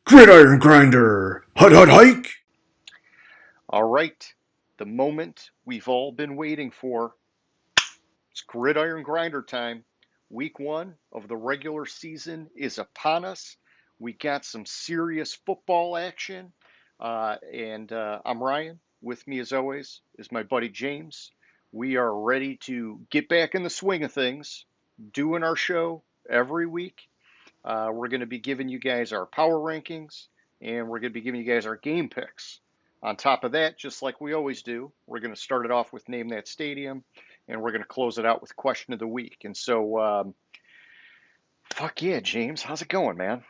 Gridiron Grinder! Hut hut hike! All right, the moment we've all been waiting for. It's Gridiron Grinder time. Week one of the regular season is upon us. We got some serious football action. And I'm Ryan. With me, as always, is my buddy James. We are ready to get back in the swing of things, doing our show every week. We're going to be giving you guys our power rankings, and we're going to be giving you guys our game picks. On top of that, just like we always do, we're going to start it off with Name That Stadium, and we're going to close it out with Question of the Week. And so, fuck yeah, James, how's it going, man?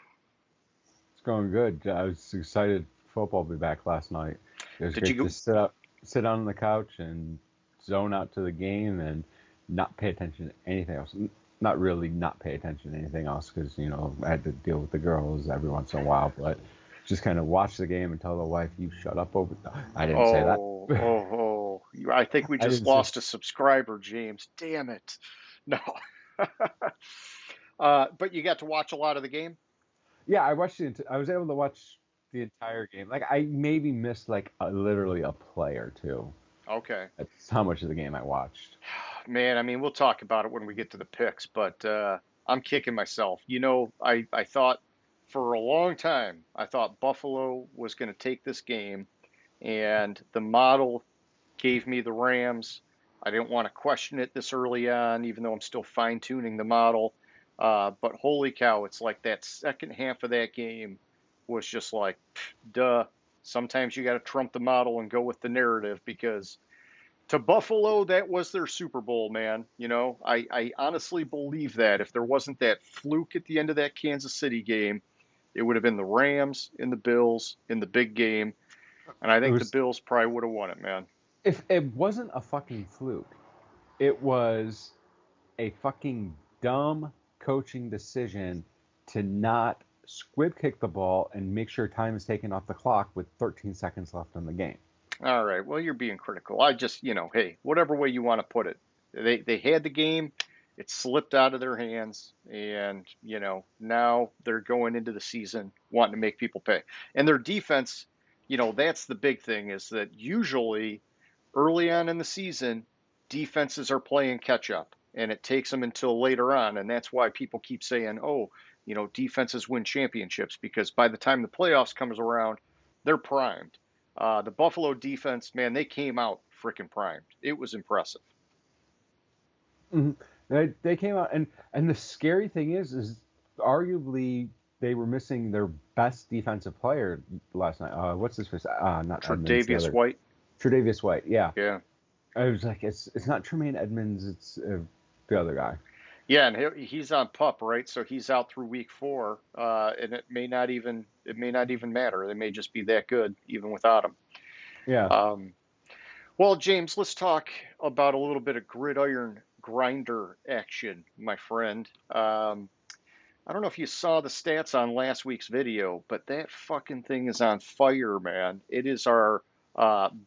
It's going good. I was excited football to be back last night. It was Did you great to go? sit on the couch and zone out to the game and not pay attention to anything else. Not really not pay attention to anything else because, I had to deal with the girls every once in a while, but just kind of watch the game and tell the wife, you shut up over. I didn't say that. Oh, oh, oh. I think we I just didn't say. lost a subscriber, James. Damn it. No. But you got to watch a lot of the game? Yeah, I was able to watch the entire game. Like I maybe missed like literally a play or two. Okay. That's how much of the game I watched. Man, I mean, we'll talk about it when we get to the picks, but I'm kicking myself. I thought for a long time, I thought Buffalo was going to take this game, and the model gave me the Rams. I didn't want to question it this early on, even though I'm still fine-tuning the model. But holy cow, it's like that second half of that game was just like, duh. Sometimes you got to trump the model and go with the narrative because to Buffalo, that was their Super Bowl, man. I honestly believe that if there wasn't that fluke at the end of that Kansas City game, it would have been the Rams and the Bills in the big game. And I It think the was Bills probably would have won it, man. if it wasn't a fucking fluke, it was a fucking dumb coaching decision to not squib kick the ball and make sure time is taken off the clock with 13 seconds left in the game. All right. Well, you're being critical. I just, hey, whatever way you want to put it, they had the game. It slipped out of their hands, and now they're going into the season wanting to make people pay. And their defense, that's the big thing is that usually early on in the season, defenses are playing catch up, and it takes them until later on, and that's why people keep saying, oh, defenses win championships because by the time the playoffs comes around, they're primed. The Buffalo defense, man, they came out freaking primed. It was impressive. Mm-hmm. They came out and the scary thing is arguably they were missing their best defensive player last night. What's his face? Not Edmonds, the Tre'Davious other White, Tre'Davious White. Yeah, yeah, I was like, it's not Tremaine Edmonds, it's the other guy. yeah, and he's on pup, right? So he's out through week four, and it may not even matter. They may just be that good even without him. Yeah. Um, Well, James, let's talk about a little bit of gridiron grinder action, my friend. I don't know if you saw the stats on last week's video, but that fucking thing is on fire, man. It is our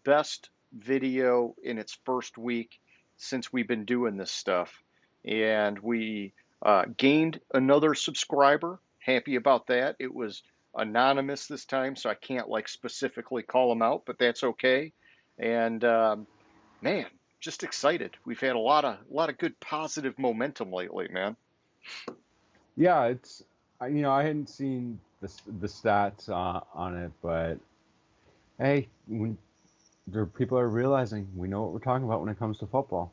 best video in its first week since we've been doing this stuff. And we gained another subscriber. Happy about that. It was anonymous this time, so I can't like specifically call them out, but that's okay. And man, just excited. We've had a lot of good positive momentum lately, man. Yeah, I hadn't seen the stats on it, but hey, people are realizing we know what we're talking about when it comes to football.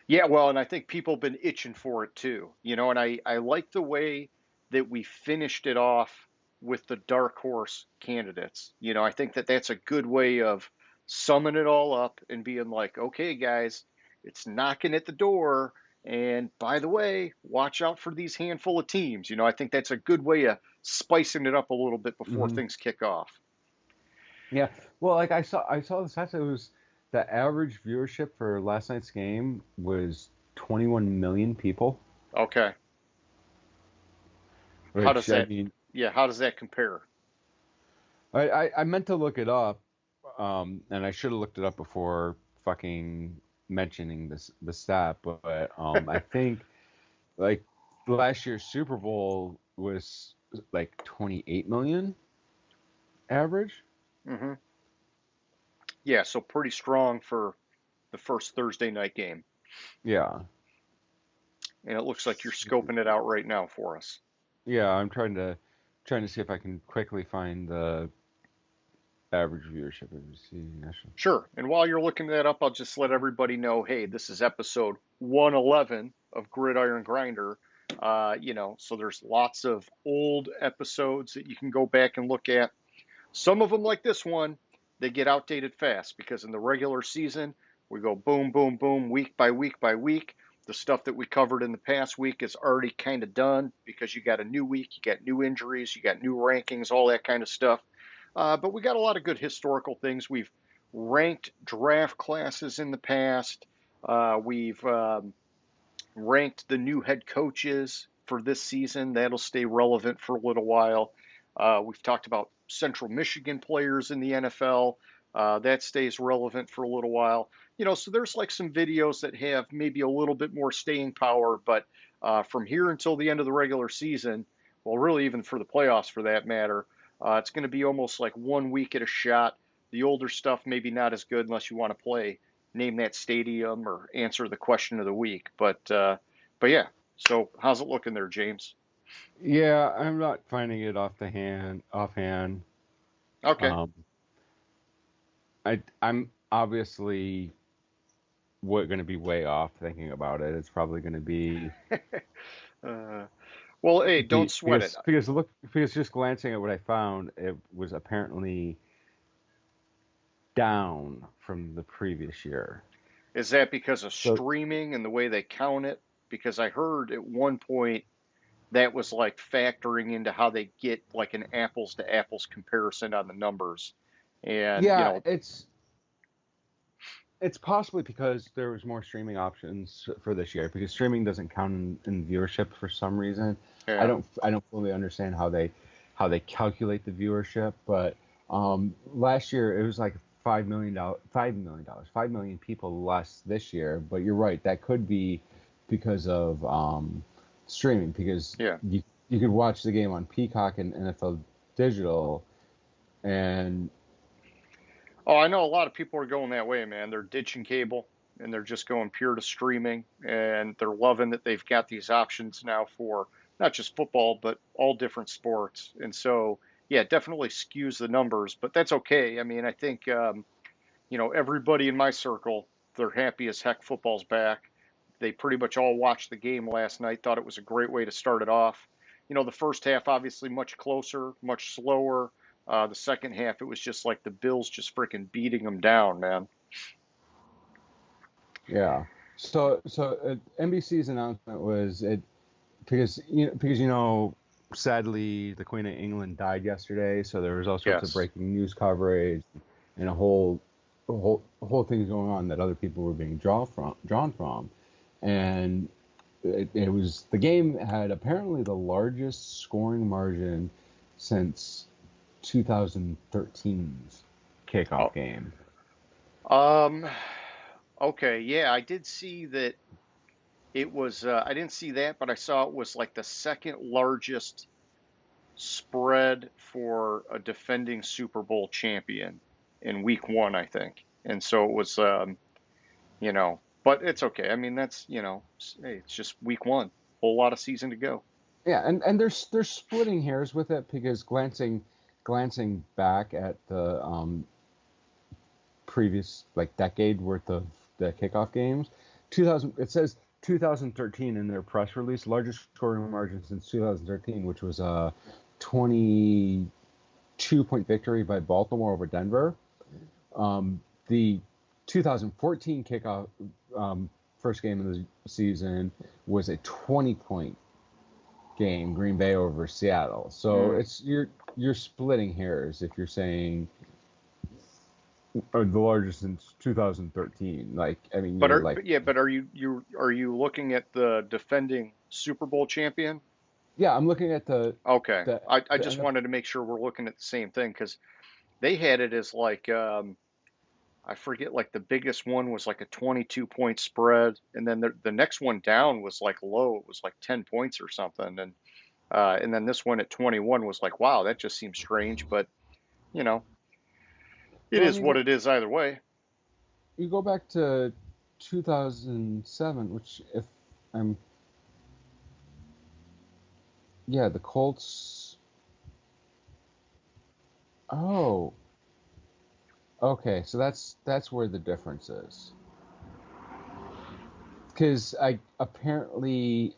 Yeah, well, and I think people have been itching for it too. And I like the way that we finished it off with the dark horse candidates. I think that that's a good way of summing it all up and being like, okay, guys, it's knocking at the door. And by the way, watch out for these handful of teams. I think that's a good way of spicing it up a little bit before Hmm. things kick off. Yeah, well, like I saw the stats. It was the average viewership for last night's game was 21 million people, Okay. How does which I that, mean, yeah, how does that compare? I meant to look it up, and I should have looked it up before fucking mentioning the stat, but I think like last year's Super Bowl was like 28 million. average. Hmm. Yeah, so pretty strong for the first Thursday night game. Yeah. And it looks like you're scoping it out right now for us. Yeah, I'm trying to see if I can quickly find the average viewership of ABC National. Sure. And while you're looking that up, I'll just let everybody know, hey, this is episode 111 of Gridiron Grinder. So there's lots of old episodes that you can go back and look at. Some of them, like this one, they get outdated fast because in the regular season, we go boom, boom, boom, week by week by week. The stuff that we covered in the past week is already kind of done because you got a new week, you got new injuries, you got new rankings, all that kind of stuff. But we got a lot of good historical things. We've ranked draft classes in the past. We've ranked the new head coaches for this season. That'll stay relevant for a little while. We've talked about Central Michigan players in the NFL. That stays relevant for a little while. So there's like some videos that have maybe a little bit more staying power, but from here until the end of the regular season, well, really even for the playoffs for that matter, it's going to be almost like 1 week at a shot. The older stuff maybe not as good unless you want to play name that stadium or answer the question of the week. But yeah. So how's it looking there, James? Yeah, I'm not finding it offhand. Okay. Um, I'm obviously going to be way off thinking about it. It's probably going to be Uh, well, hey, don't sweat it. because just glancing at what I found, it was apparently down from the previous year. Is that because of So streaming and the way they count it? Because I heard at one point that was like factoring into how they get like an apples to apples comparison on the numbers. And, yeah, it's possibly because there was more streaming options for this year because streaming doesn't count in viewership for some reason. yeah. I don't fully understand how they calculate the viewership, but last year it was like $5 million, 5 million people less this year. But you're right, that could be because of streaming because Yeah. you could watch the game on Peacock and NFL Digital and Oh, I know a lot of people are going that way, man. They're ditching cable and they're just going pure to streaming, and they're loving that they've got these options now for not just football, but all different sports. And so, yeah, it definitely skews the numbers, but that's okay. I mean, I think, everybody in my circle, they're happy as heck football's back. They pretty much all watched the game last night, thought it was a great way to start it off. The first half, obviously, much closer, much slower. The second half, it was just like the Bills just freaking beating them down, man. yeah. So NBC's announcement was it because sadly the Queen of England died yesterday, so there was all sorts of Yes. breaking news coverage and a whole things going on that other people were being drawn from, and it was the game had apparently the largest scoring margin since 2013's kickoff Oh, game. um, okay. Yeah, I did see that it was, I didn't see that, but I saw it was like the second largest spread for a defending Super Bowl champion in week one, I think. And so it was, but it's okay. I mean, hey, it's just week one, whole lot of season to go. Yeah, and they're splitting hairs with it because glancing back at the previous like decade worth of the kickoff games, 2000 it says 2013 in their press release, largest scoring margin since 2013, which was a 22-point victory by Baltimore over Denver. The 2014 kickoff first game of the season was a 20-point game, Green Bay over Seattle. So Mm. it's you're splitting hairs if you're saying the largest since 2013. Like I mean, But you're are like but yeah, but are you looking at the defending Super Bowl champion? yeah, I'm looking at Okay. the I the just NFL. wanted to make sure we're looking at the same thing because they had it as like I forget, like the biggest one was like a 22-point spread, and then the next one down was like low, it was like 10 points or something, and then this one at 21 was like, wow, that just seems strange, but you know, it Well, I is mean, what it is either way. you go back to 2007, which if I'm yeah, the Colts. Oh, okay, so that's where the difference is. Because I apparently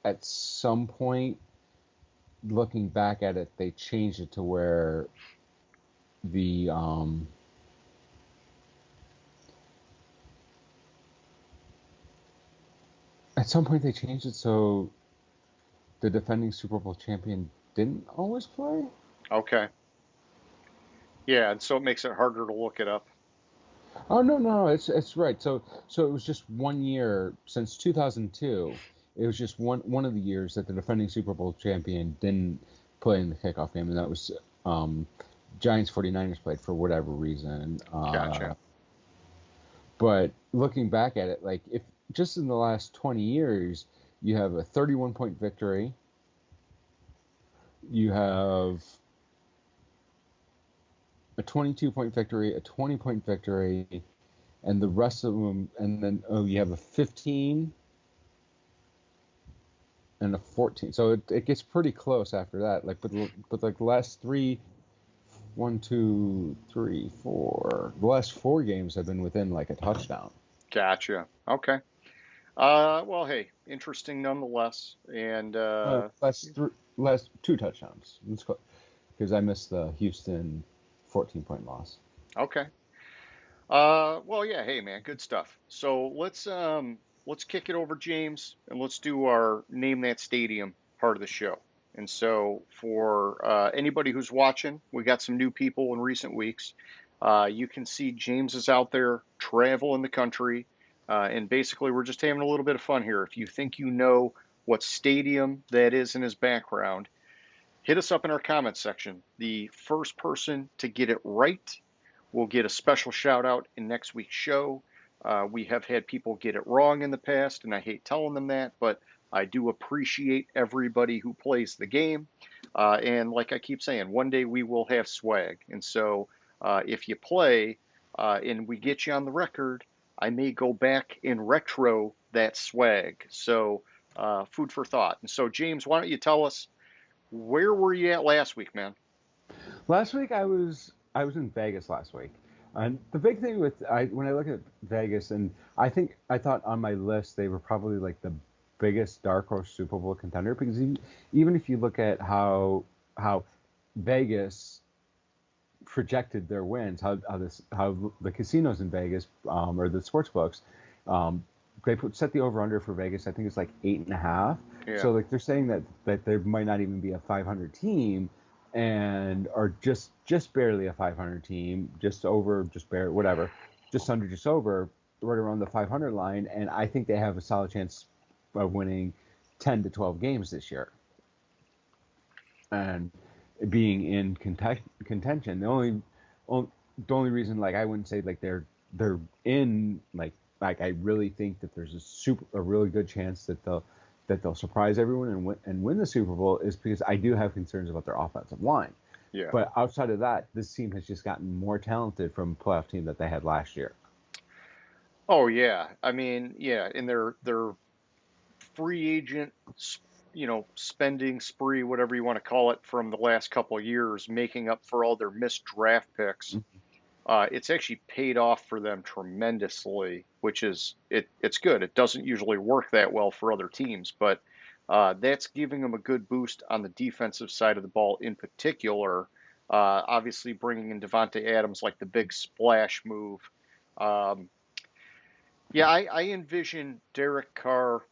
at some point, looking back at it, they changed it to where the at some point they changed it so the defending Super Bowl champion didn't always play. Okay. Yeah, and so it makes it harder to look it up. Oh no, it's right. So it was just 1 year since 2002. It was just one of the years that the defending Super Bowl champion didn't play in the kickoff game, and that was Giants 49ers played for whatever reason. Gotcha. But looking back at it, like if just in the last 20 years, you have a 31 point victory, you have a 22-point victory, a 20-point victory, and the rest of them, and then you have a 15 and a 14. So it gets pretty close after that. Like, but like the last three, one, two, three, four, the last four games have been within like a touchdown. Gotcha. Okay. Well, hey, interesting nonetheless. And Last two touchdowns. Because I missed the Houston 14-point loss. okay. Well, yeah, hey man, good stuff. So let's kick it over, James, and let's do our name that stadium part of the show. And so for anybody who's watching, we got some new people in recent weeks. You can see James is out there traveling the country, and basically we're just having a little bit of fun here. If you think you know what stadium that is in his background, hit us up in our comments section. The first person to get it right will get a special shout out in next week's show. We have had people get it wrong in the past, and I hate telling them that, but I do appreciate everybody who plays the game. And like I keep saying, one day we will have swag. And so if you play and we get you on the record, I may go back and retro that swag. So food for thought. And so, James, why don't you tell us where were you at last week, man? Last week I was in Vegas last week, and the big thing with when I look at Vegas, and I thought on my list they were probably like the biggest dark horse Super Bowl contender because even if you look at how Vegas projected their wins, how the casinos in Vegas or the sports books, they set the over under for Vegas. I think it's like 8.5. Yeah. So like they're saying that there might not even be a 500 team, and or just barely a 500 team, just over, just bare, whatever, just under, just over, right around the 500 line. And I think they have a solid chance of winning 10 to 12 games this year. And being in contention. The only reason like I wouldn't say like they're in like I really think that there's a really good chance that they'll surprise everyone and win the Super Bowl is because I do have concerns about their offensive line. Yeah. But outside of that, this team has just gotten more talented from playoff team that they had last year. Oh yeah. I mean, yeah, in their free agent, spending spree, whatever you want to call it, from the last couple of years, making up for all their missed draft picks. It's actually paid off for them tremendously, which is it's good. It doesn't usually work that well for other teams, but that's giving them a good boost on the defensive side of the ball in particular. Obviously, bringing in Devontae Adams like the big splash move. Um, yeah, I envision Derek Carr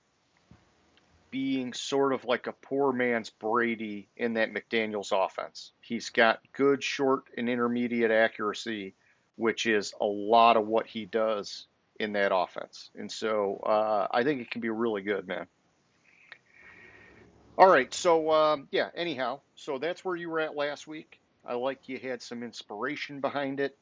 being sort of like a poor man's Brady in that McDaniels offense. He's got good short and intermediate accuracy, which is a lot of what he does in that offense. And so I think it can be really good, man. All right, so yeah, anyhow, so that's where you were at last week. I like you had some inspiration behind it.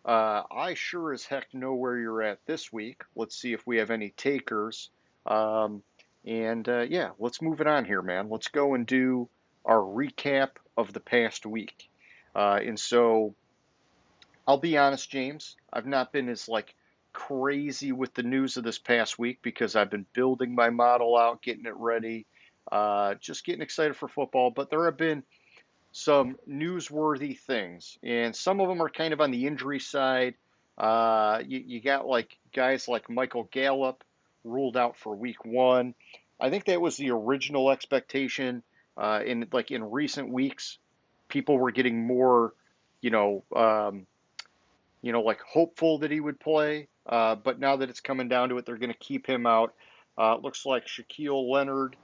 I sure as heck know where you're at this week. Let's see if we have any takers. Um, and yeah, let's move it on here, man. Let's go and do our recap of the past week. And so I'll be honest, James, I've not been as like crazy with the news of this past week because I've been building my model out, getting it ready, just getting excited for football. But there have been some newsworthy things, and some of them are kind of on the injury side. You got like guys like Michael Gallup ruled out for week one. I think that was the original expectation. In recent weeks, people were getting more, you know, like hopeful that he would play. But now that it's coming down to it, they're going to keep him out. It looks like Shaquille Leonard,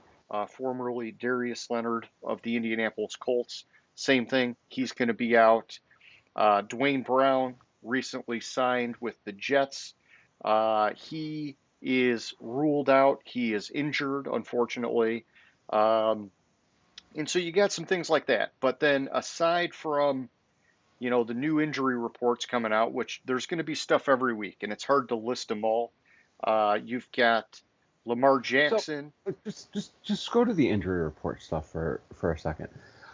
formerly Darius Leonard of the Indianapolis Colts, same thing. He's going to be out. Dwayne Brown recently signed with the Jets. He is ruled out. He is injured, unfortunately. And so you got some things like that. But then aside from the new injury reports coming out, which there's going to be stuff every week, and it's hard to list them all. You've got Lamar So Jackson. just go to the injury report stuff for a second.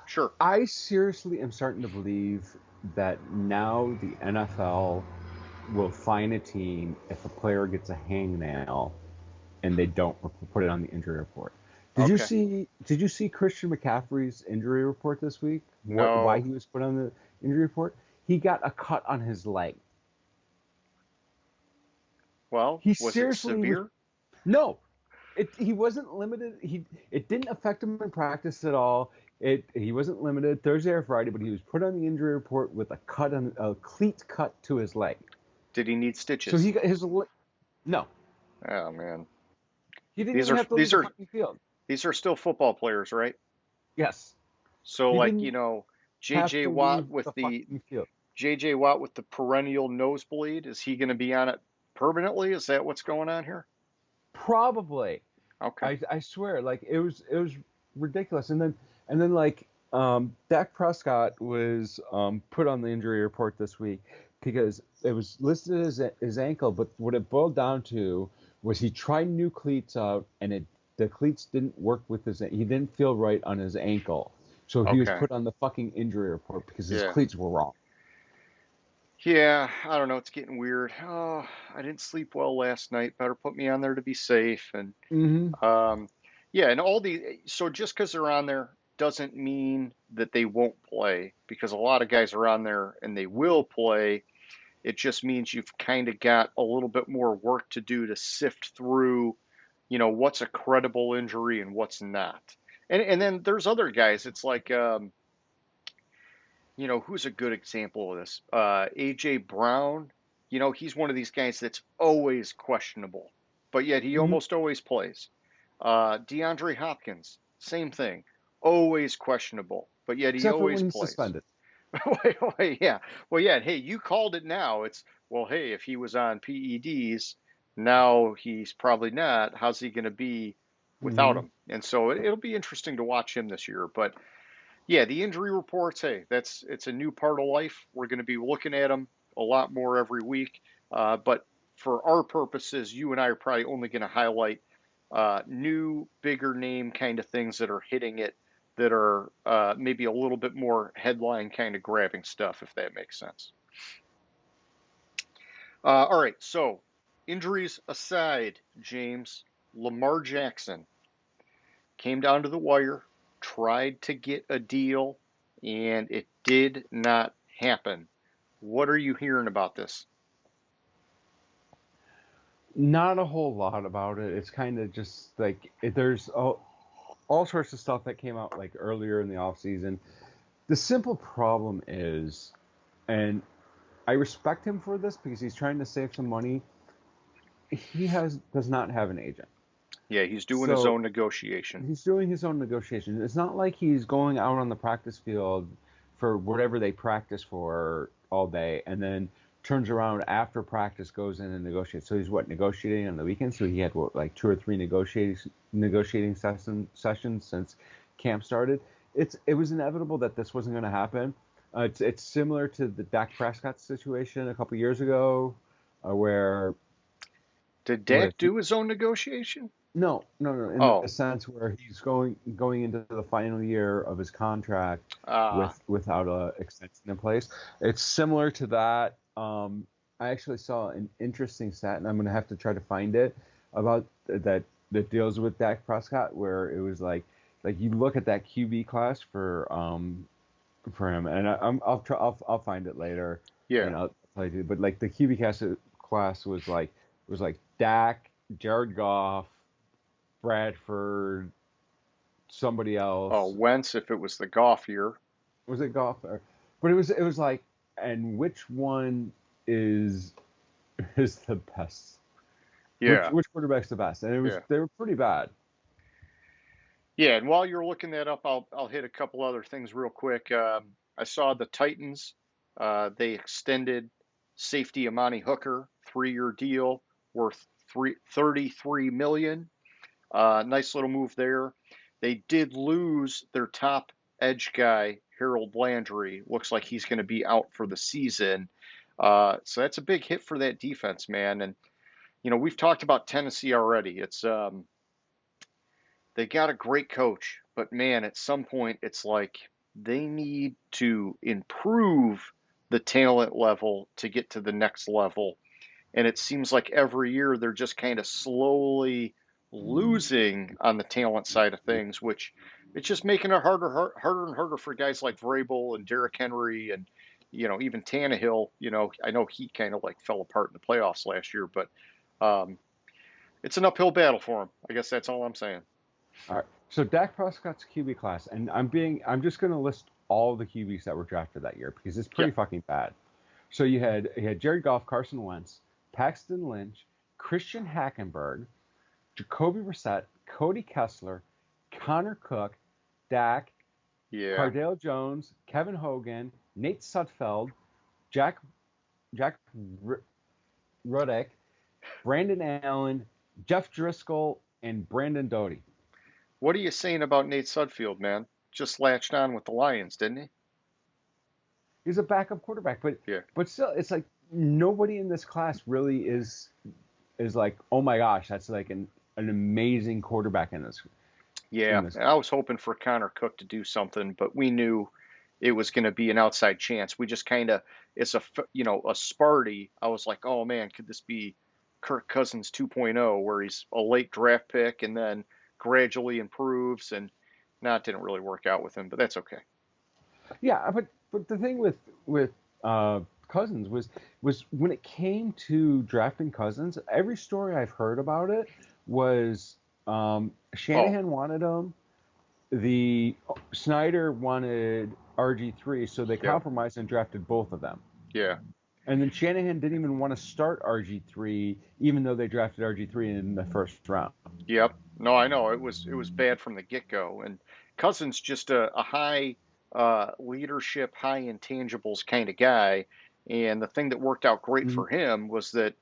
Sure. I seriously am starting to believe that now the NFL will fine a team if a player gets a hangnail and they don't put it on the injury report. Okay. Did you see Christian McCaffrey's injury report this week? Why No. he was put on the injury report? He got a cut on his leg. Well, He was it seriously was severe? no. He wasn't limited. It didn't affect him in practice at all. He wasn't limited Thursday or Friday, but he was put on the injury report with a cleat cut to his leg. Did he need So stitches? he got no. Oh man. He didn't These even are have to leave these the are fucking field. these are still football players, right? Yes, So he like, didn't have JJ to Watt leave with the the fucking field. JJ Watt with the perennial nosebleed, is he going to be on it permanently? Is that what's going on here? Probably. Okay. I swear, like it was ridiculous. And then like Dak Prescott was put on the injury report this week because it was listed as his ankle, but what it boiled down to was he tried new cleats out and the cleats didn't work with he didn't feel right on his ankle. So he was Okay. put on the fucking injury report because his Yeah. cleats were wrong. Yeah, I don't know. It's getting weird. Oh, I didn't sleep well last night. Better put me on there to be safe. And Mm-hmm. um, yeah, and so just because they're on there doesn't mean that they won't play, because a lot of guys are on there and they will play. It just means you've kind of got a little bit more work to do to sift through, what's a credible injury and what's not. And then there's other guys. It's like, who's a good example of this? AJ Brown. He's one of these guys that's always questionable, but yet he Mm-hmm. almost always plays. DeAndre Hopkins, same thing, always questionable, but yet he Except for always when he's plays. suspended. Wait, yeah. Well, yeah. Hey, you called it now. Well, hey, if he was on PEDs, now he's probably not. How's he going to be without Mm-hmm. him? And so it'll be interesting to watch him this year. But yeah, the injury reports, hey, it's a new part of life. We're going to be looking at them a lot more every week. But for our purposes, you and I are probably only going to highlight new, bigger name kind of things that are hitting it, that are maybe a little bit more headline kind of grabbing stuff, if that makes sense. All right, so injuries aside, James, Lamar Jackson came down to the wire, tried to get a deal, and it did not happen. What are you hearing about this? Not a whole lot about it. It's kind of just like there's all sorts of stuff that came out like earlier in the off season. The simple problem is, and I respect him for this because he's trying to save some money. He does not have an agent, Yeah, he's doing his so own negotiation. he's doing his own negotiation. It's not like he's going out on the practice field for whatever they practice for all day and then turns around after practice, goes in and negotiates. So he's negotiating on the weekend. So he had like 2 or 3 negotiating sessions since camp started. It was inevitable that this wasn't going to happen. It's similar to the Dak Prescott situation a couple years ago, where Did what Dak do his own negotiation? No. In the Oh, sense where he's going into the final year of his contract ah, without a extension in place. It's similar to that. I actually saw an interesting stat, and I'm gonna have to try to find it about that deals with Dak Prescott, where it was like you look at that QB class for him, and I'll find it later, yeah. and I'll tell you. But like the QB class was like Dak, Jared Goff, Bradford, somebody Oh, else. Wentz, if it was the golf year. Was it Goff? But it was like, and which one is is the best? Which Yeah, which quarterback's the best? And yeah. they were pretty bad. Yeah, and while you're looking that up, I'll hit a couple other things real quick. I saw the Titans. They extended safety Amani Hooker, 3-year deal worth 33 million. Nice little move there. They did lose their top edge guy, Harold Landry. Looks like he's going to be out for the season. So that's a big hit for that defense, man. And we've talked about Tennessee already. It's they got a great coach, but man, at some point, it's like they need to improve the talent level to get to the next level. And it seems like every year they're just kind of slowly losing on the talent side of things, which it's just making it harder and harder for guys like Vrabel and Derrick Henry and even Tannehill. I know he kind of like fell apart in the playoffs last year, but um, it's an uphill battle for him. I guess that's all I'm saying. All right. So Dak Prescott's QB class, and I'm just gonna list all the QBs that were drafted that year because it's Yeah, pretty fucking bad. So you had Jared Goff, Carson Wentz, Paxton Lynch, Christian Hackenberg, Jacoby Brissett, Cody Kessler, Connor Cook, Dak, yeah. Cardale Jones, Kevin Hogan, Nate Sudfeld, Jack Jack Ruddick, Brandon Allen, Jeff Driscoll, and Brandon Doty. What are you saying about Nate Sudfeld, man? Just latched on with the Lions, didn't He's a backup quarterback, but he? Yeah. but still, it's like nobody in this class really is like, oh my gosh, that's like an amazing quarterback Yeah, in this. and I was hoping for Connor Cook to do something, but we knew it was going to be an outside chance. We just kind of, it's a Sparty. I was like, oh man, could this be Kirk Cousins 2.0, where he's a late draft pick and then gradually improves? And no, it didn't really work out with him, but that's okay. Yeah, but the thing with Cousins was when it came to drafting Cousins, every story I've heard about it was Oh, Shanahan wanted him, the Snyder wanted RG3, so they yeah, compromised and drafted both of them. yeah, And then Shanahan didn't even want to start RG3, even though they drafted RG3 in the first round. yep. No, I know it was bad from the get-go, and Cousins just a high leadership, high intangibles kind of guy. And the thing that worked out great Mhm. for him was that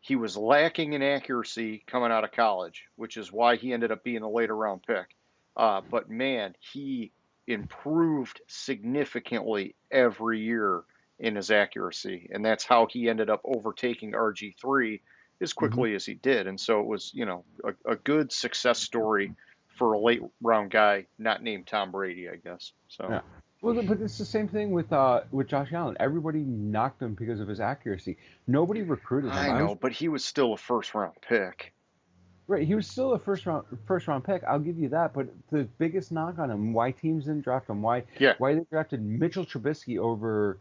he was lacking in accuracy coming out of college, which is why he ended up being a later round pick. But man, he improved significantly every year in his accuracy, and that's how he ended up overtaking RG3 as Mhm. quickly as he did. And so it was, a good success story for a late round guy not named Tom Brady, I guess. So Yeah. Well, but it's the same thing with Josh Allen. Everybody knocked him because of his accuracy. Nobody recruited him. I I was know, but he was still a first round pick. right. He was still a first round pick. I'll give you that. But the biggest knock on him, why teams didn't draft him, Yeah. why they drafted Mitchell Trubisky over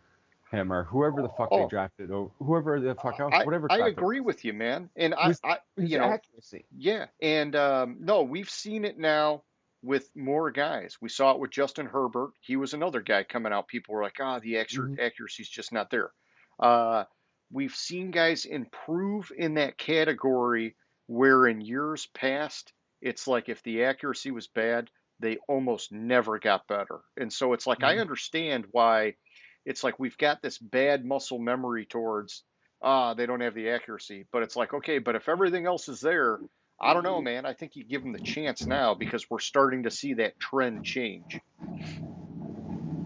him or whoever the fuck they Oh, drafted or whoever the fuck else, I whatever I crap it agree with you, man. And was his accuracy. yeah. And no, we've seen it now with more guys. We saw it with Justin Herbert. He was another guy coming out. People were like, the Hmm. accuracy's just not there. Uh, we've seen guys improve in that category where in years past, it's like if the accuracy was bad, they almost never got better. And so it's like I Hmm. understand why it's like we've got this bad muscle memory towards they don't have the accuracy. But it's like, okay, but if everything else is there, I don't know, man. I think you give them the chance now because we're starting to see that trend change.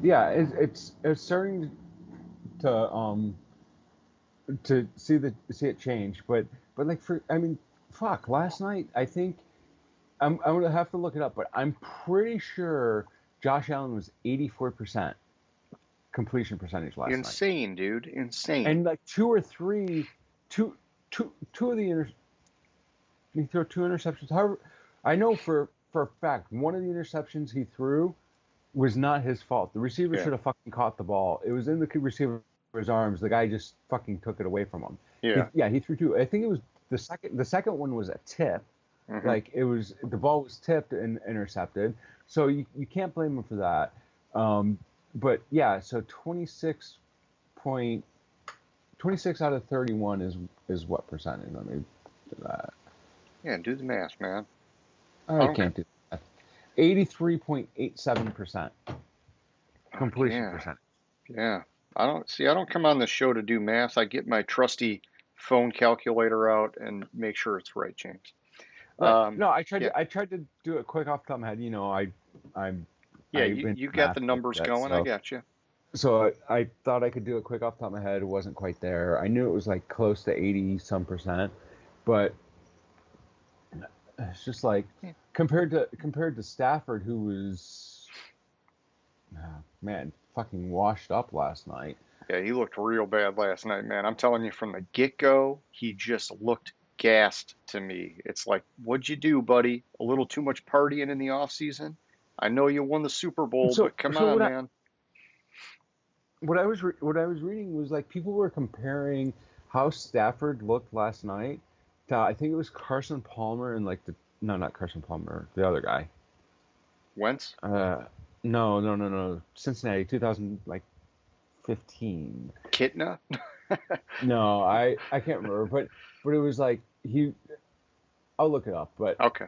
Yeah, it's starting to see it change, but like for I mean, fuck, last night I think I'm gonna have to look it up, but I'm pretty sure Josh Allen was 84% completion percentage last night, Insane, dude. Insane. and like two, two of the he threw two interceptions. However, I know for a fact one of the interceptions he threw was not his fault. The receiver Yeah. should have fucking caught the ball. It was in the receiver's arms. The guy just fucking took it away from him. Yeah. He threw two. I think it was the second. The second one was a tip. Mm-hmm. Like it was, the ball was tipped and intercepted. So you can't blame him for that. But yeah, so 26 out of 31 is what percentage? Let me do that. Yeah, do the math, man. I can't do that. 83.87% completion Yeah. percentage. Yeah. I don't come on the show to do math. I get my trusty phone calculator out and make sure it's right, James. Right. No, Yeah. I tried to do it quick off the top of my head. You know, I'm Yeah, I've been you got math the a numbers bit, going. I got you. so I thought I could do it quick off the top of my head. It wasn't quite there. I knew it was like close to 80 some percent, but it's just like Yeah. compared to Stafford, who was man fucking washed up last night. Yeah, he looked real bad last night, man. I'm telling you from the get-go, he just looked gassed to me. It's like, what'd you do, buddy? A little too much partying in the off season? I know you won the Super Bowl, So but come so on, man. what I was reading was like people were comparing how Stafford looked last night to, I think it was Carson Palmer and like the no, not Carson Palmer, the other guy. Wentz? Uh, no, Cincinnati, 2000 like 15. Kitna? No, I can't remember, but it was like he. I'll look it up, but Okay.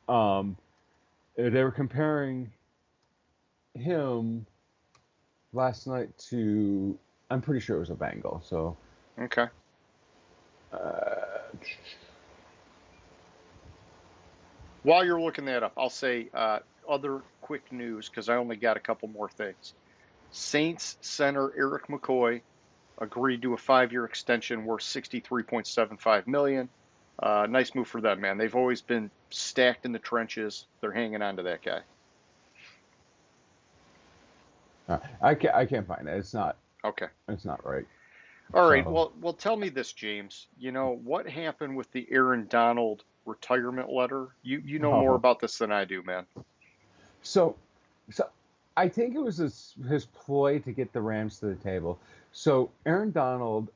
um, they were comparing him last night to. I'm pretty sure it was a Bengal. So Okay. uh, While you're looking that up, I'll say other quick news because I only got a couple more things. Saints center Eric McCoy agreed to a 5-year extension worth 63.75 million. Nice move for them, man. They've always been stacked in the trenches. They're hanging on to that guy. I can't find it. Okay. It's not right. All right. So Well, tell me this, James. You know what happened with the Aaron Donald retirement letter? You know more oh, about this than I do, man. so so I think it was his ploy to get the Rams to the table. So Aaron Donald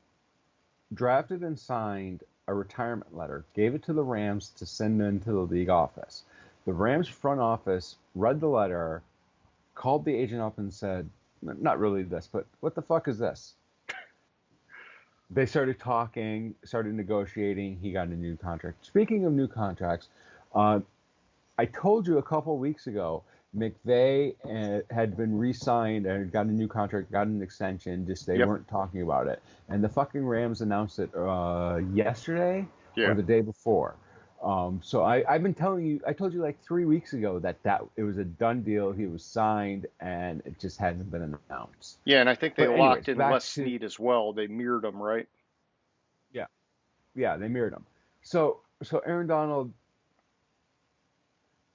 drafted and signed a retirement letter, gave it to the Rams to send into the league office. The Rams front office read the letter, called the agent up and said, not really this, but what the fuck is this? They started talking, started negotiating. He got a new contract. Speaking of new contracts, uh, I told you a couple of weeks ago, McVay had been re-signed and got a new contract, got an extension. Just they Yep. weren't talking about it, and the fucking Rams announced it yesterday or Yeah. the day before. So I've been telling you, I told you like 3 weeks ago that it was a done deal. He was signed, and it just hadn't been announced. Yeah, and I think they But anyways, locked in back Les to Snead as well. They mirrored him, right? yeah, yeah, they mirrored him. So Aaron Donald,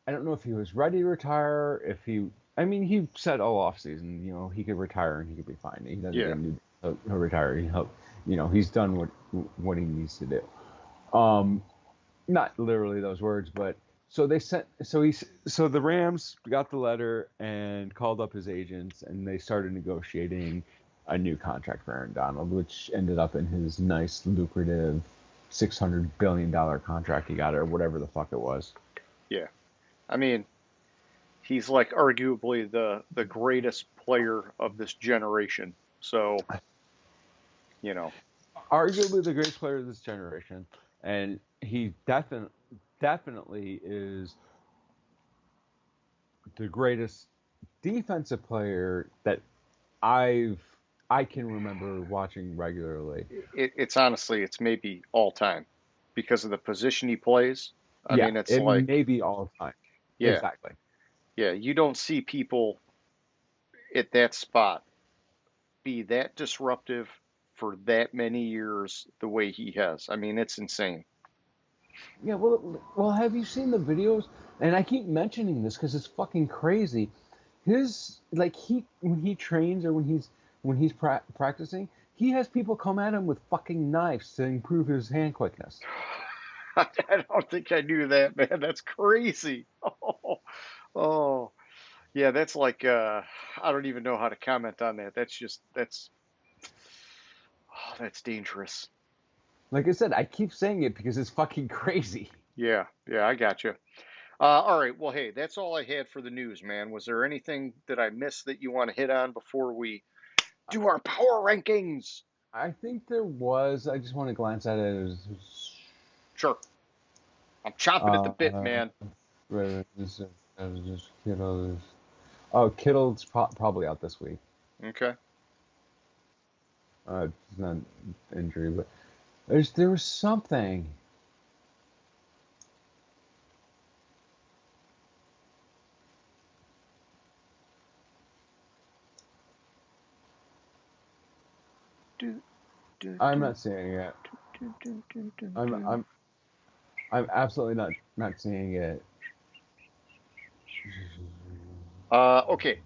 I don't know if he was ready to retire. If he, I mean, he said all off season, you know, he could retire and he could be fine. He doesn't Yeah. need to retire. You know, he's done what he needs to do. Not literally those words, but so they sent. So the Rams got the letter and called up his agents, and they started negotiating a new contract for Aaron Donald, which ended up in his nice, lucrative $600 billion contract he got, or whatever the fuck it was. Yeah. I mean, he's like arguably the greatest player of this generation. So, you know, Arguably the greatest player of this generation, and he definitely is the greatest defensive player that I can remember watching regularly. it's honestly, it's maybe all time because of the position he plays. I Yeah, mean, it's it like, may be all time. yeah, Exactly. yeah, you don't see people at that spot be that disruptive for that many years the way he has. I mean, it's insane. Yeah, well, have you seen the videos? And I keep mentioning this because it's fucking crazy. His like he when he trains or when he's practicing, he has people come at him with fucking knives to improve his hand quickness. I don't think I knew that, man. That's crazy. Oh, oh. Yeah, that's like I don't even know how to comment on that. That's dangerous. Like I said, I keep saying it because it's fucking crazy. Yeah, yeah, I got you. All right. Well, hey, that's all I had for the news, man. Was there anything that I missed that you want to hit on before we do our power rankings? I think there was. I just want to glance at it. Sure. I'm chomping at the bit, Uh, man. just Kittle's. Oh, Kittle's probably out this week. Okay. It's not injury, but there was something. Do, do, I'm do, not seeing it. do, do, do, do, I'm do. I'm I'm absolutely not seeing it. Okay.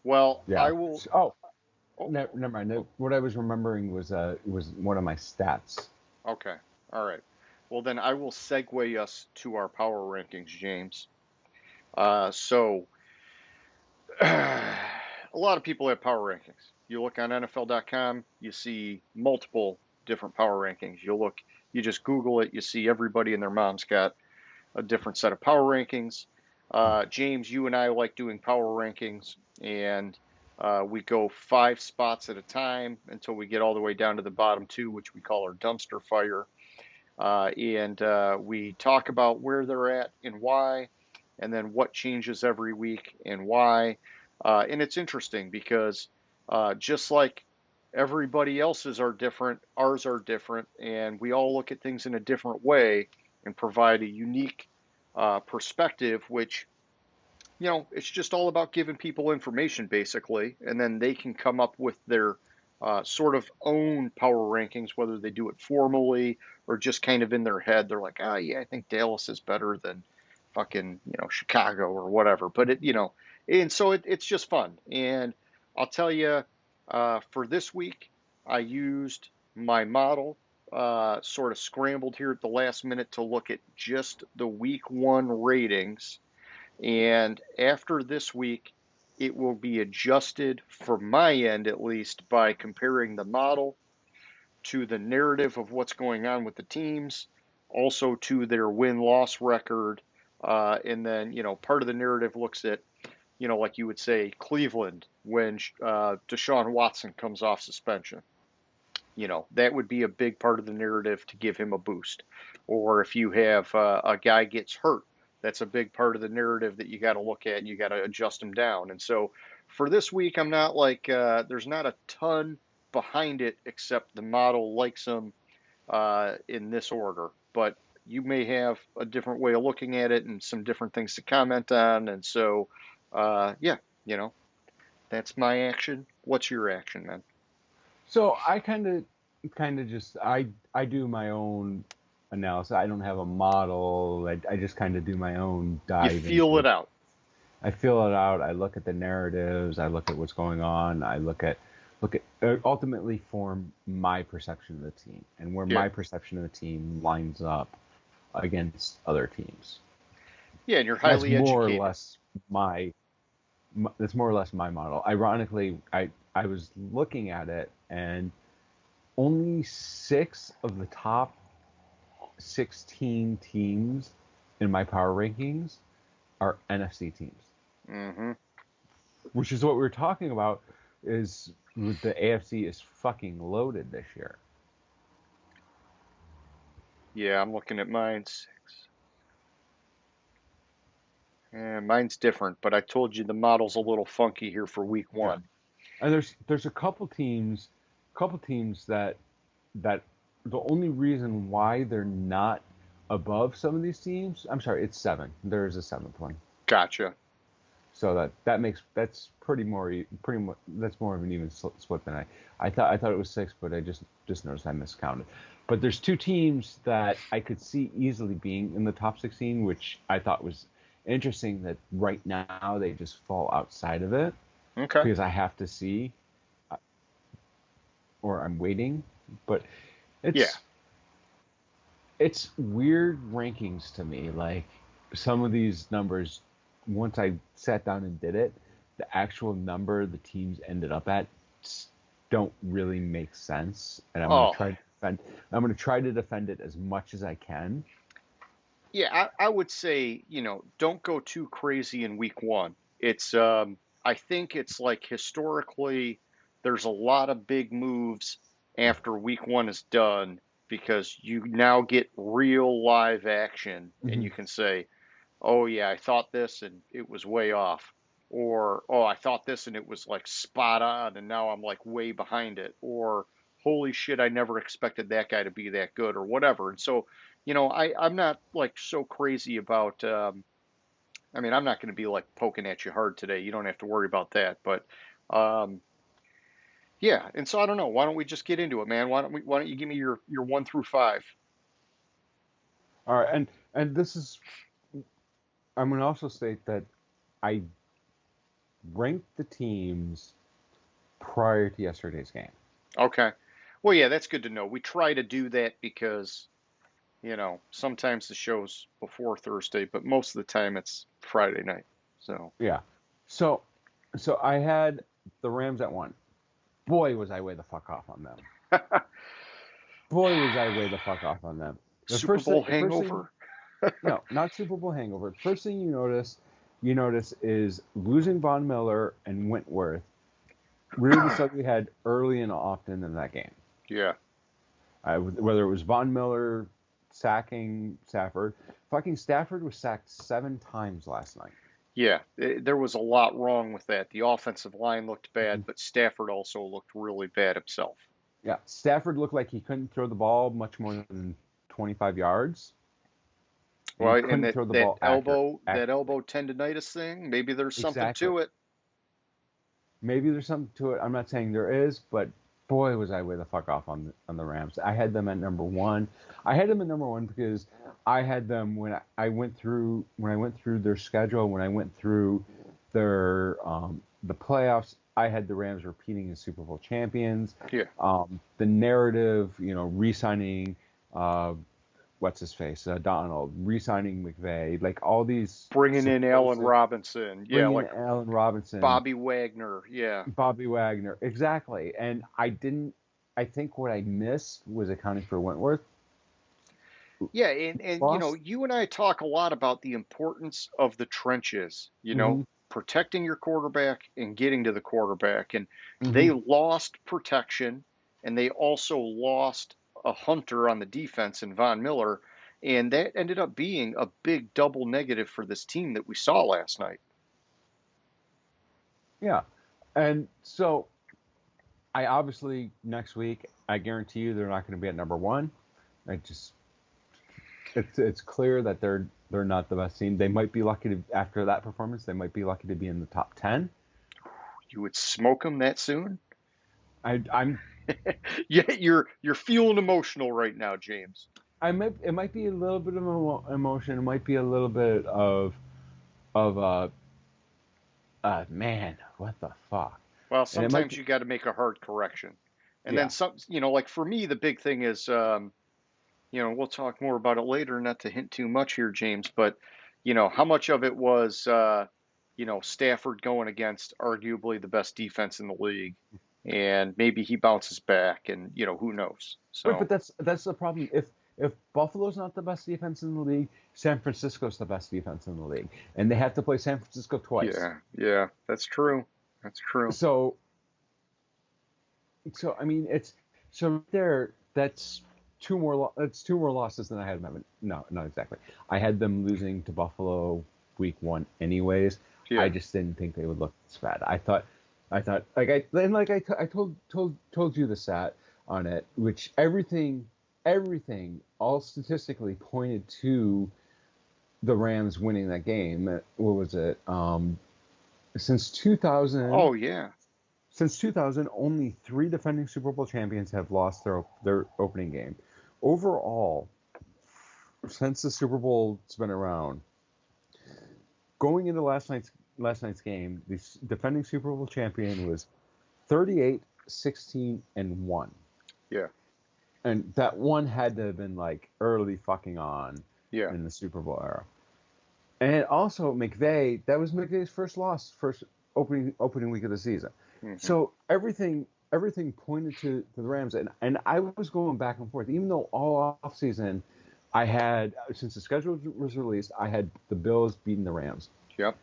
Well, I Yeah. will. Oh, Oh, never mind. oh, What I was remembering was one of my stats. okay. All right. Well, then I will segue us to our power rankings, James. So a lot of people have power rankings. You look on NFL.com, you see multiple different power rankings. You just Google it, you see everybody and their mom's got a different set of power rankings. James, you and I like doing power rankings, and we go 5 spots at a time until we get all the way down to the bottom two, which we call our dumpster fire. And we talk about where they're at and why, and then what changes every week and why. And it's interesting because just like everybody else's are different, ours are different, and we all look at things in a different way and provide a unique perspective, which, it's just all about giving people information basically, and then they can come up with their sort of own power rankings, whether they do it formally or just kind of in their head. They're like, oh, yeah, I think Dallas is better than fucking, Chicago or whatever. But and so it's just fun. And I'll tell you, for this week, I used my model, sort of scrambled here at the last minute to look at just the week one ratings, and after this week, it will be adjusted from my end, at least, by comparing the model to the narrative of what's going on with the teams, also to their win loss record. And then, part of the narrative looks at, like you would say, Cleveland when Deshaun Watson comes off suspension. That would be a big part of the narrative to give him a boost. Or if you have a guy gets hurt, that's a big part of the narrative that you got to look at and you got to adjust him down. And so for this week, I'm not like, there's not a ton behind it except the model likes them in this order. But you may have a different way of looking at it and some different things to comment on. And so, yeah, you know, that's my action. What's your action, man? So I kind of just I do my own analysis. I don't have a model. I just kind of do my own You dive feel into. it out. I feel it out. I look at the narratives. I look at what's going on. I look at ultimately form my perception of the team and where Yeah. my perception of the team lines up against other teams. Yeah, and you're That's highly more or educated. less that's more or less my model. Ironically, I was looking at it and only 6 of the top 16 teams in my power rankings are NFC teams, Hmm. which is what we were talking about. Is the AFC is fucking loaded this year. Yeah, I'm looking at mine. And mine's different, but I told you the model's a little funky here for week Yeah, one. and there's a couple teams that the only reason why they're not above some of these teams. I'm sorry, it's seven. There is a seventh one. Gotcha. So that's pretty much that's more of an even split than I thought it was 6, but I just noticed I miscounted. But there's two teams that I could see easily being in the top 16, which I thought was interesting that right now they just fall outside of it Okay. because I have to see or I'm waiting. But Yeah. it's weird rankings to me. Like some of these numbers, once I sat down and did it, the actual number the teams ended up at don't really make sense. And Oh, I'm gonna try to defend it as much as I can. yeah. I would say, don't go too crazy in week one. I think it's like historically, there's a lot of big moves after week one is done because you now get real live action and Hmm. you can say, oh yeah, I thought this and it was way off. Or, oh, I thought this and it was like spot on and now I'm like way behind it. Or, holy shit, I never expected that guy to be that good or whatever. And so, I'm not like so crazy about, I mean, I'm not going to be like poking at you hard today. You don't have to worry about that. But, um, yeah. And so I don't know. Why don't we just get into it, man? Why don't you give me your 1 through 5? All right, and this is I'm gonna also state that I ranked the teams prior to yesterday's game. Okay. Well, yeah, that's good to know. We try to do that because sometimes the show's before Thursday, but most of the time it's Friday night. So, Yeah. So so I had the Rams at 1. Boy, was I way the fuck off on them. Boy, was I way the fuck off on them. The Super Bowl first thing, hangover. no, not Super Bowl hangover. First thing you notice is losing Von Miller and Wentworth really suddenly had early and often in that game. Yeah. Whether it was Von Miller sacking Stafford, fucking Stafford was sacked 7 times last night. Yeah. There was a lot wrong with that. The offensive line looked bad, Mhm. but Stafford also looked really bad himself. Yeah, Stafford looked like he couldn't throw the ball much more than 25 yards, and he Well, and couldn't that throw the that ball elbow that accurately. elbow tendonitis thing, maybe there's something Exactly. to it. Maybe there's something to it. I'm not saying there is, but boy, was I way the fuck off on the Rams. I had them at number 1. I had them at number 1 because I had them when I went through their schedule, when I went through their the playoffs. I had the Rams repeating as Super Bowl champions. Yeah. The narrative, re-signing uh, what's his face, Donald, re-signing McVay, like all these Bringing in Allen supposed Robinson. Yeah, bringing like in Allen Robinson, Bobby Wagner. Yeah. Bobby Wagner, exactly. And I didn't. I think what I missed was accounting for Wentworth Yeah, and loss. you and I talk a lot about the importance of the trenches, Hmm. protecting your quarterback and getting to the quarterback. And Hmm. they lost protection and they also lost a hunter on the defense in Von Miller. And that ended up being a big double negative for this team that we saw last night. Yeah, and so I obviously next week I guarantee you they're not going to be at number 1. I just it's clear that they're not the best team. They might be lucky to after that performance. They might be lucky to be in the top 10. You would smoke them that soon? I'm Yeah, you're feeling emotional right now, James. it might be a little bit of emotion. It might be a little bit of man, what the fuck? Well, And it might sometimes be, you got to make a hard correction. And then yeah. some, like for me, the big thing is, we'll talk more about it later, not to hint too much here, James, but, how much of it was, Stafford going against arguably the best defense in the league, and maybe he bounces back, and, who knows? Right, but So, that's the problem. If Buffalo's not the best defense in the league, San Francisco's the best defense in the league, and they have to play San Francisco twice. yeah, yeah, that's true. That's true. So I mean it's so right there. That's 2 more losses than I had them. No, not exactly. I had them losing to Buffalo week 1 anyways. I Yeah. just didn't think they would look this bad. I thought I told you the stat on it, which everything all statistically pointed to the Rams winning that game. What was it? Since 2000, Oh yeah. only 3 defending Super Bowl champions have lost their opening game. Overall, since the Super Bowl's been around, going into last night's game, the defending Super Bowl champion was 38-16-1. Yeah. And that one had to have been like early fucking on Yeah. in the Super Bowl era. And also that was McVay's first opening week of the season. Hmm. So everything pointed to the Rams, and I was going back and forth. Even though all offseason I had, since the schedule was released, I had the Bills beating the Rams. Yep.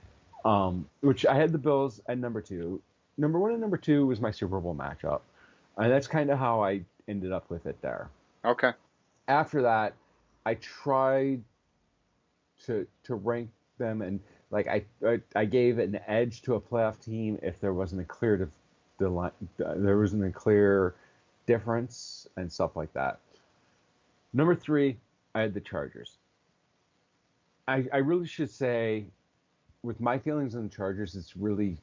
Which I had the Bills at number 2. Number 1 and number 2 was my Super Bowl matchup. And that's kind of how I ended up with it there. Okay. After that, I tried to rank them, and like I gave an edge to a playoff team if there wasn't a clear difference and stuff like that. Number 3, I had the Chargers. I really should say, with my feelings on the Chargers, it's really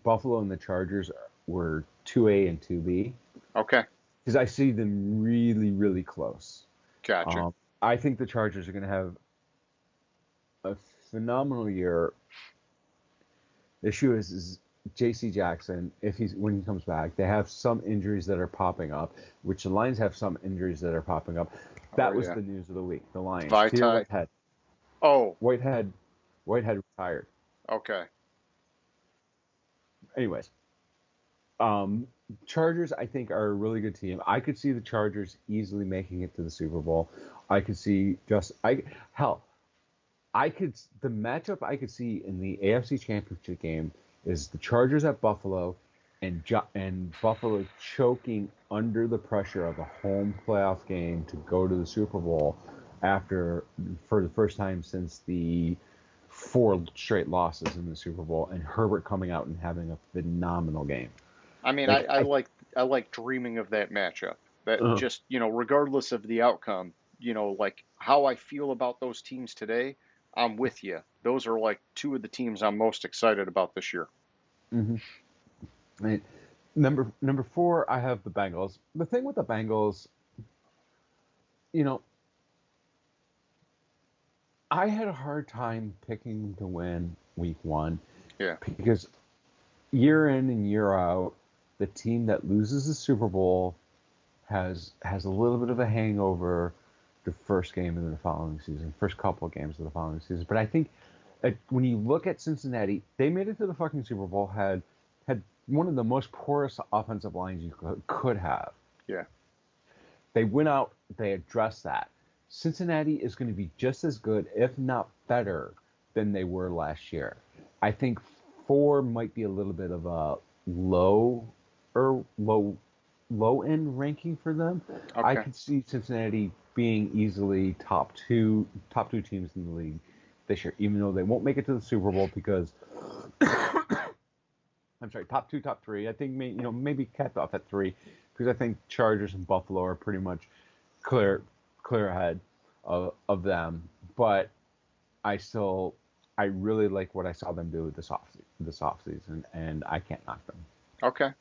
Buffalo and the Chargers were 2A and 2B. Okay. Because I see them really, really close. Gotcha. I think the Chargers are going to have a phenomenal year. The issue is J.C. Jackson, when he comes back. They have some injuries that are popping up, which the Lions have some injuries that are popping up. That was the news of the week. The Lions. Whitehead. Whitehead retired. Okay. Anyways, Chargers, I think, are a really good team. I could see the Chargers easily making it to the Super Bowl. I could see the matchup I could see in the AFC Championship game is the Chargers at Buffalo, and Buffalo choking under the pressure of a home playoff game to go to the Super Bowl for the first time since the 4 straight losses in the Super Bowl, and Herbert coming out and having a phenomenal game. I mean, I like dreaming of that matchup. That just, regardless of the outcome, like how I feel about those teams today, I'm with you. Those are like 2 of the teams I'm most excited about this year. Mm-hmm. Right. Number 4, I have the Bengals. The thing with the Bengals, I had a hard time picking them to win week 1. Yeah. Because year in and year out, the team that loses the Super Bowl has a little bit of a hangover the first game of the following season, first couple of games of the following season. But I think when you look at Cincinnati, they made it to the fucking Super Bowl, had one of the most porous offensive lines you could have. Yeah. They went out, they addressed that. Cincinnati is going to be just as good, if not better, than they were last year. I think 4 might be a little bit of a low end ranking for them. Okay. I could see Cincinnati being easily top two teams in the league this year, even though they won't make it to the Super Bowl because I'm sorry, top 2, top 3. I think maybe capped off at 3 because I think Chargers and Buffalo are pretty much clear ahead of them. But I really like what I saw them do this offseason, and I can't knock them. Okay.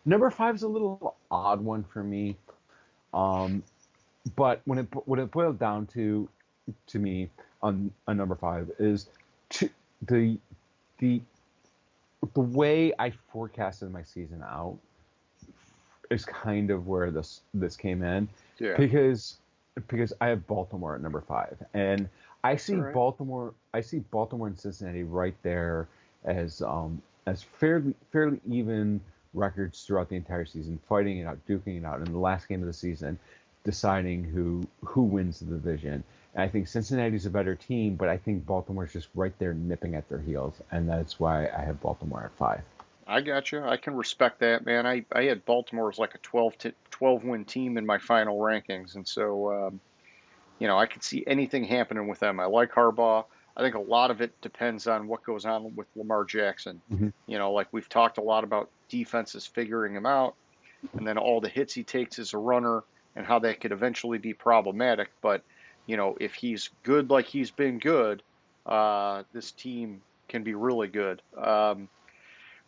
Number 5 is a little odd one for me, but when it boiled down to me on number 5 is the way I forecasted my season out is kind of where this came in. Yeah. Because I have Baltimore at number 5, and I see right. Baltimore and Cincinnati right there as fairly even records throughout the entire season, fighting it out, duking it out in the last game of the season, deciding who wins the division. And I think Cincinnati's a better team, but I think Baltimore's just right there nipping at their heels, and that's why I have Baltimore at 5. I got you. I can respect that, man. I had Baltimore as like a 12 win team in my final rankings, and so I could see anything happening with them. I like Harbaugh. I think a lot of it depends on what goes on with Lamar Jackson. Mm-hmm. Like we've talked a lot about defenses figuring him out, and then all the hits he takes as a runner and how that could eventually be problematic. But if he's good like he's been good, this team can be really good.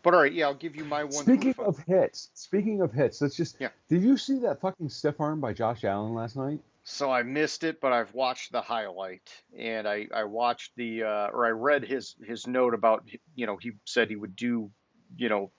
But all right, yeah, I'll give you my 1 through 5. Speaking of hits, let's just. Yeah. Did you see that fucking stiff arm by Josh Allen last night? So I missed it, but I've watched the highlight, and I watched or I read his note about, he said he would do,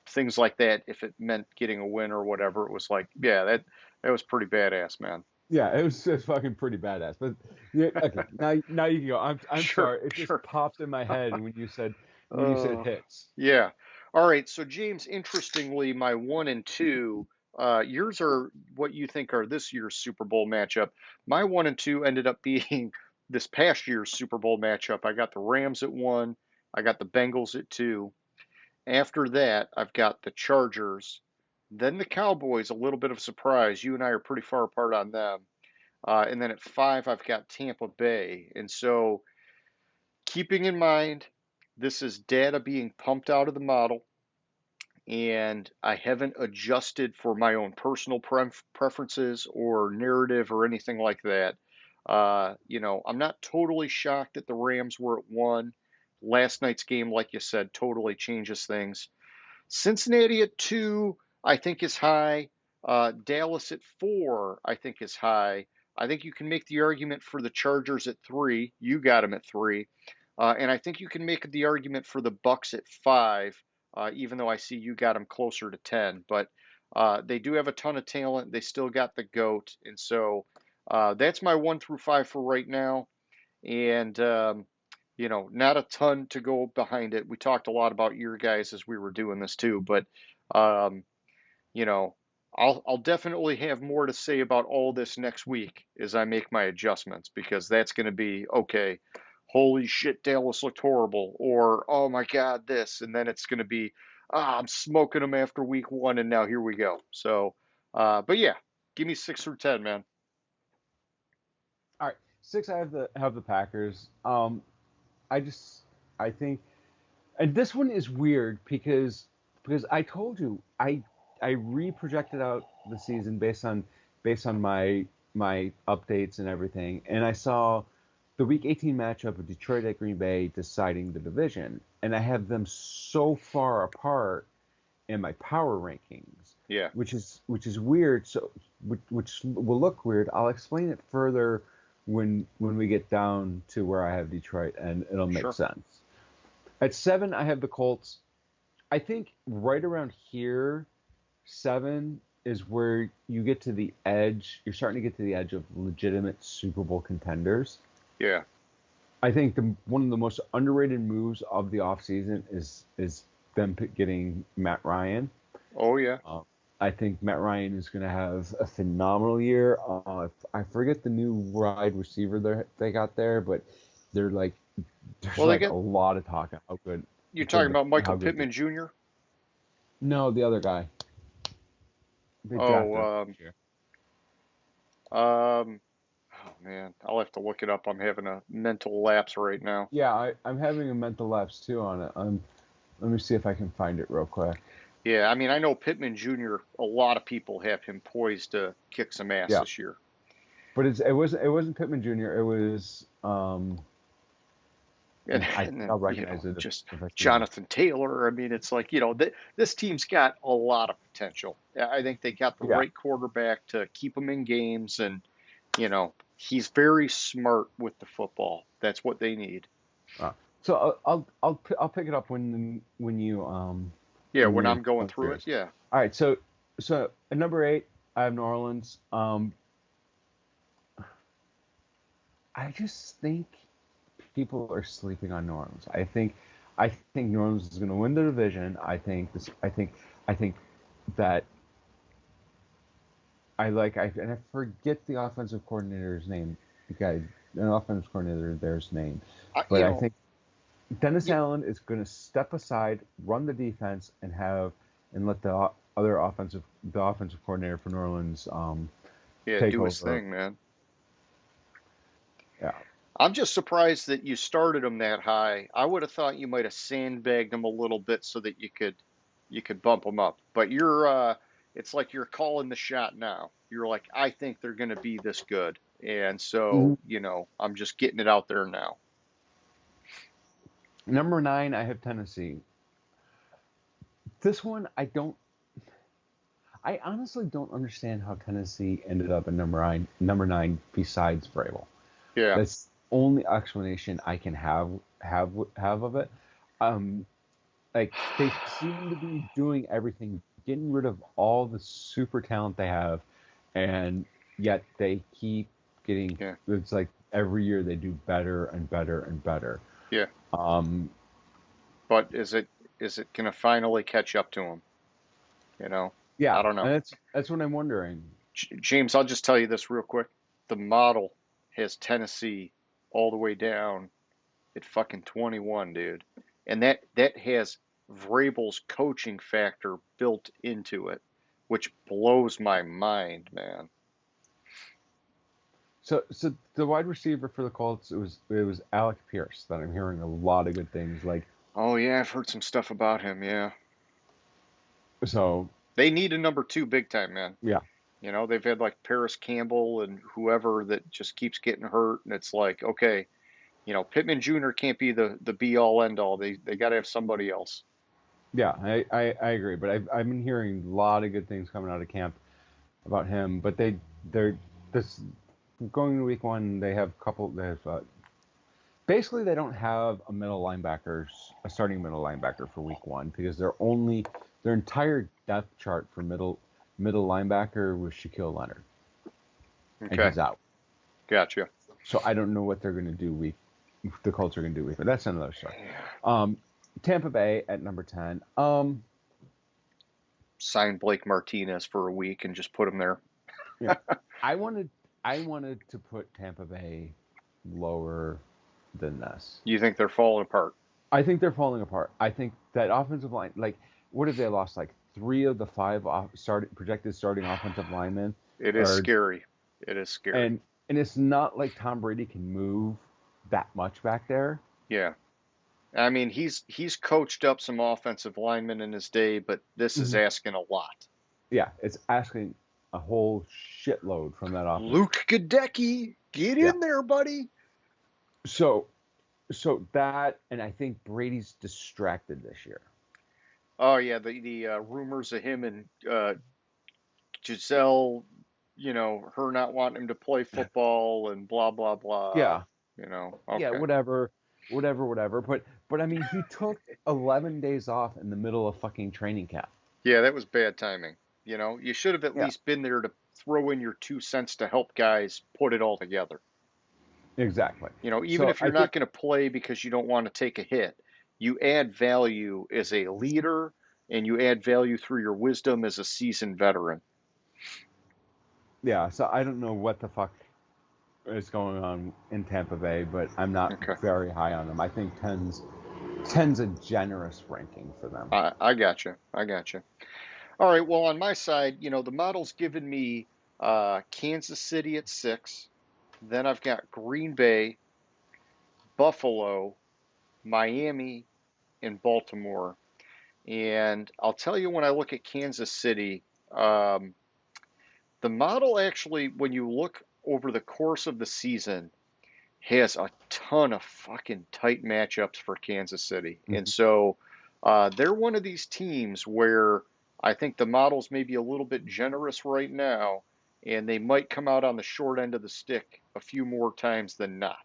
things like that if it meant getting a win or whatever. It was like, yeah, that was pretty badass, man. Yeah, it was just fucking pretty badass. But yeah, okay, now you can go. I'm Sure, sorry. It just sure. popped in my head when you said Uh, hits. yeah. All right. So James, interestingly, my 1 and 2, yours are what you think are this year's Super Bowl matchup. My 1 and 2 ended up being this past year's Super Bowl matchup. I got the Rams at 1. I got the Bengals at 2. After that, I've got the Chargers. Then the Cowboys, a little bit of a surprise. You and I are pretty far apart on them. And then at 5, I've got Tampa Bay. And so keeping in mind, this is data being pumped out of the model, and I haven't adjusted for my own personal preferences or narrative or anything like that. I'm not totally shocked that the Rams were at 1. Last night's game, like you said, totally changes things. Cincinnati at 2, I think is high. Dallas at 4, I think is high. I think you can make the argument for the Chargers at 3. You got them at 3. And I think you can make the argument for the Bucks at 5, even though I see you got them closer to 10. But they do have a ton of talent. They still got the GOAT. And so that's my 1 through 5 for right now. And, not a ton to go behind it. We talked a lot about your guys as we were doing this too. But, um, you know, I'll definitely have more to say about all this next week as I make my adjustments, because that's going to be okay. Holy shit, Dallas looked horrible, or oh my God, this, and then it's going to be, I'm smoking them after week 1, and now here we go. So, but yeah, give me 6 through 10, man. All right, 6. I have the Packers. I just I think, and this one is weird because I told you I reprojected out the season based on my updates and everything, and I saw the Week 18 matchup of Detroit at Green Bay deciding the division, and I have them so far apart in my power rankings, Yeah, which is weird. So which will look weird. I'll explain it further when we get down to where I have Detroit, and it'll make sure. sense. At 7, I have the Colts. I think right around here, 7 is where you get to the edge. You're starting to get to the edge of legitimate Super Bowl contenders. Yeah, I think one of the most underrated moves of the offseason is them getting Matt Ryan. oh yeah. I think Matt Ryan is going to have a phenomenal year. I forget the new wide receiver they got there, but they're like there's Well, they like get a lot of talk how you're talking about Michael how good Pittman Jr. no, the other guy. They drafted him Oh, this year. oh man, I'll have to look it up. I'm having a mental lapse right now. Yeah, I'm having a mental lapse too on it. Let me see if I can find it real quick. Yeah, I mean, I know Pittman Jr., a lot of people have him poised to kick some ass Yeah, this year. but it wasn't Pittman Jr. It was And, I and think then, I'll recognize it just if I see it. Jonathan Taylor. I mean, it's like, this team's got a lot of potential. I think they got the Yeah. right quarterback to keep them in games, and, he's very smart with the football. That's what they need. So I'll pick it up Yeah, when when you're I'm going going through through it, yours. yeah. All right, so at number 8, I have New Orleans. I just think people are sleeping on New Orleans. I think New Orleans is going to win the division. I think that and I forget the offensive coordinator's name. The guy, an offensive coordinator, there's name, I, but I think Dennis y- Allen is going to step aside, run the defense, and let the offensive coordinator for New Orleans yeah, take do his over. thing, man. Yeah. I'm just surprised that you started him that high. I would have thought you might have sandbagged him a little bit so that you could bump him up. But it's like you're calling the shot now. You're like, I think they're going to be this good, and Mhm. so I'm just getting it out there now. Number 9, I have Tennessee. This one, I honestly don't understand how Tennessee ended up at number nine besides Vrabel. Yeah. That's the only explanation I can have of it. Um, like they seem to be doing everything, getting rid of all the super talent they have, and yet they keep getting. Yeah. It's like every year they do better and better and better. Yeah. Um, But is it gonna finally catch up to him? You know, I yeah, don't know. and that's what I'm wondering. James, I'll just tell you this real quick. The model has Tennessee all the way down at fucking 21, dude. And that has Vrabel's coaching factor built into it, which blows my mind, man. So the wide receiver for the Colts, it was Alec Pierce that I'm hearing a lot of good things. Like Oh yeah, I've heard some stuff about him, yeah. so, They need a number two big time, man. yeah, You know, they've had like Paris Campbell and whoever that just keeps getting hurt, and it's like, okay, Pittman Jr. can't be the be all end all. They got to have somebody else. yeah, I agree. But I've been hearing a lot of good things coming out of camp about him. But they're this going to week one. They have a couple. They have basically they don't have a starting middle linebacker for week one because their entire depth chart for middle linebacker was Shaquille Leonard, and Okay, he's out. gotcha. So I don't know what they're going to do the Colts are going to do week, but that's another story. Yeah. Um, Tampa Bay at number 10. Sign Blake Martinez for a week and just put him there. Yeah, I wanted to put Tampa Bay lower than this. You think they're falling apart? I think they're falling apart. I think that offensive line, like, what have they lost? Like three of the five projected starting offensive linemen It is are, scary. It is scary. and it's not like Tom Brady can move that much back there. Yeah. I mean, he's coached up some offensive linemen in his day, but this is Mhm. asking a lot. Yeah, it's asking a whole shitload from that offense. Luke Gadecki, get Yeah. in there, buddy. So that, and I think Brady's distracted this year. Oh yeah, the rumors of him and Giselle, her not wanting him to play football and blah blah blah. Yeah, yeah, Okay. whatever. But I mean, he took 11 days off in the middle of fucking training camp. Yeah, that was bad timing. You should have at Yeah, least been there to throw in your 2 cents to help guys put it all together. exactly. Even So if I you're not think, going to play because you don't want to take a hit, you add value as a leader and you add value through your wisdom as a seasoned veteran. yeah. So I don't know what the fuck is going on in Tampa Bay, but I'm not Okay. very high on them. I think ten's a generous ranking for them. I got you. I got you. All right. Well, on my side, the model's given me Kansas City at 6. Then I've got Green Bay, Buffalo, Miami, and Baltimore. And I'll tell you, when I look at Kansas City, um, the model actually, when you look over the course of the season, has a ton of fucking tight matchups for Kansas City. And Mhm. so they're one of these teams where I think the model's maybe a little bit generous right now, and they might come out on the short end of the stick a few more times than not.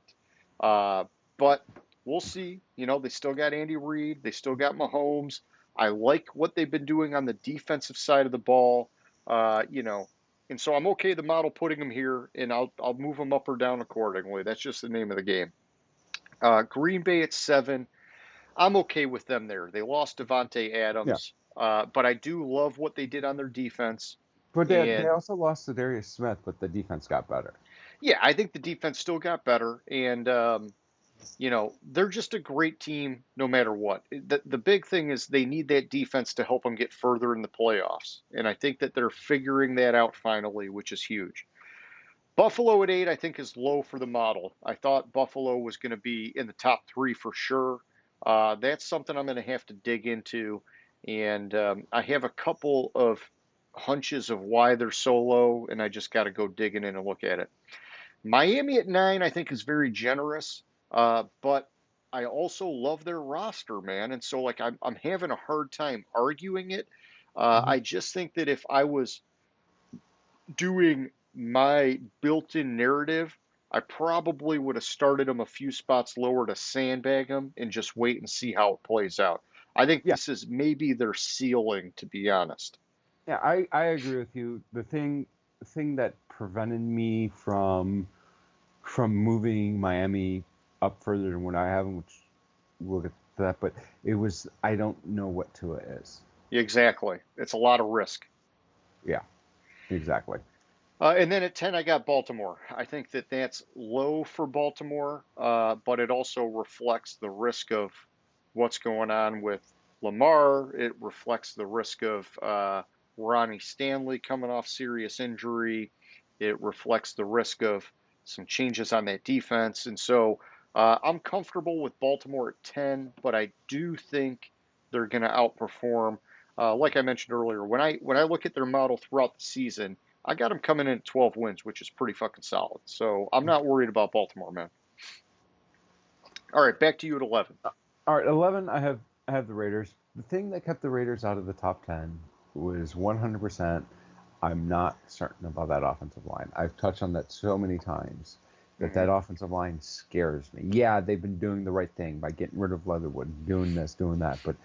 Uh, but we'll see. They still got Andy Reid, they still got Mahomes. I like what they've been doing on the defensive side of the ball. Uh, you know, and so I'm okay the model putting them here, and I'll move them up or down accordingly. That's just the name of the game. Green Bay at 7. I'm okay with them there. They lost Devontae Yeah, Adams, but I do love what they did on their defense. but they And also lost to Darius Smith, but the defense got better. yeah, I think the defense still got better. And they're just a great team no matter what. The big thing is they need that defense to help them get further in the playoffs. And I think that they're figuring that out finally, which is huge. Buffalo at 8, I think, is low for the model. I thought Buffalo was going to be in the top 3 for sure. That's something I'm going to have to dig into. And I have a couple of hunches of why they're so low, and I just got to go digging in and look at it. Miami at 9, I think, is very generous, but I also love their roster, man. And so like I'm having a hard time arguing it. Mhm. I just think that if I was doing my built-in narrative, I probably would have started them a few spots lower to sandbag them and just wait and see how it plays out. I think Yeah, this is maybe their ceiling, to be honest. yeah, I agree with you. The thing that prevented me from moving Miami up further than what I have, which we'll get to that, but it was I don't know what Tua is. Exactly. It's a lot of risk. Yeah, exactly. And then at 10, I got Baltimore. I think that that's low for Baltimore, but it also reflects the risk of what's going on with Lamar. It reflects the risk of Ronnie Stanley coming off serious injury. It reflects the risk of some changes on that defense. And so I'm comfortable with Baltimore at 10, but I do think they're going to outperform. Like I mentioned earlier, when I look at their model throughout the season, I got them coming in at 12 wins, which is pretty fucking solid. So I'm not worried about Baltimore, man. All right, back to you at 11. All right, 11. I have the Raiders. The thing that kept the Raiders out of the top 10 was 100%. I'm not certain about that offensive line. I've touched on that so many times that Hmm. offensive line scares me. Yeah, they've been doing the right thing by getting rid of Leatherwood, doing this, doing that, but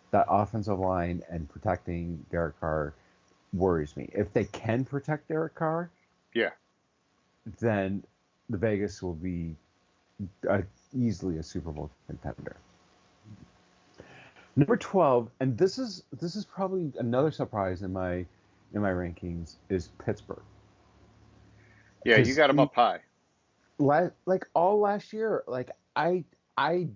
that offensive line and protecting Derek Carr worries me. If they can protect Derek Carr, Yeah. then the Vegas will be uh, easily a Super Bowl contender. Number 12, and this is probably another surprise in my rankings, is Pittsburgh. Yeah, you Because got them up high. like all last year, like I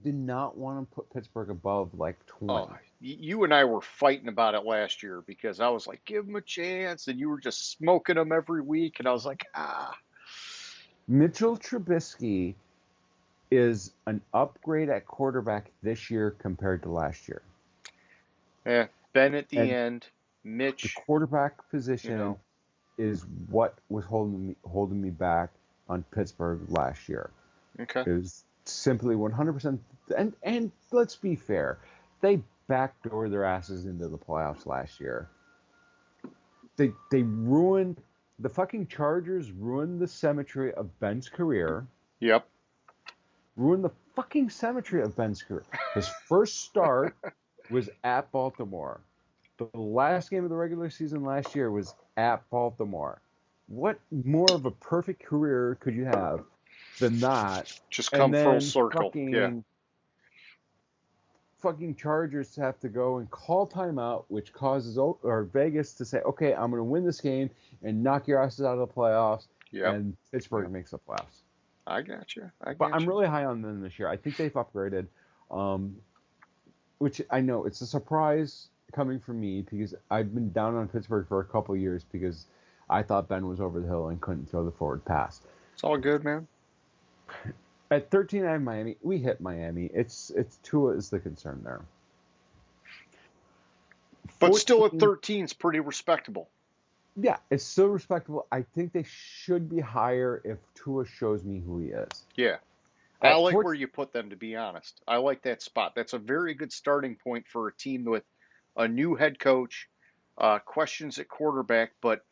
did not want to put Pittsburgh above like Oh, 20. you and I were fighting about it last year because I was like, give them a chance. And you were just smoking them every week. And I was like, ah. Mitchell Trubisky is an upgrade at quarterback this year compared to last year. Yeah. Ben at the And end, the Mitch, quarterback you position know, is what was holding me back on Pittsburgh last year. okay. It was simply 100%. And let's be fair, they backdoored their asses into the playoffs last year. They ruined the fucking Chargers, ruined the symmetry of Ben's career, Yep. ruined the fucking symmetry of Ben's career. His first start was at Baltimore. The last game of the regular season last year was at Baltimore. What more of a perfect career could you have than that? Just And come full then circle. Yeah. fucking Chargers have to go and call timeout, which causes or Vegas to say, "Okay, I'm going to win this game and knock your asses out of the playoffs," Yep. and Pittsburgh Yep. makes the playoffs. I got you. I But got I'm you. really high on them this year. I think they've upgraded, um, which I know it's a surprise coming from me because I've been down on Pittsburgh for a couple of years because I thought Ben was over the hill and couldn't throw the forward pass. It's all good, man. At 13, I have Miami. We hit Miami. It's Tua is the concern there. But still at 14, 13 is pretty respectable. yeah, it's still respectable. I think they should be higher if Tua shows me who he is. Yeah. I At like where 14, you put them, to be honest. I like that spot. That's a very good starting point for a team with a new head coach, questions at quarterback, but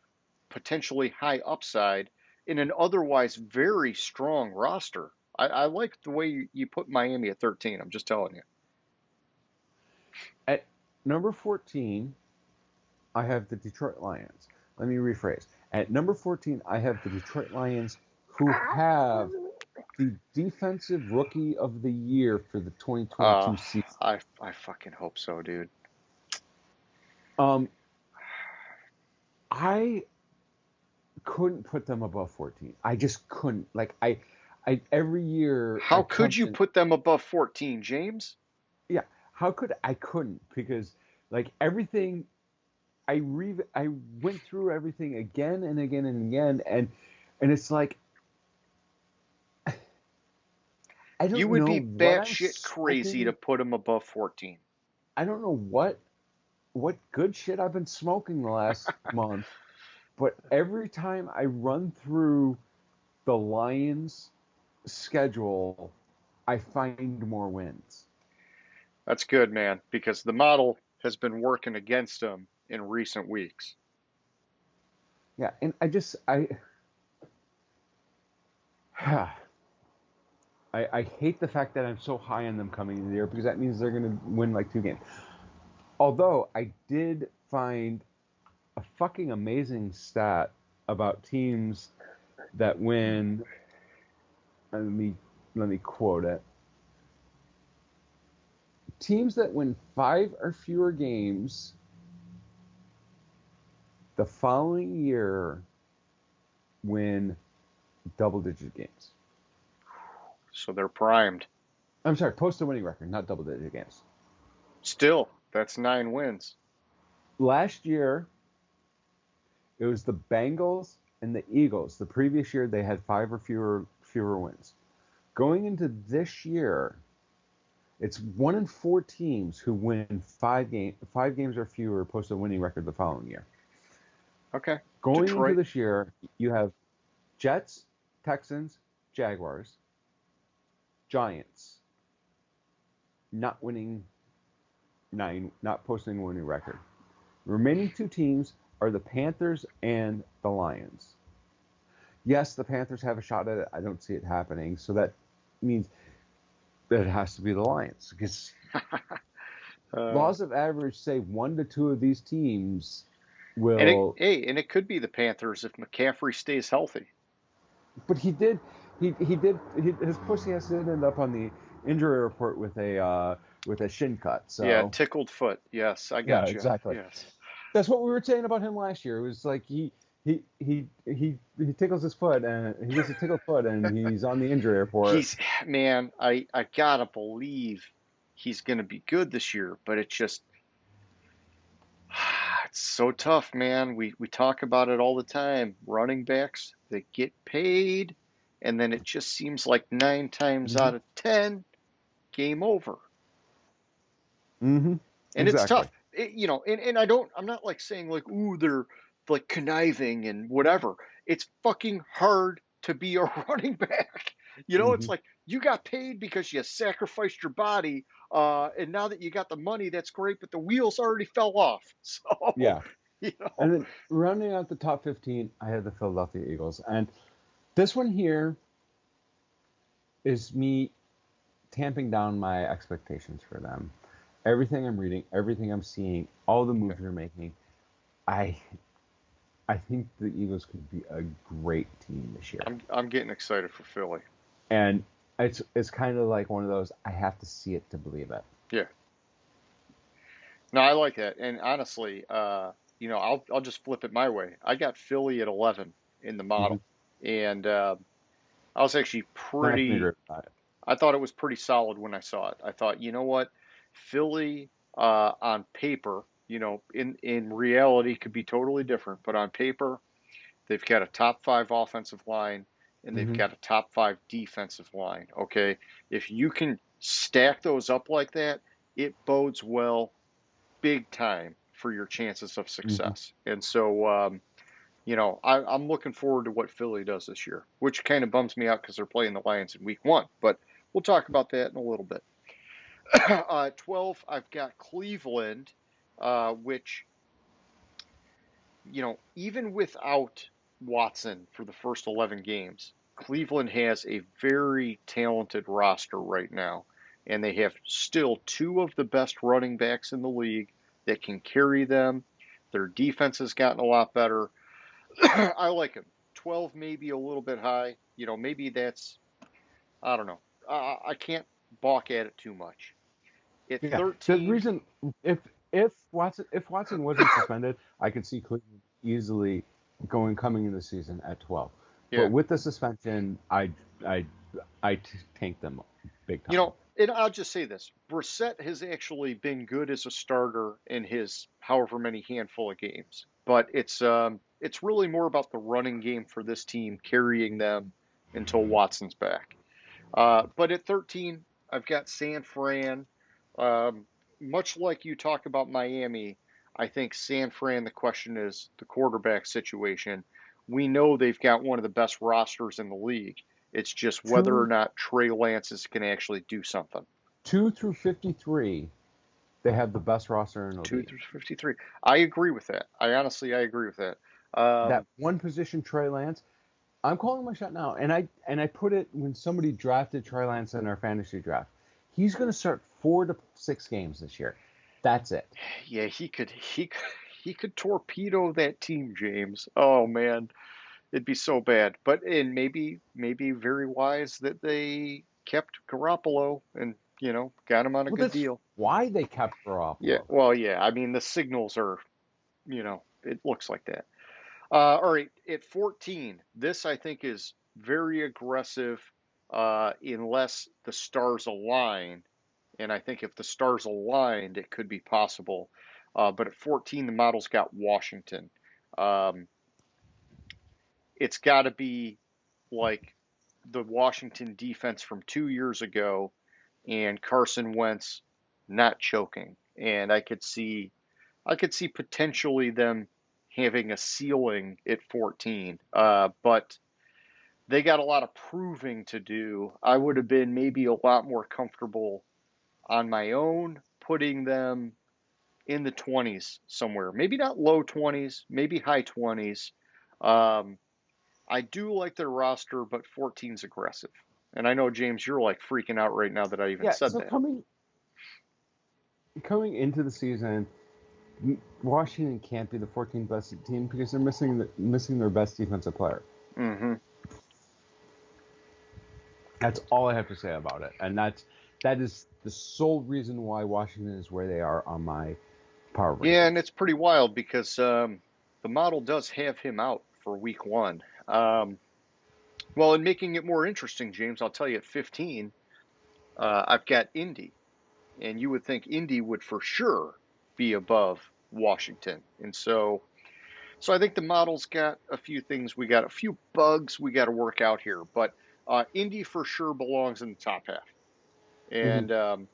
potentially high upside in an otherwise very strong roster. I like the way you put Miami at 13. I'm just telling you. at number 14, I have the Detroit Lions. Let me rephrase. At number 14, I have the Detroit Lions who have the defensive rookie of the year for the Uh, 2022 season. I fucking hope so, dude. Um, I couldn't put them above 14. I just couldn't. Like I every year How I could come you in. put them above 14, James? Yeah, how could I couldn't because like everything I went through everything again and again and again and it's like I You don't would know be what I'm batshit crazy to smoking. put them above 14. I don't know what good shit I've been smoking the last month, but every time I run through the Lions schedule, I find more wins. That's good, man, because the model has been working against them in recent weeks. Yeah, and I hate the fact that I'm so high on them coming into the year because that means they're going to win like 2 games. Although I did find a fucking amazing stat about teams that win. Let me quote it. Teams that win 5 or fewer games the following year win double-digit games. So they're primed. I'm sorry, post a winning record, not double-digit games. Still, that's 9 wins. Last year, it was the Bengals and the Eagles. The previous year, they had 5 or fewer wins. Going into this year, it's 1 in 4 teams who win 5 games or fewer post a winning record the following year. Okay. Going Detroit. into this year, you have Jets, Texans, Jaguars, Giants, not posting a winning record. The remaining 2 teams are the Panthers and the Lions. Yes, the Panthers have a shot at it. I don't see it happening. So that means that it has to be the Lions because laws of average say 1 to 2 of these teams will. And it could be the Panthers if McCaffrey stays healthy. But his pussy has to end up on the injury report with a shin cut. So Yeah, tickled foot. Yes, I got yeah, you. exactly. Yes. That's what we were saying about him last year. It was like he tickles his foot and he gets a tickled foot and he's on the injury report. I gotta believe he's gonna be good this year, but it's just it's so tough, man. We talk about it all the time. Running backs that get paid, and then it just seems like 9 times Mm-hmm. out of 10, game over. Mm-hmm. And it's Exactly. tough. And I'm not like saying like, ooh, they're like conniving and whatever. It's fucking hard to be a running back. It's Mm-hmm. like you got paid because you sacrificed your body, and now that you got the money, that's great, but the wheels already fell off. So, Yeah. you know, And then rounding out the top 15, I had the Philadelphia Eagles. And this one here is me tamping down my expectations for them. Everything I'm reading, everything I'm seeing, all the moves they're making, I I think the Eagles could be a great team this year. I'm getting excited for Philly. And it's kind of like one of those I have to see it to believe it. Yeah. No, I like that. And honestly, I'll just flip it my way. I got Philly at 11 in the Mm-hmm. model, and I was actually I can agree pretty. with that. I thought it was pretty solid when I saw it. I thought, you know what, Philly on paper, in reality could be totally different, but on paper they've got a top 5 offensive line and they've Mm-hmm. got a top 5 defensive line. Okay, if you can stack those up like that, it bodes well big time for your chances of Mm-hmm. success. And so, I'm looking forward to what Philly does this year, which kind of bums me out because they're playing the Lions in week 1. But we'll talk about that in a little bit. 12, I've got Cleveland, which, even without Watson for the first 11 games, Cleveland has a very talented roster right now. And they have still 2 of the best running backs in the league that can carry them. Their defense has gotten a lot better. I like him. 12 maybe a little bit high. Maybe that's, I don't know. I can't balk at it too much. At Yeah. The 13, reason if Watson wasn't suspended, I could see Cleveland easily coming in the season at 12. But yeah. with the suspension, I tank them big time. And I'll just say this. Brissett has actually been good as a starter in his however many handful of games. But it's really more about the running game for this team carrying them until Watson's back. But at 13, I've got San Fran. Um, Much like you talk about Miami, I think San Fran, the question is the quarterback situation. We know they've got one of the best rosters in the league. It's just whether or Two, not Trey Lance is going to actually do something. 2 through 53, they have the best roster in the 2 league. through 53. I agree with that. I agree with that. That one position, Trey Lance, I'm calling my shot now, and I put it when somebody drafted Trey Lance in our fantasy draft. He's going to start 4 to 6 games this year. That's it. Yeah, he could torpedo that team, James. Oh man, it'd be so bad. But and maybe very wise that they kept Garoppolo and got him on a Well, good that's deal. why they kept Yeah, Garoppolo. well, yeah. I mean, the signals are, it looks like that. All right, at 14, this I think is very aggressive, unless the stars align. And I think if the stars aligned, it could be possible. But at 14, the model's got Washington. Um, it's got to be like the Washington defense from 2 years ago and Carson Wentz not choking. And I could see potentially them having a ceiling at 14. But they got a lot of proving to do. I would have been maybe a lot more comfortable on my own putting them in the 20s somewhere. Maybe not low 20s, maybe high 20s. Um, I do like their roster, but 14's aggressive. And I know, James, you're like freaking out right now that I even Yeah, said so that. coming into the season, Washington can't be the 14th best team because they're missing their best defensive player. Mm-hmm. That's all I have to say about it, and that is the sole reason why Washington is where they are on my power Yeah, and rankings. it's pretty wild because the model does have him out for week one. Well, in making it more interesting, James, I'll tell you at 15, I've got Indy. And you would think Indy would for sure be above Washington. And so I think the model's got a few things. We got a few bugs we got to work out here. But Indy for sure belongs in the top half. Mm-hmm. And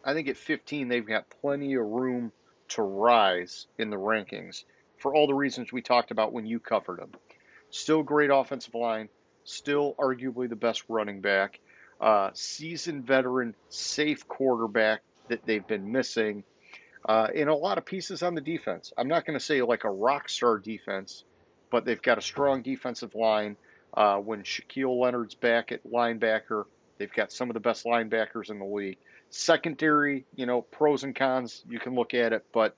I think at 15, they've got plenty of room to rise in the rankings for all the reasons we talked about when you covered them. Still great offensive line, still arguably the best running back, seasoned veteran, safe quarterback that they've been missing, and a lot of pieces on the defense. I'm not going to say like a rock star defense, but they've got a strong defensive line. When Shaquille Leonard's back at linebacker, they've got some of the best linebackers in the league. Secondary, pros and cons, you can look at it, but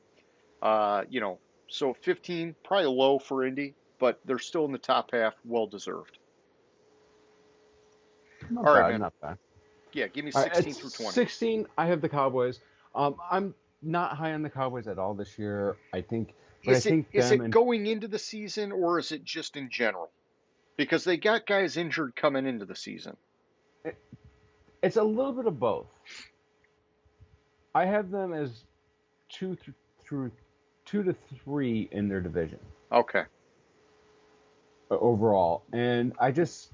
so 15, probably low for Indy, but they're still in the top half, well deserved. Not All right, bad, man. not bad. Yeah, give me All right, 16 at through 20. 16, I have the Cowboys. I'm not high on the Cowboys at all this year. But I Is it think is them it and going into the season or is it just in general? Because they got guys injured coming into the season. it's a little bit of both. I have them as through 2 to 3 in their division Okay. overall, and it's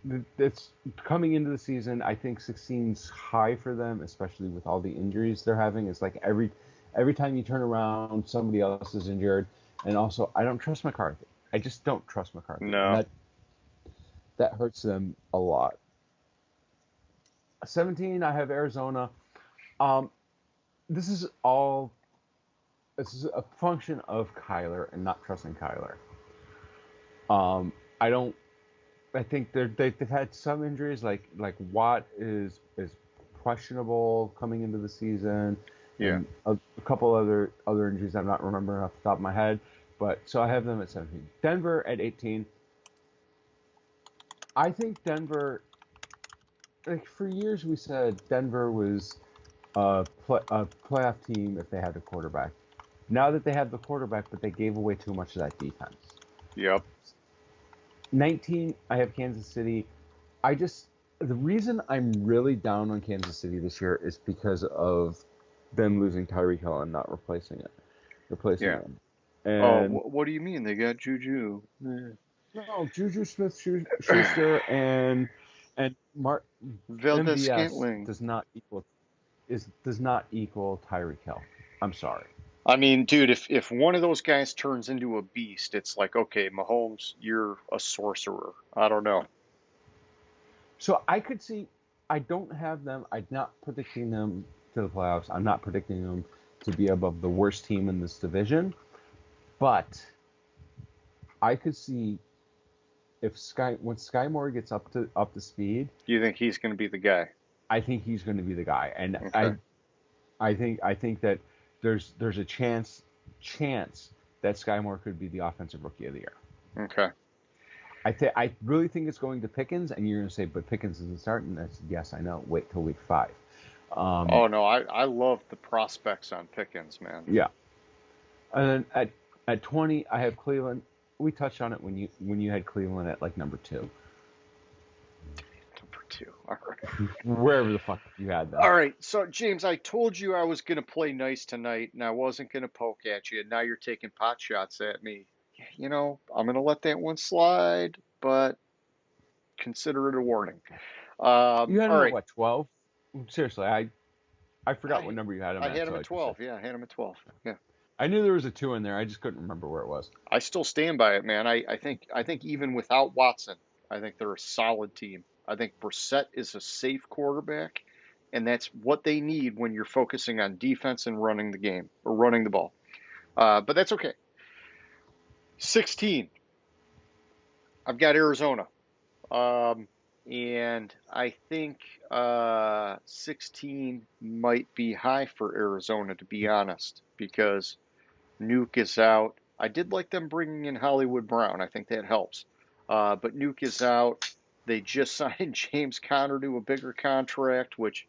coming into the season. I think 16's high for them, especially with all the injuries they're having. It's like every time you turn around, somebody else is injured, and also I don't trust McCarthy. I just don't trust McCarthy, and No. that hurts them a lot. 17, I have Arizona. Um, this is a function of Kyler and not trusting Kyler. I don't. I think they've had some injuries, like Watt is questionable coming into the season, Yeah. and a couple other injuries I'm not remembering off the top of my head. But so I have them at 17. Denver at 18. I think Denver. Like for years we said Denver was a playoff team if they had a quarterback. Now that they have the quarterback, but they gave away too much of that defense. Yep. 19, I have Kansas City. The reason I'm really down on Kansas City this year is because of them losing Tyreek Hill and not replacing Yeah. them. Oh, And what do you mean? They got Juju. Yeah. no, Juju Smith-Schuster and Mark Valdez MVS Scantling. does not equal Tyreek Hill. I'm sorry. I mean, dude, if one of those guys turns into a beast, it's like, okay, Mahomes, you're a sorcerer. I don't know. So I could see. I don't have them. I'm not predicting them to the playoffs. I'm not predicting them to be above the worst team in this division. But I could see if when Sky Moore gets up to speed, You think he's going to be the guy? I think he's going to be the guy. And Okay. I think that there's a chance that Sky Moore could be the offensive rookie of the year. Okay. I really think it's going to Pickens, and you're going to say, but Pickens isn't starting. That's yes, I know. Wait till week 5. Oh no, I love the prospects on Pickens, man. Yeah, and then at 20, I have Cleveland. We touched on it when you had Cleveland at like number 2, Number 2. All right. wherever the fuck you had them. All right. So James, I told you I was going to play nice tonight, and I wasn't going to poke at you. Now you're taking pot shots at me. You know, I'm going to let that one slide, but consider it a warning. You had All him at right. what, 12? Seriously, I forgot what I number you had him I at. had him So at 12. Yeah, I had him at 12. Yeah. I knew there was a 2 in there. I just couldn't remember where it was. I still stand by it, man. I think even without Watson, I think they're a solid team. I think Brissett is a safe quarterback, and that's what they need when you're focusing on defense and running the game or running the ball. But that's okay. 16. I've got Arizona. And I think 16 might be high for Arizona, to be honest, because Nuke is out. I did like them bringing in Hollywood Brown. I think that helps. But Nuke is out. They just signed James Conner to a bigger contract, which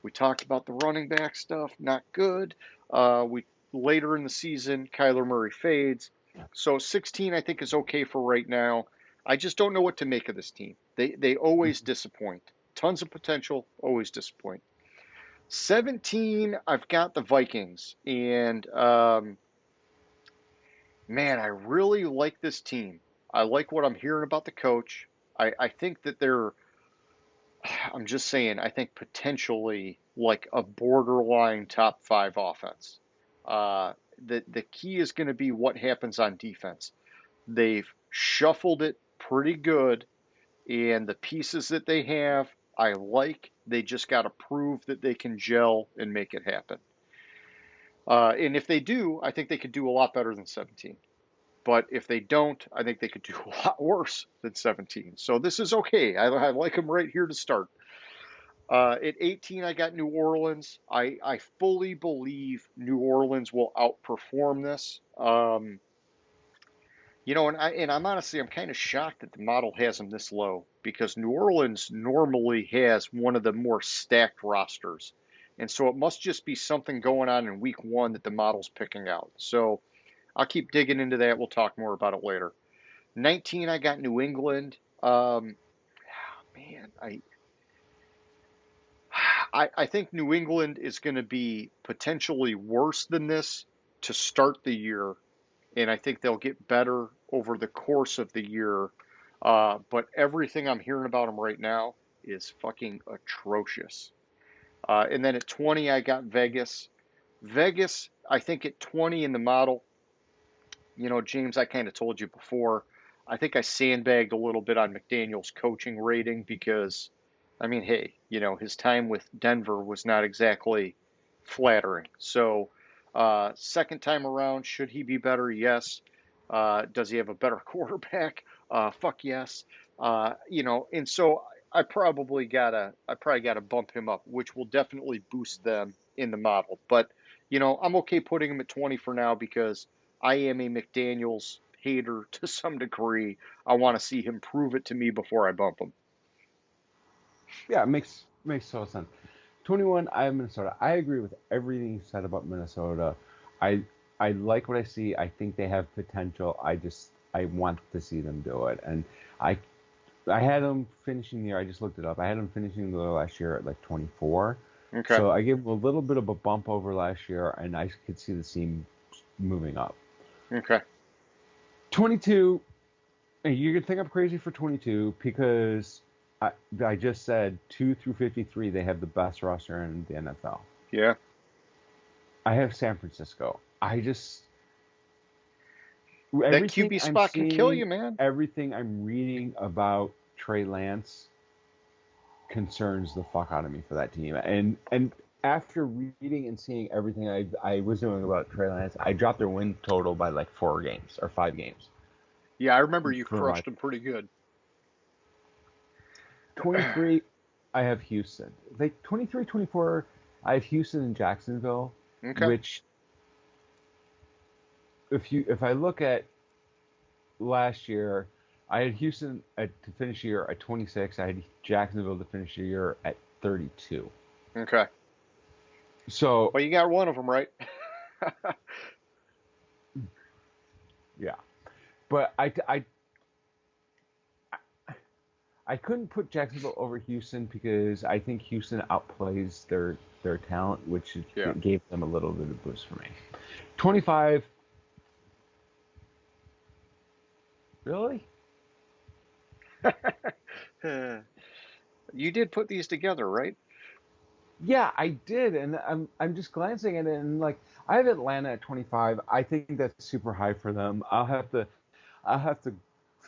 we talked about the running back stuff. Not good. We later in the season, Kyler Murray fades. So 16, I think, is okay for right now. I just don't know what to make of this team. They always disappoint. Tons of potential, always disappoint. 17, I've got the Vikings, and man, I really like this team. I like what I'm hearing about the coach. I think that they're, I'm just saying, I think potentially like a borderline top 5 offense. Uh, the key is going to be what happens on defense. They've shuffled it pretty good, and the pieces that they have, I like. They just got to prove that they can gel and make it happen. And if they do, I think they could do a lot better than 17. But if they don't, I think they could do a lot worse than 17. So this is okay. I like them right here to start. At 18, I got New Orleans. I fully believe New Orleans will outperform this. You know, and I'm honestly, I'm kind of shocked that the model has them this low because New Orleans normally has one of the more stacked rosters. And so it must just be something going on in week 1 that the model's picking out. So I'll keep digging into that. We'll talk more about it later. 19, I got New England. Man, I think New England is going to be potentially worse than this to start the year, and I think they'll get better over the course of the year. But everything I'm hearing about them right now is fucking atrocious. And then at 20, I got Vegas. Vegas, I think at 20 in the model, you know, James, I kind of told you before, I think I sandbagged a little bit on McDaniel's coaching rating because, I mean, hey, you know, his time with Denver was not exactly flattering. So, second time around, should he be better? Yes. Does he have a better quarterback? Fuck yes. You know, and so I probably gotta bump him up, which will definitely boost them in the model. But, you know, I'm okay putting him at 20 for now because I am a McDaniels hater to some degree. I want to see him prove it to me before I bump him. Yeah, it makes total sense. 21, I have Minnesota. I agree with everything you said about Minnesota. I I like what I see. I think they have potential. I want to see them do it. And I I had them finishing the year. I just looked it up. I had them finishing the last year at like 24. Okay. So I gave them a little bit of a bump over last year, and I could see the team moving up. Okay. 22, and you could think I'm crazy for 22 because I just said 2 through 53, they have the best roster in the NFL. Yeah. I have San Francisco. That Everything QB I'm spot can kill seeing, you, man. everything I'm reading about Trey Lance, concerns the fuck out of me for that team. And after reading and seeing everything I was doing about Trey Lance, I dropped their win total by like 4 games or 5 games. Yeah, I remember you For my crushed them pretty good. 23, I have Houston. Like 23, 24, I have Houston and Jacksonville, Okay. which if I look at last year, I had Houston to finish the year at 26. I had Jacksonville to finish the year at 32. Okay. So Well, you got one of them right. yeah, but I couldn't put Jacksonville over Houston because I think Houston outplays their talent, which Yeah. gave them a little bit of boost for me. 25. Really? You did put these together, right? Yeah, I did, and I'm just glancing at it, and like I have Atlanta at 25. I think that's super high for them. I'll have to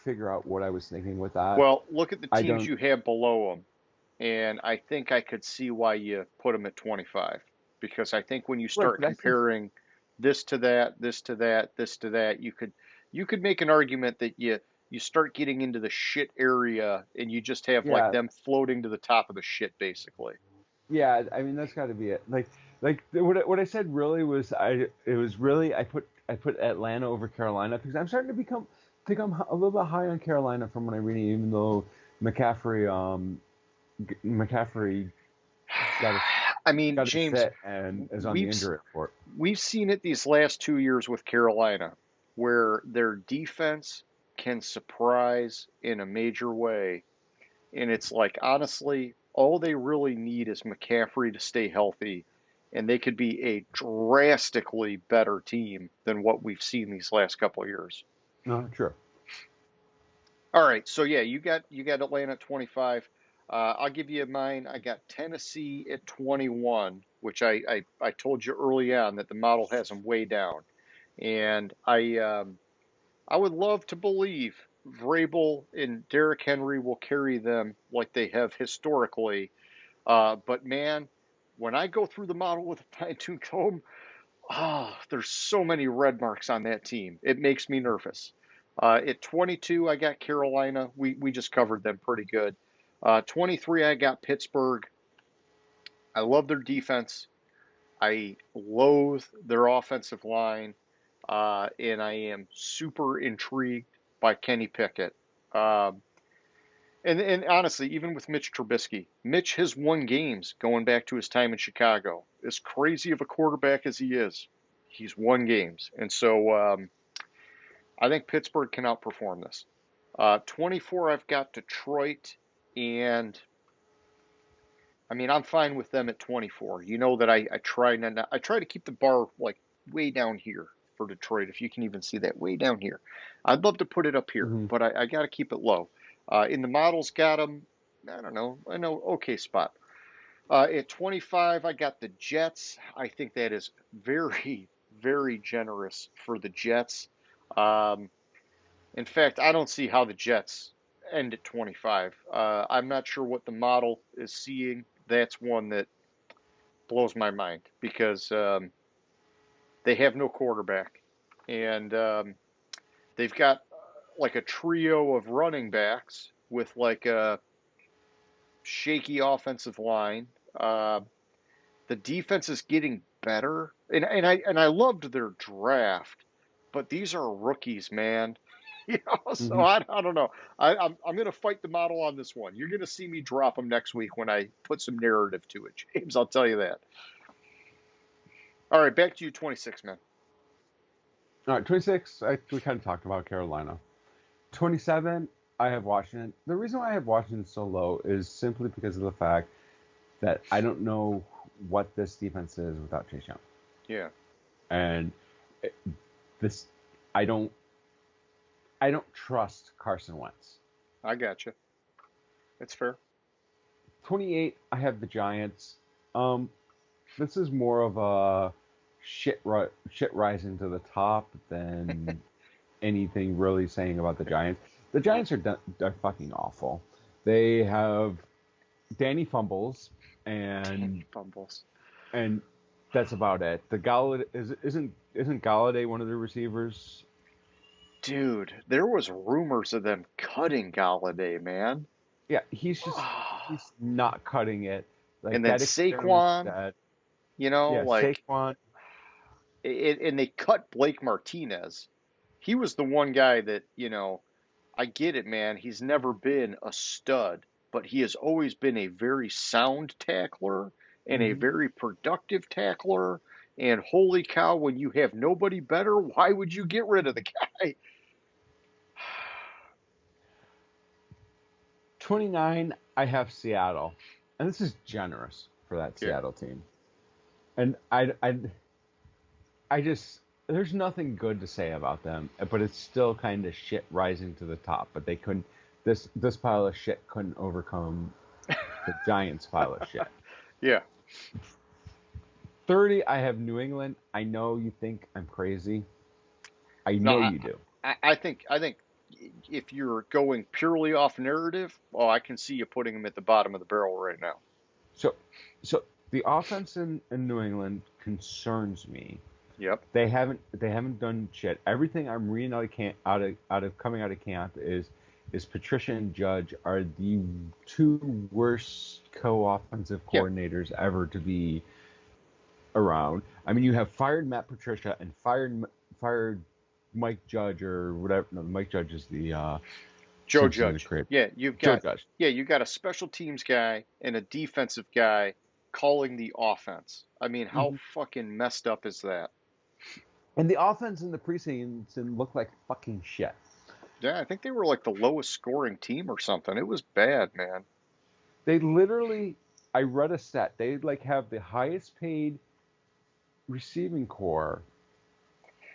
figure out what I was thinking with that. Well, look at the I teams don't. you have below them, and I think I could see why you put them at 25. Because I think when you Right, start but I think comparing this to that, this to that, this to that, you could make an argument that you start getting into the shit area, and you just have like yeah, them floating to the top of the shit, basically. yeah. I mean that's got to be it. Like what I said really was I put Atlanta over Carolina because I'm starting to think I'm a little bit high on Carolina from what I'm reading, even though McCaffrey got a I mean, got to James, sit and is on the we've injury report. we've seen it these last 2 years with Carolina, where their defense can surprise in a major way. And it's like, honestly, all they really need is McCaffrey to stay healthy, and they could be a drastically better team than what we've seen these last couple of years. No, sure. All right, so yeah, you got Atlanta at 25. I'll give you mine. I got Tennessee at 21, which I told you early on that the model has them way down, and I would love to believe Vrabel and Derrick Henry will carry them like they have historically. But man, when I go through the model with a fine-tooth comb, there's so many red marks on that team. It makes me nervous. At 22, I got Carolina. We just covered them pretty good. 23, I got Pittsburgh. I love their defense. I loathe their offensive line, and I am super intrigued by Kenny Pickett. Um, and honestly, even with Mitch Trubisky, Mitch has won games going back to his time in Chicago. As crazy of a quarterback as he is, he's won games. And so I think Pittsburgh can outperform this. 24, I've got Detroit. And I mean, I'm fine with them at 24. You know that I try I try to keep the bar like way down here for Detroit, if you can even see that, way down here. I'd love to put it up here, Hmm. but I got to keep it low. In the models, got them. I don't know. I know. Okay, spot. At 25, I got the Jets. I think that is very, very generous for the Jets. Um, in fact, I don't see how the Jets end at 25. I'm not sure what the model is seeing. That's one that blows my mind because they have no quarterback. And they've got like a trio of running backs with like a shaky offensive line. Uh, the defense is getting better, and I loved their draft, but these are rookies, man. So Hmm. I don't know. I'm going to fight the model on this one. You're going to see me drop them next week when I put some narrative to it, James. I'll tell you that. All right, back to you, 26, man. All right, 26. We kind of talked about Carolina. 27. I have Washington. The reason why I have Washington so low is simply because of the fact that I don't know what this defense is without Chase Young, Yeah, and it- this I don't I don't trust Carson Wentz. I got you. It's fair. 28. I have the Giants. Um, this is more of a shit rising to the top than anything really saying about the Giants. The Giants are fucking awful. They have Danny fumbles, and Danny fumbles. and that's about it. The Galladay isn't Galladay one of the receivers? Dude, there was rumors of them cutting Galladay, man. Yeah, he's not cutting it. Like And then that experiment Saquon, that yeah, like, Saquon. and they cut Blake Martinez. He was the one guy that, I get it, man. He's never been a stud, but he has always been a very sound tackler and a Mhm. very productive tackler. And holy cow, when you have nobody better, why would you get rid of the guy? 29, I have Seattle, and this is generous for that Yeah. Seattle team. And I just there's nothing good to say about them, but it's still kind of shit rising to the top. But they couldn't. This pile of shit couldn't overcome the Giants pile of shit. Yeah. 30, I have New England. I know you think I'm crazy. I No, know you do. I think if you're going purely off narrative, oh, I can see you putting them at the bottom of the barrel right now. So, so the offense in New England concerns me. Yep. They haven't done shit. Everything I'm reading out of coming out of camp is Patricia and Judge are the two worst co-offensive Yeah. coordinators ever to be around. I mean, you have fired Matt Patricia and fired Mike Judge or whatever. No, Mike Judge is the Joe Simpson Judge. created. Yeah, you've Joe got Judge. yeah, you got a special teams guy and a defensive guy calling the offense. I mean, how Hmm. fucking messed up is that? And the offense in the preseason looked like fucking shit. Yeah, I think they were like the lowest scoring team or something. It was bad, man. They literally, I read a stat. They like have the highest paid receiving core,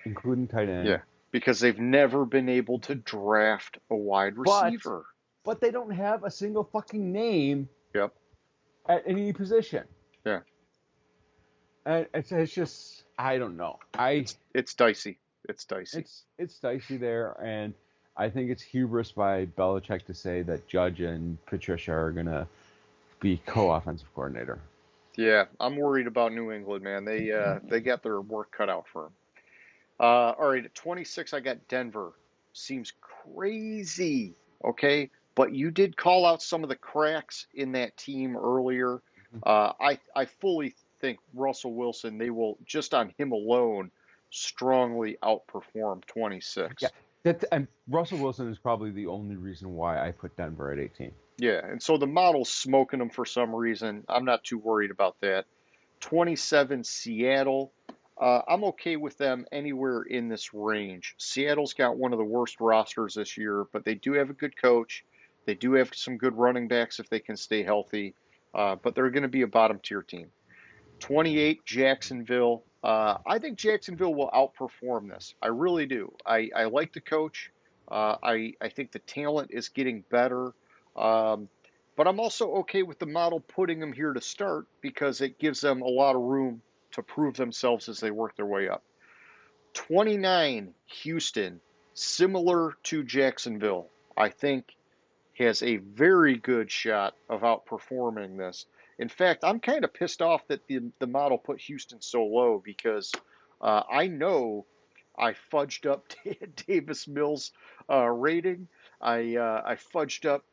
including tight Yeah, end, because they've never been able to draft a wide but receiver. but they don't have a single fucking name Yep. at any position. Yeah. And it's just I don't know. It's dicey. It's dicey. It's dicey there, and I think it's hubris by Belichick to say that Judge and Patricia are gonna be co-offensive coordinator. Yeah, I'm worried about New England, man. They got their work cut out for them. All right, at 26, I got Denver. Seems crazy, okay? But you did call out some of the cracks in that team earlier. I fully think Russell Wilson, they will, just on him alone, strongly outperform Yeah, 26. that and Russell Wilson is probably the only reason why I put Denver at 18. Yeah, and so the model's smoking them for some reason. I'm not too worried about that. 27, Seattle. I'm okay with them anywhere in this range. Seattle's got one of the worst rosters this year, but they do have a good coach. They do have some good running backs if they can stay healthy, but they're going to be a bottom tier team. 28, Jacksonville. I think Jacksonville will outperform this. I really do. I like the coach. I think the talent is getting better. Um, but I'm also okay with the model putting them here to start because it gives them a lot of room to prove themselves as they work their way up. 29, Houston, similar to Jacksonville, I think has a very good shot of outperforming this. In fact, I'm kind of pissed off that the model put Houston so low because I know I fudged up Davis Mills' rating. I fudged up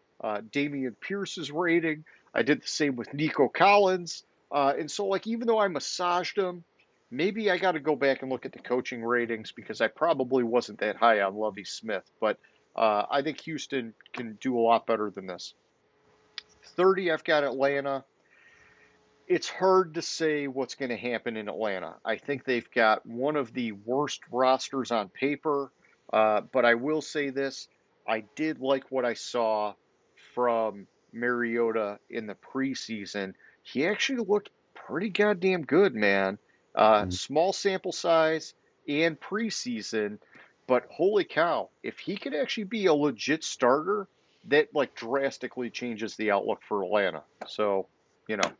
Damian Pierce's rating. I did the same with Nico Collins. And so, like, even though I massaged him, maybe I got to go back and look at the coaching ratings because I probably wasn't that high on Lovie Smith. But I think Houston can do a lot better than this. 30, I've got Atlanta. It's hard to say what's going to happen in Atlanta. I think they've got one of the worst rosters on paper, but I will say this. I did like what I saw from Mariota in the preseason. He actually looked pretty goddamn good, man. Mhm. Small sample size and preseason, but holy cow, if he could actually be a legit starter, that like drastically changes the outlook for Atlanta. So, you know,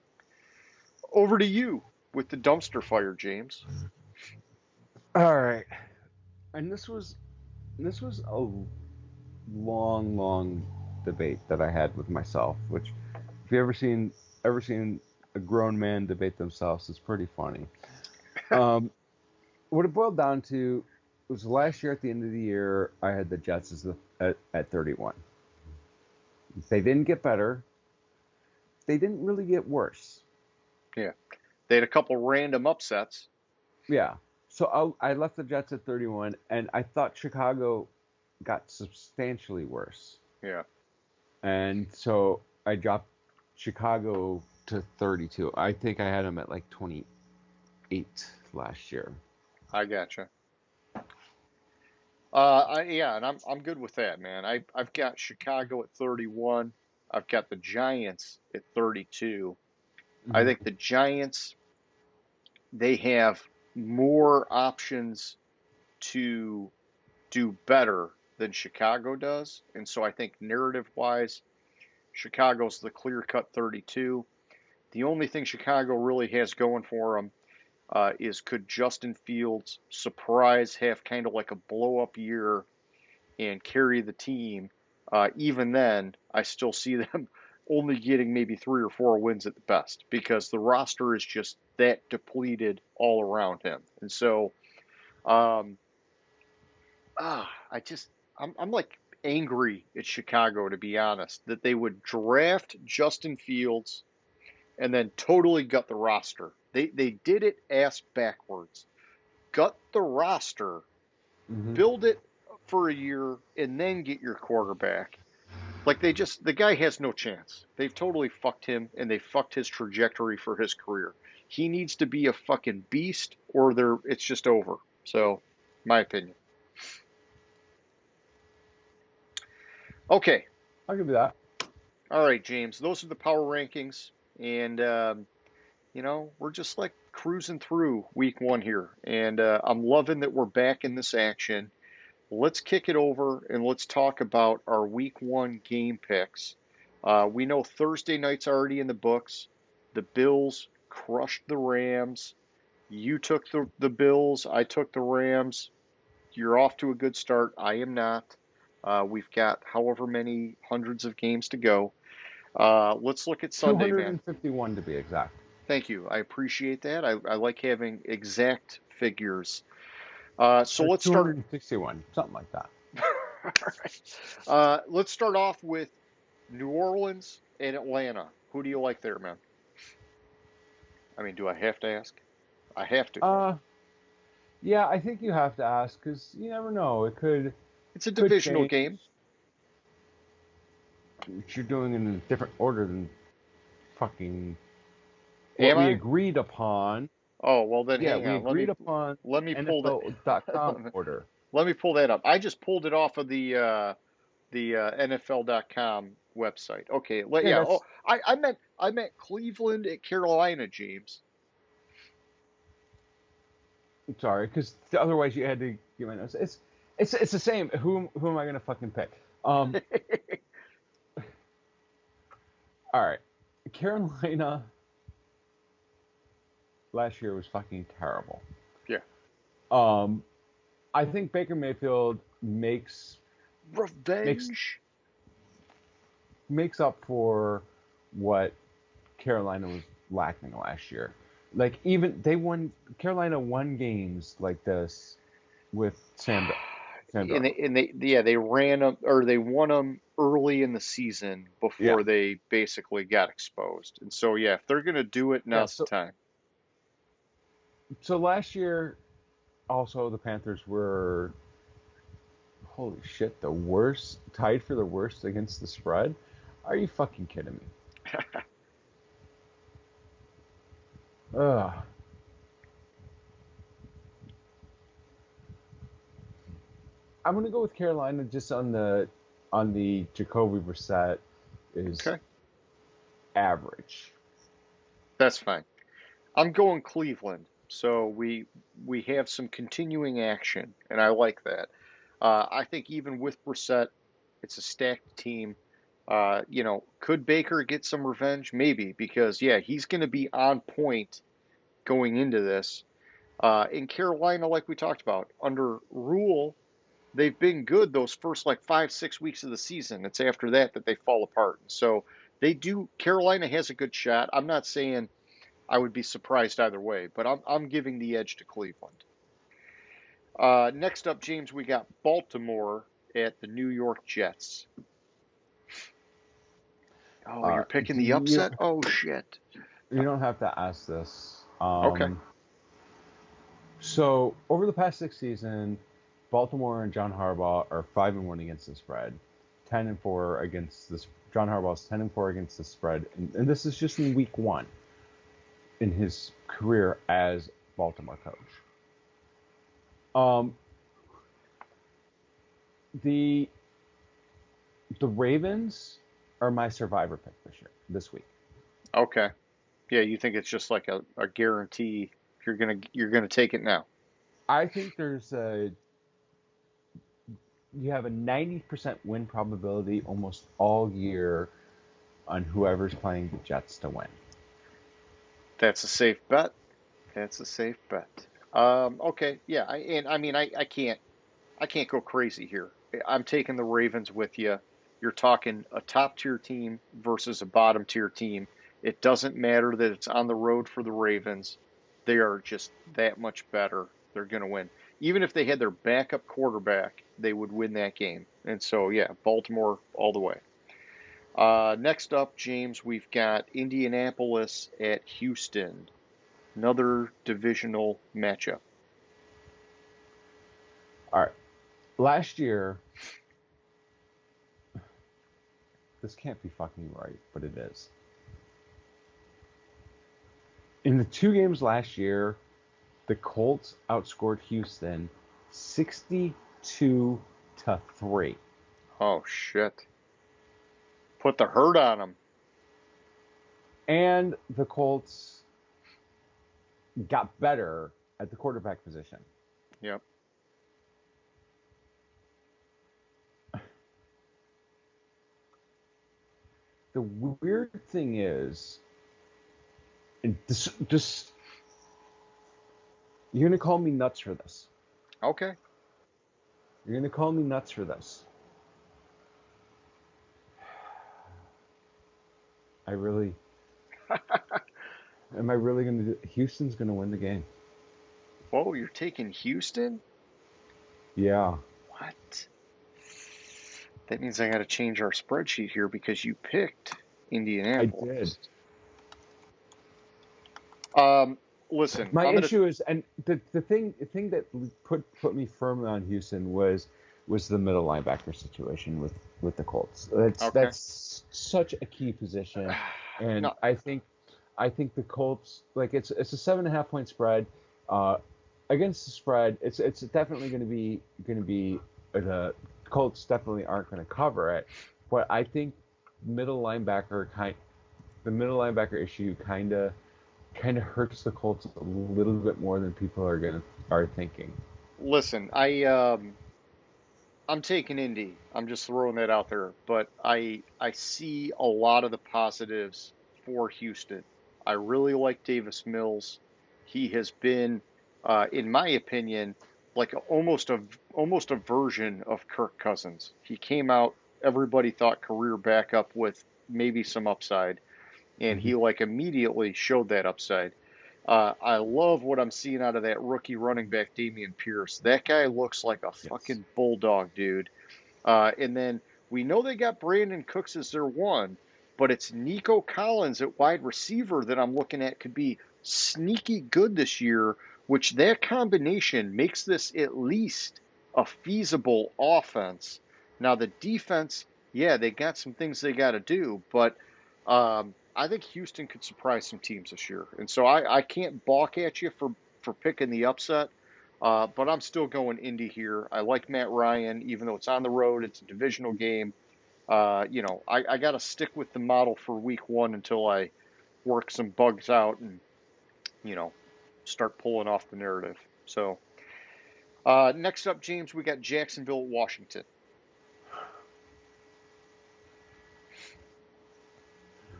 over to you with the dumpster fire, James. All right, and this was a long debate that I had with myself, which you ever seen a grown man debate themselves, it's pretty funny. Um, what it boiled down to was last year at the end of the year, I had the Jets at 31. They didn't get better. They didn't really get worse. Yeah. They had a couple random upsets. Yeah. So I left the Jets at 31, and I thought Chicago got substantially worse. Yeah. And so I dropped Chicago to 32. I think I had them at like 28 last year. I gotcha. Yeah, and I'm good with that, man. I've got Chicago at 31. I've got the Giants at 32. I Hmm. think the Giants, they have more options to do better than Chicago does. And so I think narrative wise, Chicago's the clear cut 32. The only thing Chicago really has going for them is could Justin Fields surprise, have kind of like a blow up year and carry the team? Even then, I still see them only getting maybe 3 or 4 wins at the best because the roster is just that depleted all around him. And so, um, I just I'm like angry at Chicago to be honest that they would draft Justin Fields and then totally gut the roster. They did it ass backwards. Gut the roster, Hmm. build it for a year, and then get your quarterback. Like the guy has no chance. They've totally fucked him and they fucked his trajectory for his career. He needs to be a fucking beast or it's just over. So, my opinion. Okay. I'll give you that. All right, James. Those are the power rankings. And, we're just like cruising through week one here. And I'm loving that we're back in this action. Let's kick it over and let's talk about our week one game picks. We know Thursday night's already in the books. The Bills crushed the Rams. You took the Bills. I took the Rams. You're off to a good start. I am not. We've got however many hundreds of games to go. Let's look at Sunday, man. 251 to be exact. Thank you. I appreciate that. I like having exact figures. So Or let's start. 261, something like that. Let's start off with New Orleans and Atlanta. Who do you like there, man? I mean, do I have to ask? I have to. Uh, yeah, I think you have to ask because you never know. It It's a could divisional change. game. You're doing it in a different order than fucking what Am we I? agreed upon. Oh, well then Yeah, hang we on. Let agreed me upon let me pull that NFL.com order. let me pull that up. I just pulled it off of the NFL.com website. Okay, Yeah, yeah. Oh, that's I meant Cleveland at Carolina, James. sorry because otherwise you had to give my notes. It's the same. Who am I gonna fucking pick? Um, all right, Carolina last year was fucking terrible. Yeah. Um, I think Baker Mayfield makes Revenge. makes up for what Carolina was lacking last year. Like even Carolina won games like this with Sam And Darnold. they ran them or they won them early in the season Yeah, before they basically got exposed. And so yeah, if they're gonna do it, yeah. now's the time. So last year also the Panthers were holy shit the worst, tied for the worst against the spread. Are you fucking kidding me? Ugh. I'm gonna go with Carolina just on the Jacoby Brissett is Okay, average. that's fine. I'm going Cleveland. So we have some continuing action, and I like that. I think even with Brissett, it's a stacked team. Could Baker get some revenge? Maybe, because yeah, he's going to be on point going into this. In Carolina, like we talked about, under Rule, they've been good those first like 5, 6 weeks of the season. It's after that that they fall apart. So Carolina has a good shot. I'm not saying I would be surprised either way, but I'm giving the edge to Cleveland. Next up, James, we got Baltimore at the New York Jets. Oh, you're picking the You upset? Oh, shit. you don't have to ask this. Okay. So over the past 6 seasons, Baltimore and John Harbaugh are 5-1 against the spread, 10-4 against this. John Harbaugh's 10-4 against the spread, and this is just in week 1 in his career as Baltimore coach. The Ravens are my survivor pick this week. Okay. Yeah, you think it's just like a guarantee you're gonna take it now. I think you have a 90% win probability almost all year on whoever's playing the Jets to win. That's a safe bet. That's a safe bet. Okay, yeah, I can't go crazy here. I'm taking the Ravens with you. You're talking a top tier team versus a bottom tier team. It doesn't matter that it's on the road for the Ravens. They are just that much better. They're going to win. Even if they had their backup quarterback, they would win that game. And so, yeah, Baltimore all the way. Next up, James, we've got Indianapolis at Houston. Another divisional matchup. All right. Last year, this can't be fucking right, but it is. In the 2 games last year, the Colts outscored Houston 62-3. Oh, shit. Put the hurt on them. And the Colts got better at the quarterback position. Yep. The weird thing is, this you're gonna call me nuts for this. Okay. You're gonna call me nuts for this. Am I really gonna do? Houston's gonna win the game. Whoa, you're taking Houston? Yeah. What? That means I got to change our spreadsheet here because you picked Indianapolis. I did. Listen, My issue is, and the thing that put me firmly on Houston was the middle linebacker situation with the Colts. That's such a key position, and No. I think the Colts, like, it's a 7.5 point spread. Against the spread, it's definitely going to be the Colts definitely aren't going to cover it, but I think the middle linebacker issue kind of hurts the Colts a little bit more than people are thinking. Listen, I'm taking Indy. I'm just throwing that out there, but I see a lot of the positives for Houston. I really like Davis Mills. He has been, in my opinion, like almost a version of Kirk Cousins. He came out, everybody thought career backup with maybe some upside, and he like immediately showed that upside. I love what I'm seeing out of that rookie running back, Dameon Pierce. That guy looks like a fucking bulldog, dude. And then we know they got Brandon Cooks as their one, but it's Nico Collins at wide receiver that I'm looking at could be sneaky good this year, which that combination makes this at least a feasible offense. Now, the defense, yeah, they got some things they got to do, but I think Houston could surprise some teams this year. And so I can't balk at you for picking the upset. But I'm still going Indy here. I like Matt Ryan, even though it's on the road, it's a divisional game. I got to stick with the model for week 1 until I work some bugs out and, start pulling off the narrative. So next up, James, we got Jacksonville, Washington.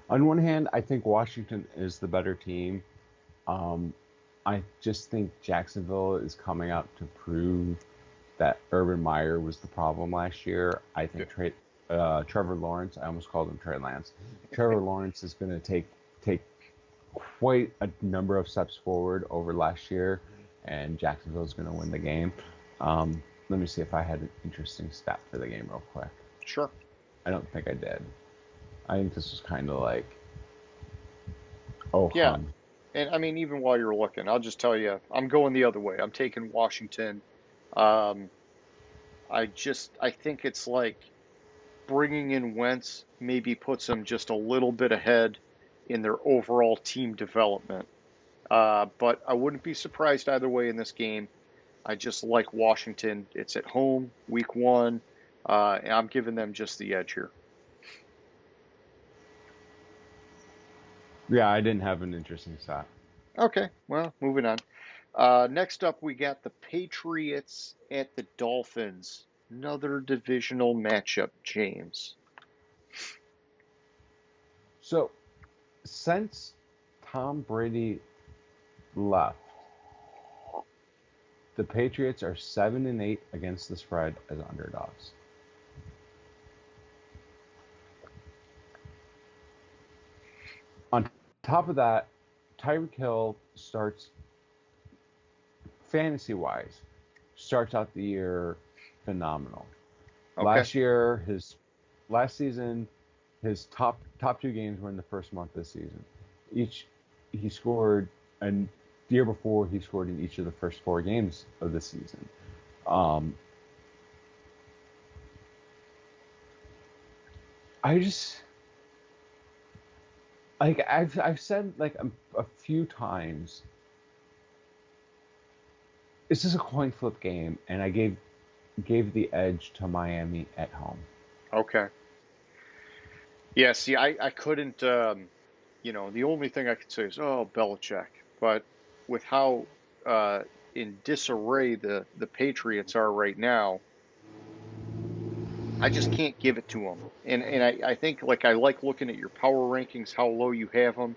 On one hand, I think Washington is the better team. I just think Jacksonville is coming out to prove that Urban Meyer was the problem last year. I think Trevor Lawrence. I almost called him Trey Lance. Trevor Lawrence is going to take quite a number of steps forward over last year, and Jacksonville's going to win the game. Let me see if I had an interesting stat for the game real quick. Sure. I don't think I did. I think this was kind of like, oh, Yeah. And I mean, even while you're looking, I'll just tell you, I'm going the other way. I'm taking Washington. Um, I think it's like bringing in Wentz maybe puts them just a little bit ahead in their overall team development. But I wouldn't be surprised either way in this game. I just like Washington. It's at home, week 1. And I'm giving them just the edge here. Yeah, I didn't have an interesting stat. Okay, well, moving on. Next up, we got the Patriots at the Dolphins. Another divisional matchup, James. So, since Tom Brady left, the Patriots are 7-8 against the spread as underdogs. On top of that, Tyreek Hill starts, fantasy-wise, starts out the year phenomenal. Okay. Last season, his top 2 games were in the first month this season. He scored, and the year before he scored in each of the first 4 games of the season. I just like I've said like a few times. This is a coin flip game, and I gave the edge to Miami at home. Okay. Yeah, see, I couldn't, the only thing I could say is, oh, Belichick. But with how in disarray the Patriots are right now, I just can't give it to them. And I think, like, I like looking at your power rankings, how low you have them.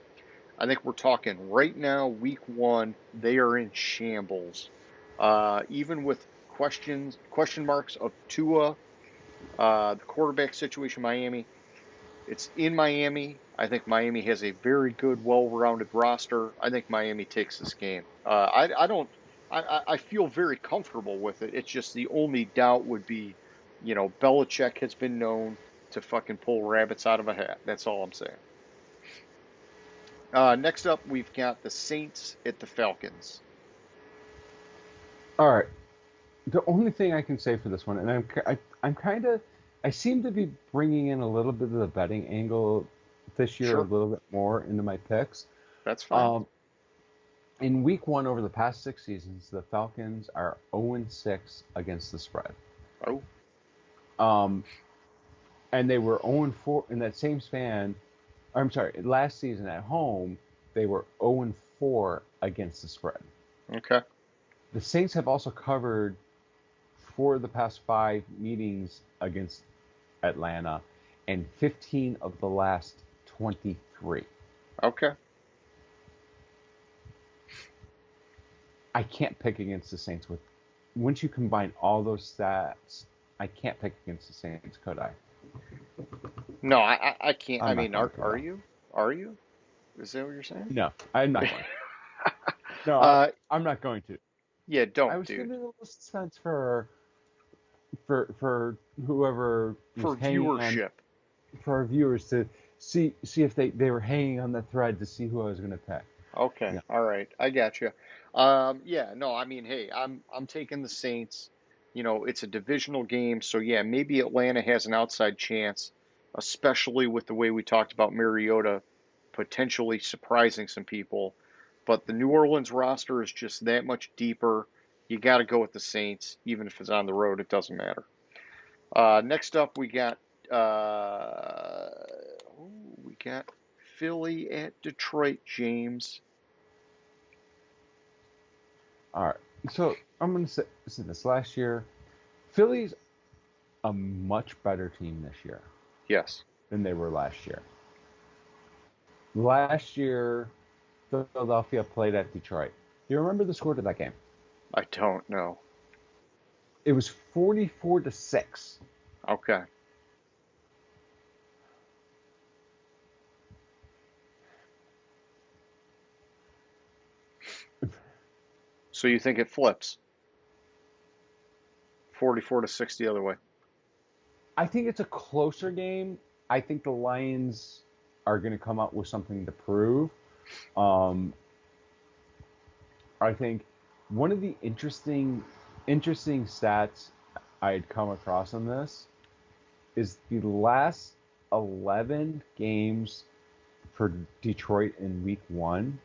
I think we're talking right now, week 1, they are in shambles. Even with question marks of Tua, the quarterback situation, Miami. It's in Miami. I think Miami has a very good, well-rounded roster. I think Miami takes this game. I don't. I feel very comfortable with it. It's just the only doubt would be, Belichick has been known to fucking pull rabbits out of a hat. That's all I'm saying. Next up, we've got the Saints at the Falcons. All right. The only thing I can say for this one, and I'm kind of, I seem to be bringing in a little bit of the betting angle this year, a Sure, little bit more into my picks. that's fine. Um, in week 1 over the past 6 seasons, the Falcons are 0-6 against the spread. Oh, Um, and they were 0-4 in that same span. I'm sorry, last season at home, they were 0-4 against the spread. okay. The Saints have also covered for the past 5 meetings against Atlanta, and 15 of the last 23. Okay. I can't pick against the Saints with. Once you combine all those stats, I can't pick against the Saints, could I? No, I can't. I I'm not mean, going to are though. you? Are you? Is that what you're saying? No, I'm not going. No, uh, I'm not going to. yeah, I don't, was dude. giving a little suspense for whoever was For hanging on, viewership. for our viewers to see if they were hanging on the thread to see who I was going to pick. Okay, Yeah. all right, I got you. Yeah, no, I mean, hey, I'm taking the Saints. It's a divisional game, so yeah, maybe Atlanta has an outside chance, especially with the way we talked about Mariota potentially surprising some people. But the New Orleans roster is just that much deeper. You got to go with the Saints, even if it's on the road. It doesn't matter. Next up, uh, we got Philly at Detroit, James. All right. So I'm going to say this. Last year, Philly's a much better team this year Yes, than they were last year. Last year, Philadelphia played at Detroit. Do you remember the score to that game? I don't know. It was 44-6. Okay. So you think it flips 44-6 the other way? I think it's a closer game. I think the Lions are going to come out with something to prove. Um, I think one of the interesting stats I had come across on this is the last 11 games for Detroit in week one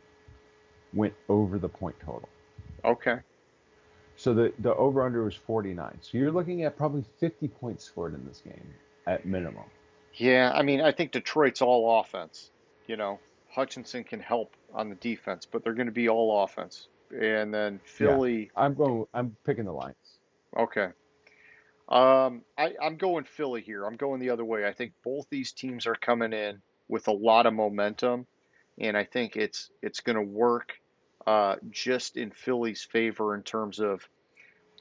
went over the point total. Okay. So the over under was 49. So you're looking at probably 50 points scored in this game at minimum. Yeah, I mean, I think Detroit's all offense. You know, Hutchinson can help on the defense, but they're going to be all offense. And then Yeah. Philly, I'm picking the Lions. okay. I'm going Philly here. I'm going the other way. I think both these teams are coming in with a lot of momentum, and I think it's going to work just in Philly's favor in terms of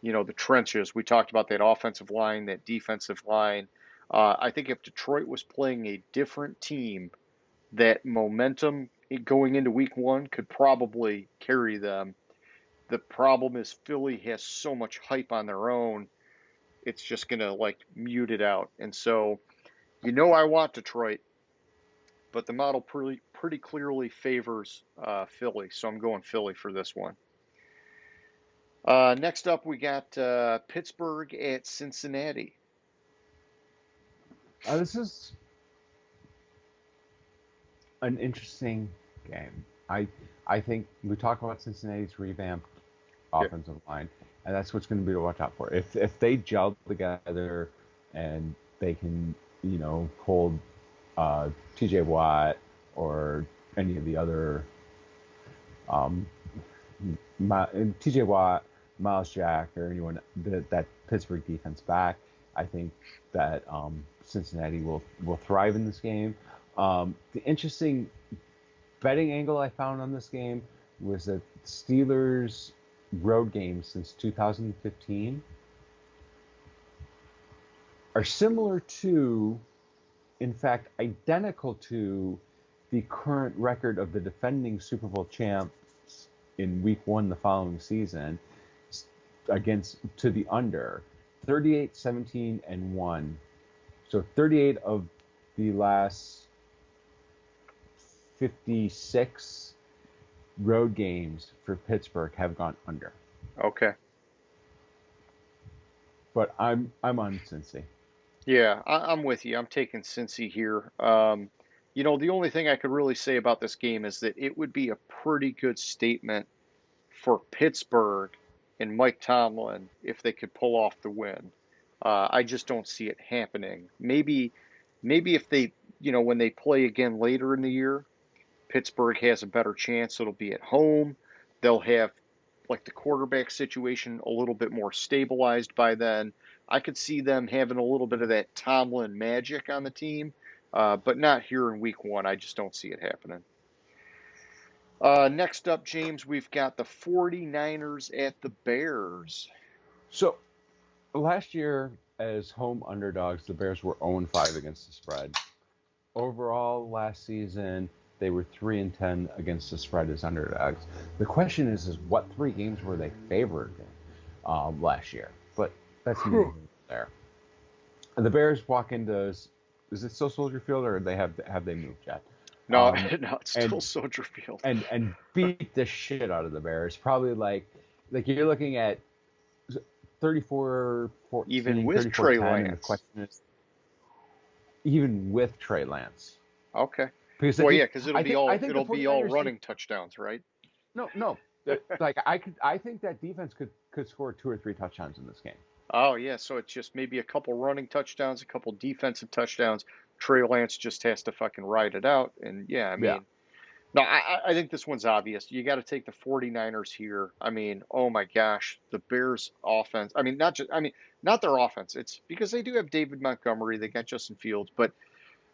the trenches. We talked about that offensive line, that defensive line. I think if Detroit was playing a different team, that momentum going into week one could probably carry them. The problem is Philly has so much hype on their own, it's just going to like mute it out. And so, I want Detroit, but the model pretty clearly favors Philly. So I'm going Philly for this one. Next up, we got Pittsburgh at Cincinnati. This is an interesting game. I think we talk about Cincinnati's revamped Yep. offensive line, and that's what's going to be to watch out for. If they gel together and they can, hold T.J. Watt or any of the other T.J. Watt, Miles Jack, or anyone that Pittsburgh defense back, I think that Cincinnati will thrive in this game. The interesting betting angle I found on this game was that Steelers road games since 2015 are similar to, in fact, identical to the current record of the defending Super Bowl champs in week one the following season against to the under 38, 17, and 1. So 38 of the last 56 road games for Pittsburgh have gone under. Okay. But I'm on Cincy. Yeah, I'm with you. I'm taking Cincy here. The only thing I could really say about this game is that it would be a pretty good statement for Pittsburgh and Mike Tomlin if they could pull off the win. I just don't see it happening. Maybe if they, when they play again later in the year, Pittsburgh has a better chance. It'll be at home. They'll have like the quarterback situation a little bit more stabilized by then. I could see them having a little bit of that Tomlin magic on the team, but not here in week one. I just don't see it happening. Next up, James, we've got the 49ers at the Bears. So last year, as home underdogs, the Bears were 0-5 against the spread. Overall, last season, they were 3-10 against the spread as underdogs. The question is what 3 games were they favored last year? But that's neither there. And the Bears walk into, is it still Soldier Field, or have they moved yet? No, no, it's still Soldier Field. And beat the shit out of the Bears. Probably like you're looking at 34-14, even with Trey Lance. Even with Trey Lance. Okay. Because because it'll be all running touchdowns, right? No. I think that defense could score 2 or 3 touchdowns in this game. Oh yeah, so it's just maybe a couple running touchdowns, a couple defensive touchdowns. Trey Lance just has to fucking ride it out, and no, I think this one's obvious. You got to take the 49ers here. I mean, oh my gosh, the Bears offense. Not their offense. It's because they do have David Montgomery. They got Justin Fields,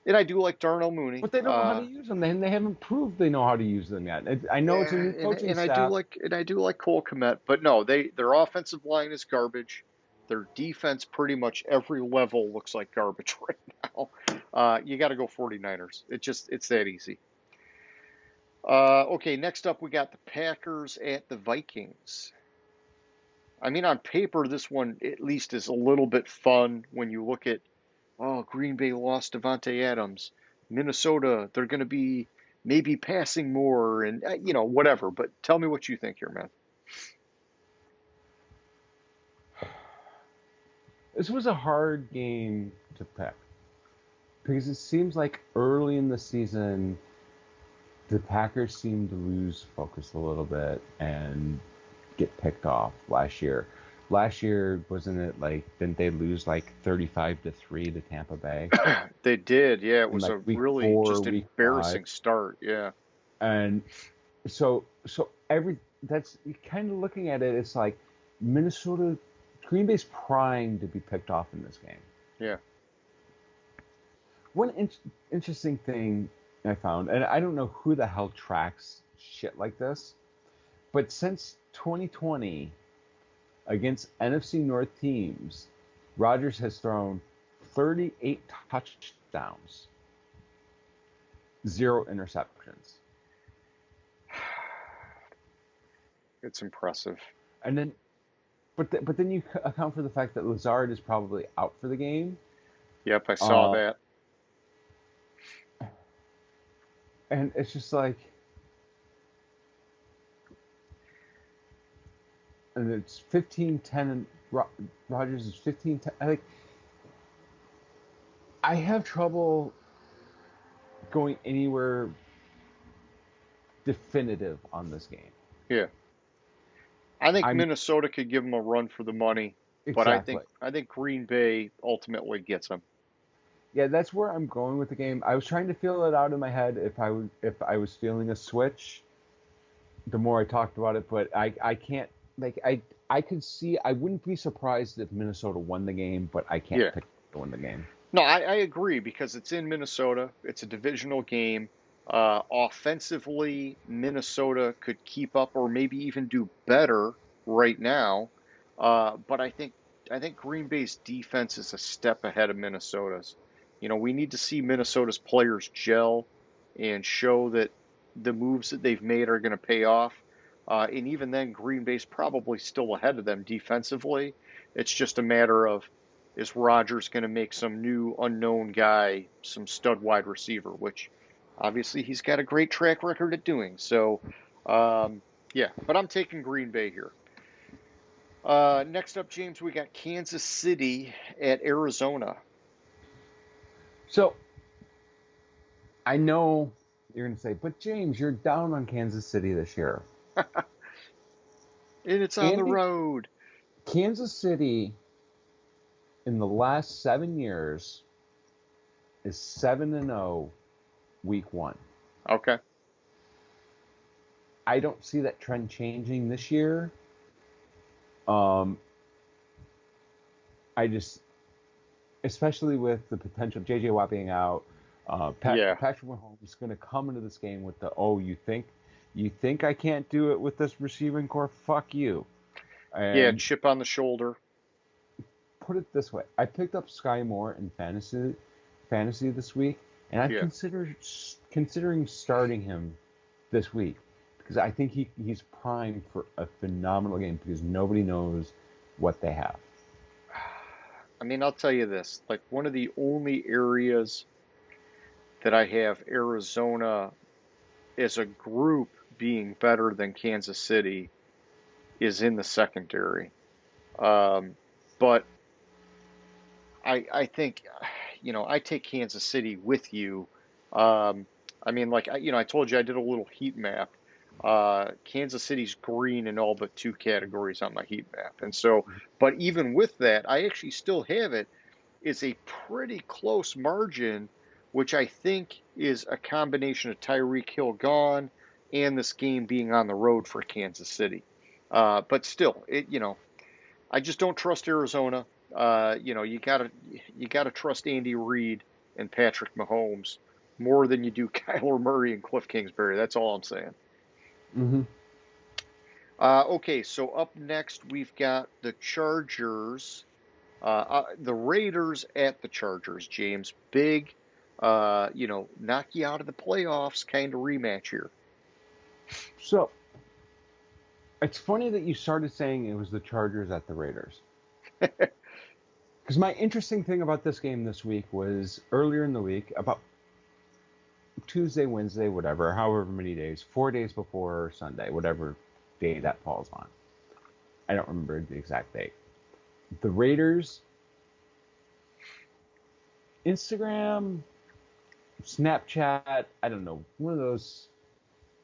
and I do like Darnell Mooney. But they don't know how to use them. They haven't proved they know how to use them yet. I know it's a new coaching staff. I do like Cole Kmet, but no, their offensive line is garbage. Their defense, pretty much every level, looks like garbage right now. You got to go 49ers. It's that easy. Okay, next up we got the Packers at the Vikings. I mean, on paper, this one at least is a little bit fun when you look at, oh, Green Bay lost Devontae Adams. Minnesota, they're going to be maybe passing more and, whatever. But tell me what you think here, man. This was a hard game to pick because it seems like early in the season the Packers seemed to lose focus a little bit and get picked off last year. Last year, wasn't it like, didn't they lose like 35-3 to Tampa Bay They did. Yeah, it in was like a week really four, just week five? embarrassing start. Yeah. And so every that's kind of looking at it, it's like Minnesota, Green Bay's primed to be picked off in this game. Yeah. One interesting thing I found, and I don't know who the hell tracks shit like this, but since 2020, against NFC North teams, Rodgers has thrown 38 touchdowns, 0 interceptions. It's impressive. And then, but then you account for the fact that Lazard is probably out for the game. Yep, I saw that. And it's just like, and it's 15-10, and Rodgers is 15-10. Like, I have trouble going anywhere definitive on this game. Yeah. I think I'm Minnesota could give them a run for the money, but exactly. I think Green Bay ultimately gets them. Yeah, that's where I'm going with the game. I was trying to feel it out in my head if I was feeling a switch. The more I talked about it, but I can't, like, I could see, I wouldn't be surprised if Minnesota won the game, but I can't Yeah. pick to win the game. No, I agree because it's in Minnesota. It's a divisional game. Offensively, Minnesota could keep up or maybe even do better right now. But I think Green Bay's defense is a step ahead of Minnesota's. We need to see Minnesota's players gel and show that the moves that they've made are going to pay off. And even then, Green Bay's probably still ahead of them defensively. It's just a matter of, is Rodgers going to make some new unknown guy some stud wide receiver, which obviously he's got a great track record at doing. So, yeah, but I'm taking Green Bay here. Next up, James, we got Kansas City at Arizona. So I know you're going to say, but James, you're down on Kansas City this year. And it's on the Andy, road. Kansas City in the last 7 years is 7-0 week 1. Okay. I don't see that trend changing this year. I just, especially with the potential of J.J. Watt being out, Yeah. Patrick Mahomes is going to come into this game with the, oh, you think I can't do it with this receiving core? Fuck you. Yeah, And chip on the shoulder. put it this way, I picked up Sky Moore in fantasy this week, and I'm Yeah. considering starting him this week because I think he's primed for a phenomenal game because nobody knows what they have. I mean, I'll tell you this, like one of the only areas that I have Arizona as a group being better than Kansas City is in the secondary. But I think, I take Kansas City with you. I mean, like, I told you I did a little heat map. Kansas City's green in all but 2 categories on my heat map. And so, but even with that, I actually still have it. It's a pretty close margin, which I think is a combination of Tyreek Hill gone and this game being on the road for Kansas City. But still, I just don't trust Arizona. You gotta trust Andy Reid and Patrick Mahomes more than you do Kyler Murray and Cliff Kingsbury. That's all I'm saying. Mm-hmm. Okay, so up next we've got the Chargers, the Raiders at the Chargers. James, big, knock you out of the playoffs kind of rematch here. So It's funny that you started saying it was the Chargers at the Raiders. Because my interesting thing about this game this week was earlier in the week, about Tuesday, Wednesday, whatever, however many days, 4 days before Sunday, whatever day that falls on. I don't remember the exact date. The Raiders, Instagram, Snapchat, I don't know, one of those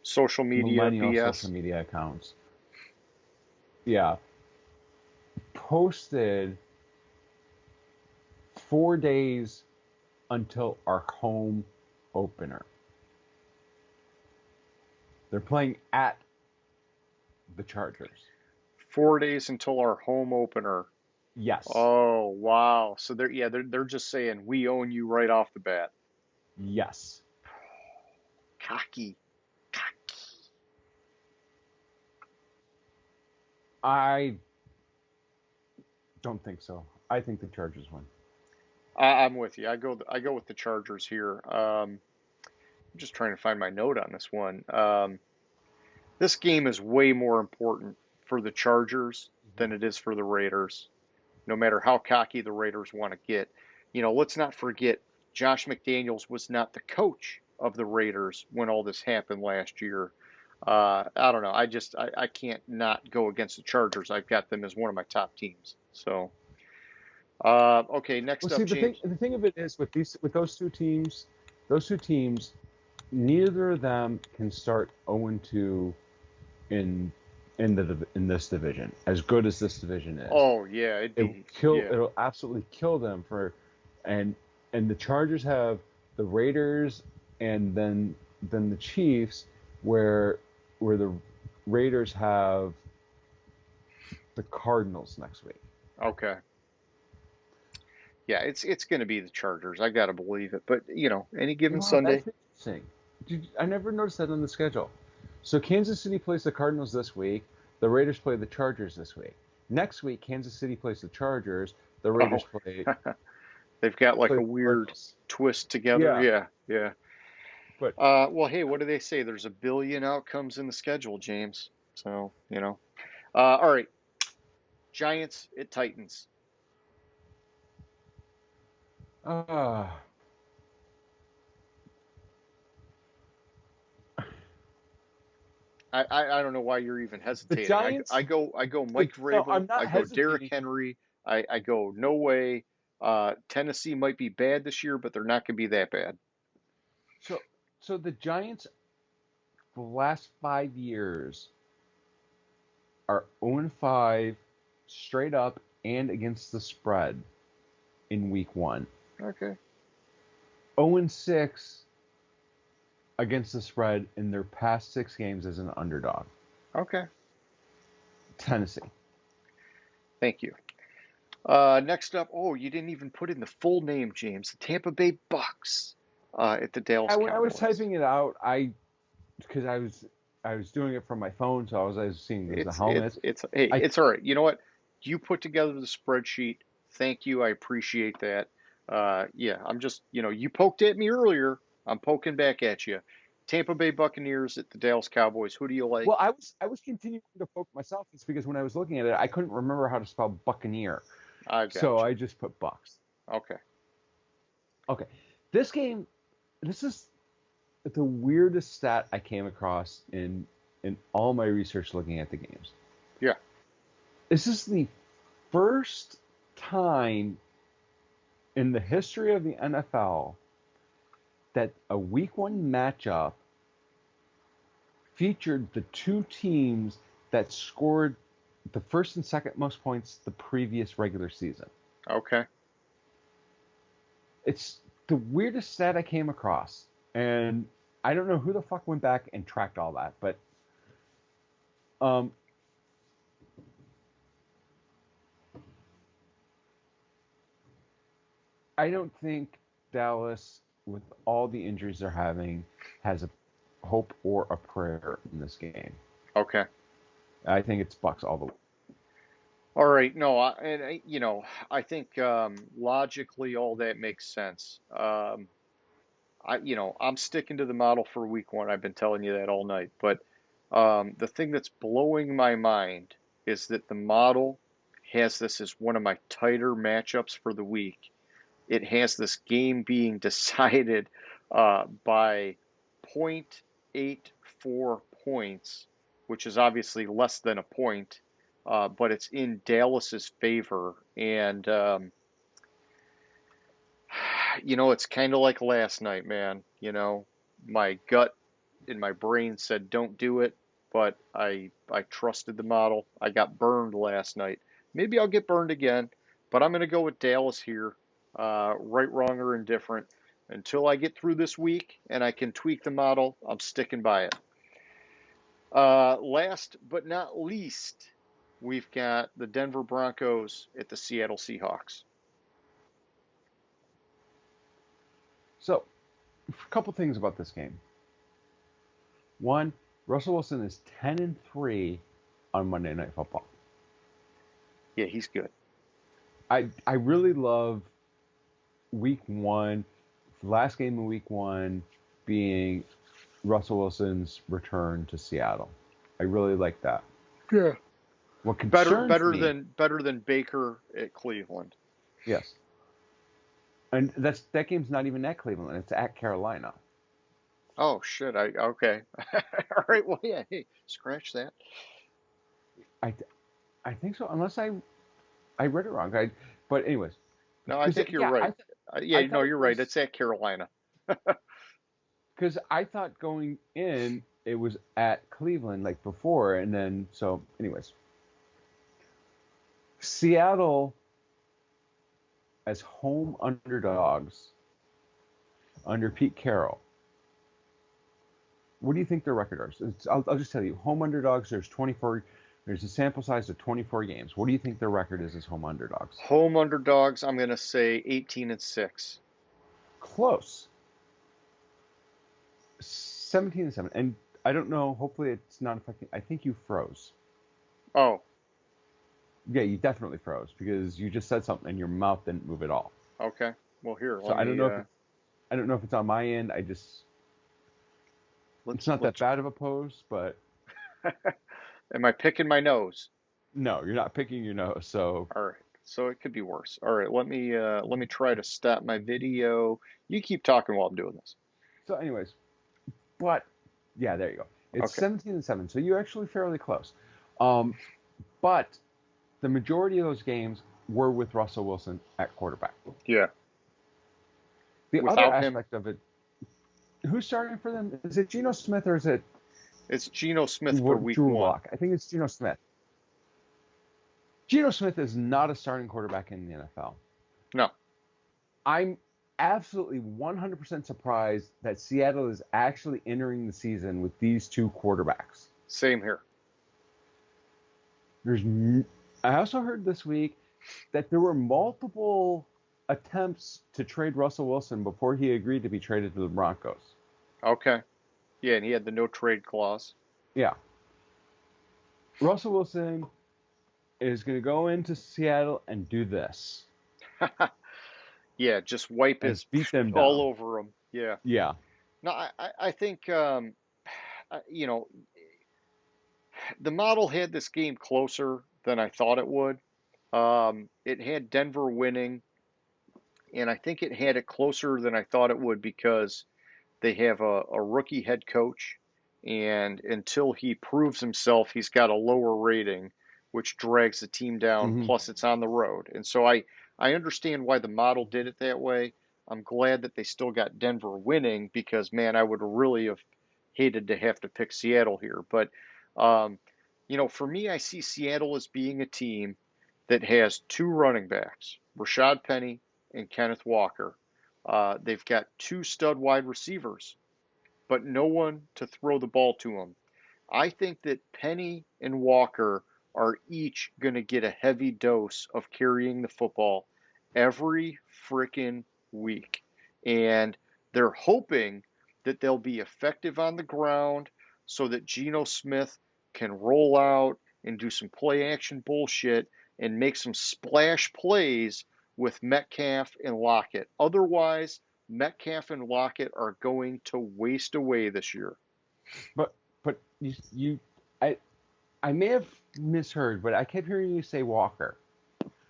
Social media millennial social BS. media accounts, yeah, posted 4 days until our home opener. They're playing at the Chargers. 4 days until our home opener. Yes. Oh, wow. So they're just saying we own you right off the bat. Yes. Cocky. I don't think so. I think the Chargers win. I'm with you. I go with the Chargers here. I'm just trying to find my note on this one. This game is way more important for the Chargers than it is for the Raiders. No matter how cocky the Raiders want to get, let's not forget Josh McDaniels was not the coach of the Raiders when all this happened last year. I don't know. I can't not go against the Chargers. I've got them as one of my top teams. So, okay, Well, next see, up, James. the thing of it is with those two teams, neither of them can start 0-2 in in this division. As good as this division is, Oh yeah, yeah. it'll absolutely kill them for, and the Chargers have the Raiders and then the Chiefs, where the Raiders have the Cardinals next week. Okay. Yeah, it's going to be the Chargers. I got to believe it. But, any given Wow, Sunday. that's interesting. I never noticed that on the schedule. So Kansas City plays the Cardinals this week. The Raiders play the Chargers this week. Next week, Kansas City plays the Chargers. The Oh, Raiders play they've got like play a the weird Cardinals. twist together. Yeah, Yeah, yeah. but Well, hey, what do they say? There's a billion outcomes in the schedule, James. So, all right. Giants at Titans. uh, I don't know why you're even the hesitating. I Giants. go The, Mike no, Vrabel. I'm I not go Derrick hesitating. Henry. I go no way. Tennessee might be bad this year, but they're not going to be that bad. So the Giants, the last 5 years, are 0-5 straight up and against the spread in week one. Okay. 0-6 against the spread in their past 6 games as an underdog. Okay. Tennessee. Thank you. Next up, oh, you didn't even put in the full name, James. The Tampa Bay Bucks at the Dallas When I was Cowboys. typing it out, because I was doing it from my phone, so I was seeing the helmets. Hey, I it's all right. You know what? You put together the spreadsheet. Thank you. I appreciate that. Yeah, I'm just, you poked at me earlier. I'm poking back at you. Tampa Bay Buccaneers at the Dallas Cowboys. Who do you like? well, I was continuing to poke myself. It's because when I was looking at it, I couldn't remember how to spell Buccaneer, I so got you. I just put Bucks. Okay. Okay, this game, this is the weirdest stat I came across in all my research looking at the games. Yeah. This is the first time in the history of the NFL that a week one matchup featured the two teams that scored the first and second most points the previous regular season. Okay. It's the weirdest stat I came across. And I don't know who the fuck went back and tracked all that, but um, I don't think Dallas, with all the injuries they're having, has a hope or a prayer in this game. Okay. I think it's Bucks all the way. All right. No, I think logically all that makes sense. I'm sticking to the model for week one. I've been telling you that all night. But The thing that's blowing my mind is that the model has this as one of my tighter matchups for the week. It has this game being decided by 0.84 points, which is obviously less than a point, but it's in Dallas's favor. And, it's kind of like last night, man. My gut and my brain said don't do it, but I trusted the model. I got burned last night. Maybe I'll get burned again, but I'm going to go with Dallas here. Right, wrong, or indifferent. Until I get through this week and I can tweak the model, I'm sticking by it. Last but not least, we've got the Denver Broncos at the Seattle Seahawks. So, a couple things about this game. One, Russell Wilson is 10-3 on Monday Night Football. Yeah, he's good. I really love week one, the last game of week one being Russell Wilson's return to Seattle. I really like that. Yeah. What concerns me, better than Baker at Cleveland. Yes. And that game's not even at Cleveland, it's at Carolina. Oh shit! Okay. All right. Well, yeah. Hey, scratch that. I think so, unless I read it wrong. But anyways, no, I think you're right. You're right. It's at Carolina. Because I thought going in it was at Cleveland like before, and then so anyways, Seattle as home underdogs under Pete Carroll. What do you think their record is? I'll just tell you, home underdogs. There's 24. There's a sample size of 24 games. What do you think their record is as home underdogs? Home underdogs, I'm going to say 18-6. Close. 17-7. And I don't know. Hopefully, it's not affecting. I think you froze. Oh. Yeah, you definitely froze because you just said something and your mouth didn't move at all. Okay. Well, here. So I don't know if it's on my end. It's not that bad of a pose, but. Am I picking my nose? No, you're not picking your nose. So. All right. So it could be worse. All right. Let me try to stop my video. You keep talking while I'm doing this. So, anyways, but yeah, there you go. It's 17-7. So you're actually fairly close. But the majority of those games were with Russell Wilson at quarterback. Yeah. The other aspect of it, who's starting for them? Is it Geno Smith or is it? It's Geno Smith for week Drew one. Lock. I think it's Geno Smith. Geno Smith is not a starting quarterback in the NFL. No. I'm absolutely 100% surprised that Seattle is actually entering the season with these two quarterbacks. Same here. I also heard this week that there were multiple attempts to trade Russell Wilson before he agreed to be traded to the Broncos. Okay. Yeah, and he had the no trade clause. Yeah. Russell Wilson is going to go into Seattle and do this. Yeah, just wipe his beat them all over him. Yeah. Yeah. No, I think the model had this game closer than I thought it would. It had Denver winning, and I think it had it closer than I thought it would because they have a rookie head coach, and until he proves himself, he's got a lower rating, which drags the team down. Mm-hmm. Plus, it's on the road, and so I understand why the model did it that way. I'm glad that they still got Denver winning because, man, I would really have hated to have to pick Seattle here. But, for me, I see Seattle as being a team that has two running backs, Rashad Penny and Kenneth Walker. They've got two stud wide receivers, but no one to throw the ball to them. I think that Penny and Walker are each going to get a heavy dose of carrying the football every freaking week. And they're hoping that they'll be effective on the ground so that Geno Smith can roll out and do some play action bullshit and make some splash plays with Metcalf and Lockett. Otherwise, Metcalf and Lockett are going to waste away this year. But But I may have misheard, but I kept hearing you say Walker,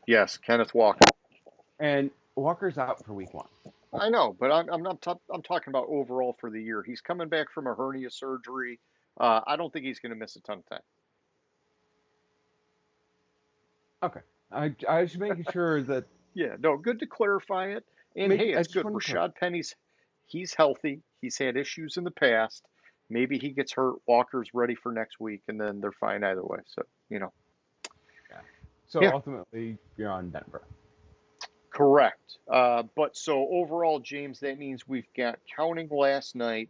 Yes, Kenneth Walker. and Walker's out for week 1. I know, but I'm talking about overall for the year. He's coming back from a hernia surgery. I don't think he's going to miss a ton of time. Okay, I was making sure that. Yeah, no, good to clarify it. And hey, I it's just good. want to clarify. Rashad Penny's he's healthy. He's had issues in the past. Maybe he gets hurt. Walker's ready for next week, and then they're fine either way. So Yeah. So yeah, ultimately, you're on Denver. correct. But so overall, James, that means we've got counting last night,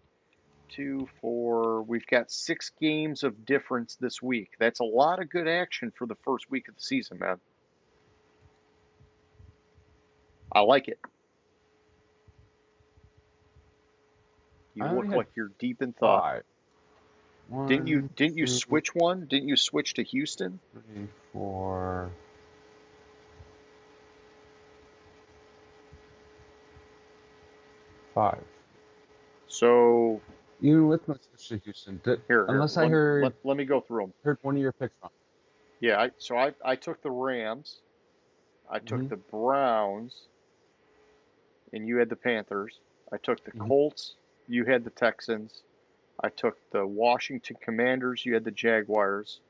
2, 4. We've got 6 games of difference this week. That's a lot of good action for the first week of the season, man. I like it. You I only look had like you're deep in thought. 5. Didn't you 2, switch one? Didn't you switch to Houston? 3, 4, 5. So Even with my switch to Houston, here, unless I heard let me go through them. one of your picks wrong. Yeah, I took the Rams, I took Mm-hmm. the Browns, and you had the Panthers. I took the Mm-hmm. Colts, you had the Texans. I took the Washington Commanders, you had the Jaguars.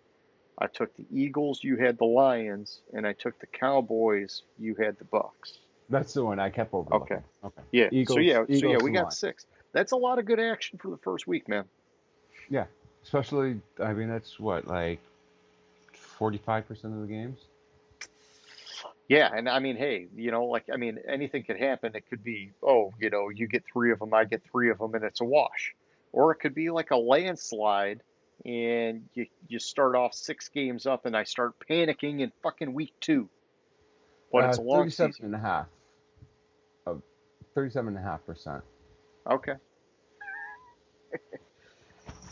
I took the Eagles, you had the Lions, and I took the Cowboys, you had the Bucks. That's the one I kept Okay. overlooking. Okay. Yeah. So yeah, Eagles we and got Lions. 6. That's a lot of good action for the first week, man. Yeah. Especially, I mean, that's what, like 45% of the games? Yeah, and I mean, hey, anything could happen. It could be, oh, you get 3 of them, I get 3 of them, and it's a wash. Or it could be like a landslide, and you start off 6 games up, and I start panicking in fucking week 2. But it's a long 37 season. and a half. 37.5%. Okay.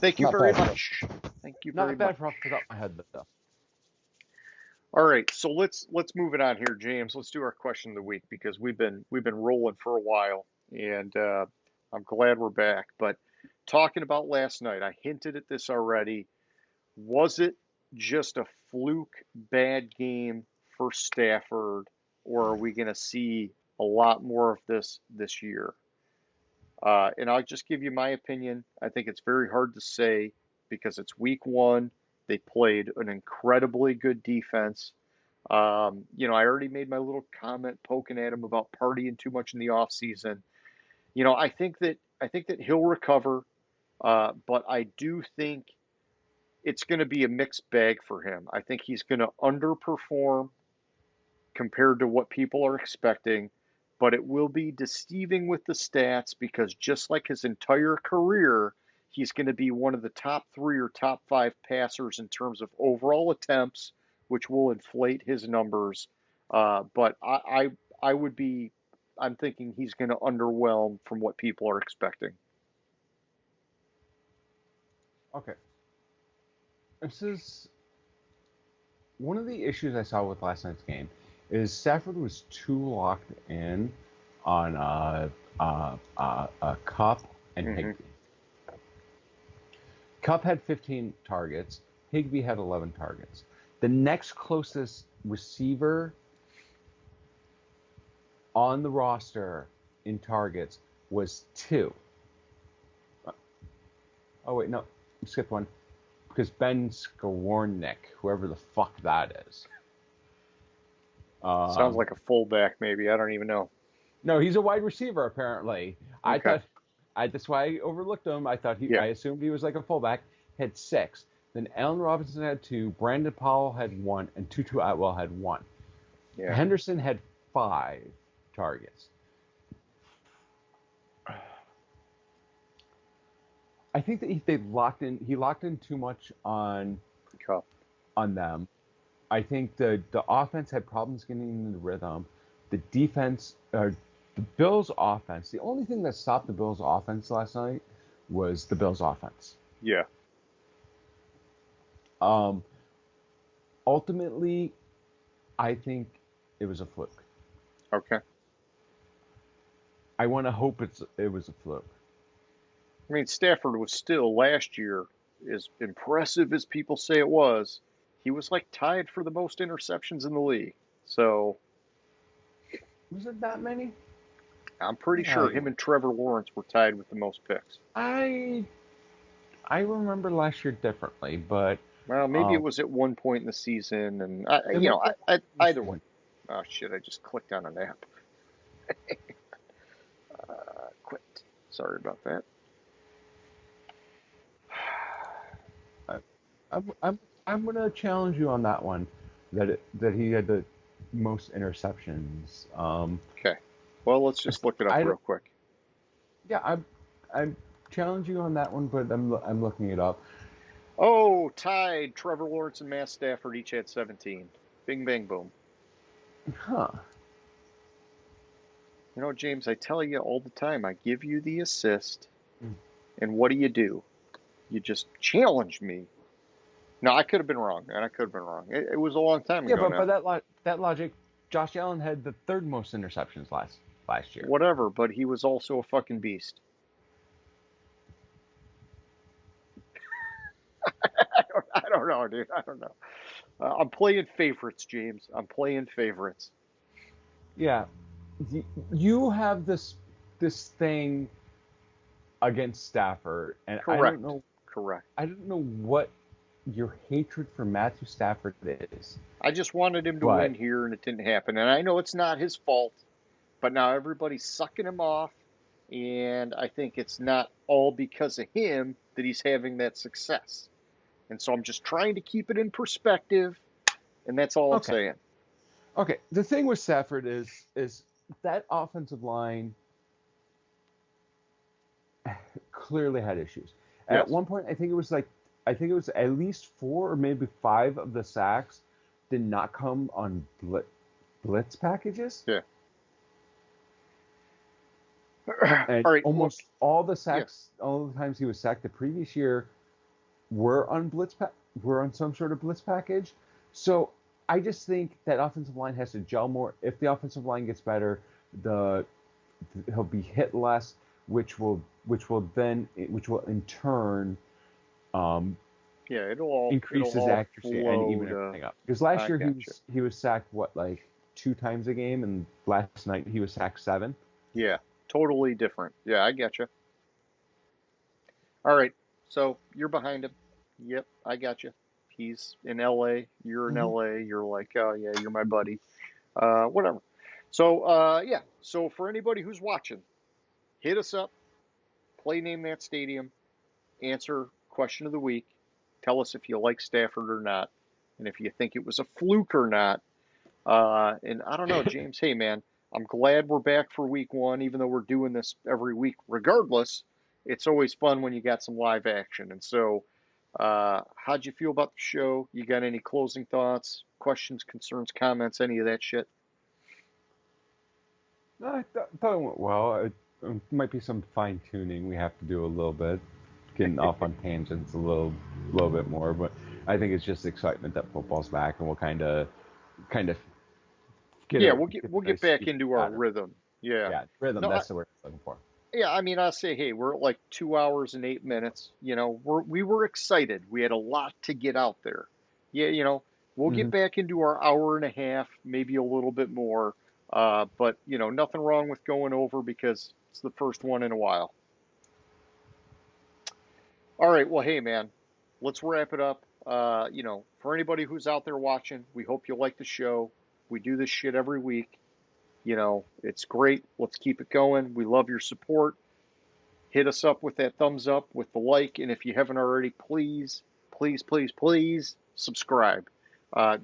Thank you Not very bad. much. Thank you very Not much. bad for off the top of my head, though. All right, so let's move it on here, James. Let's do our question of the week because we've been rolling for a while, and I'm glad we're back. But talking about last night, I hinted at this already. Was it just a fluke bad game for Stafford, or are we going to see a lot more of this year? And I'll just give you my opinion. I think it's very hard to say because it's week 1. They played an incredibly good defense. I already made my little comment poking at him about partying too much in the off season. I think that he'll recover, but I do think it's going to be a mixed bag for him. I think he's going to underperform compared to what people are expecting, but it will be deceiving with the stats because just like his entire career, he's going to be one of the top 3 or top 5 passers in terms of overall attempts, which will inflate his numbers. But I would be, I'm thinking he's going to underwhelm from what people are expecting. Okay. This is one of the issues I saw with last night's game is Stafford was too locked in on Cup and Mm-hmm. Higbee. Cup had 15 targets. Higbee had 11 targets. The next closest receiver on the roster in targets was 2. Oh, wait, no. Skip one. Because Ben Skowronek, whoever the fuck that is. Sounds like a fullback, maybe. I don't even know. No, he's a wide receiver, apparently. Okay. That's why I overlooked him. I Yeah. assumed he was like a fullback. Had 6. Then Allen Robinson had 2. Brandon Powell had 1, and Tutu Atwell had 1. Yeah. Henderson had 5 targets. I think that he locked in too much on Cup. them. I think the offense had problems getting into the rhythm. The defense, the Bills' offense. The only thing that stopped the Bills' offense last night was the Bills' offense. Yeah. Ultimately, I think it was a fluke. Okay. I want to hope it was a fluke. I mean, Stafford was still last year as impressive as people say it was, he was like tied for the most interceptions in the league. So Was it that many? I'm pretty Yeah, sure him and Trevor Lawrence were tied with the most picks. I I remember last year differently, but Well, maybe it um, was at one point in the season, and it might have I been either way. one. Oh shit! I just clicked on an app. Quit. Sorry about that. I, I'm gonna challenge you on that one, that he had the most interceptions. Okay. Well, let's just look it up I real don't. quick. Yeah, I'm challenging you on that one, but I'm looking it up. Oh, tied. Trevor Lawrence and Matt Stafford each had 17. Bing, bang, boom. Huh. You know, James, I tell you all the time, I give you the assist, Mm. and what do? You just challenge me. No, I could have been wrong, and I could have been wrong. It was a long time Yeah, ago but by now. that logic, Josh Allen had the third most interceptions last year. Whatever, but he was also a fucking beast. I don't know, dude. I don't know. I'm playing favorites, James. I'm playing favorites. Yeah, you have this thing against Stafford, and Correct. Correct. I don't know what your hatred for Matthew Stafford is, I just wanted him to win but here, and it didn't happen. And I know it's not his fault, but now everybody's sucking him off, and I think it's not all because of him that he's having that success. And so I'm just trying to keep it in perspective, and that's all I'm okay, saying. okay. The thing with Stafford is that offensive line clearly had issues. At Yes. one point, I think it was at least four or maybe five of the sacks did not come on blitz packages, Yeah. and All right. Look. almost all the Yeah. sacks, all the times he was sacked the previous year were on were on some sort of blitz package. So I just think that offensive line has to gel more. If the offensive line gets better, the he'll be hit less, which will in turn um, Yeah. increase It'll his all accuracy and flow even to. everything up. Because last I year gotcha. he was sacked what, like two times a game, and last night he was sacked seven. Yeah. Totally different. Yeah. I getcha. All right. So you're behind him. Yep. I gotcha. He's in LA. You're in Mm-hmm. LA. You're like, oh yeah, you're my buddy. Whatever. So yeah. So for anybody who's watching, hit us up. Play name that stadium. Answer question of the week. Tell us if you like Stafford or not, and if you think it was a fluke or not. And I don't know, James. Hey, man, I'm glad we're back for week one, even though we're doing this every week. Regardless, it's always fun when you got some live action. And so, how'd you feel about the show? You got any closing thoughts, questions, concerns, comments, any of that shit? I thought it went well. It might be some fine tuning we have to do a little bit, getting off on tangents a little bit more, but I think it's just excitement that football's back, and we'll kind of Yeah, get we'll the get back speed into our pattern. rhythm. Yeah. Yeah, rhythm. No, That's the word I'm looking for. yeah, I mean, I say, hey, we're at like 2 hours and 8 minutes. We were excited. We had a lot to get out there. Yeah, we'll Hmm. get back into our hour and a half, maybe a little bit more. But nothing wrong with going over because it's the first one in a while. All right, well, hey, man, let's wrap it up. For anybody who's out there watching, we hope you like the show. We do this shit every week. It's great. Let's keep it going. We love your support. Hit us up with that thumbs up, with the like, and if you haven't already, please, please, please, please subscribe.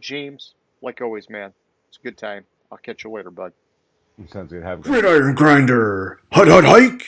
James, like always, man, it's a good time. I'll catch you later, bud. Sounds good. Have a good one. Gridiron Grinder. Hut hut hike.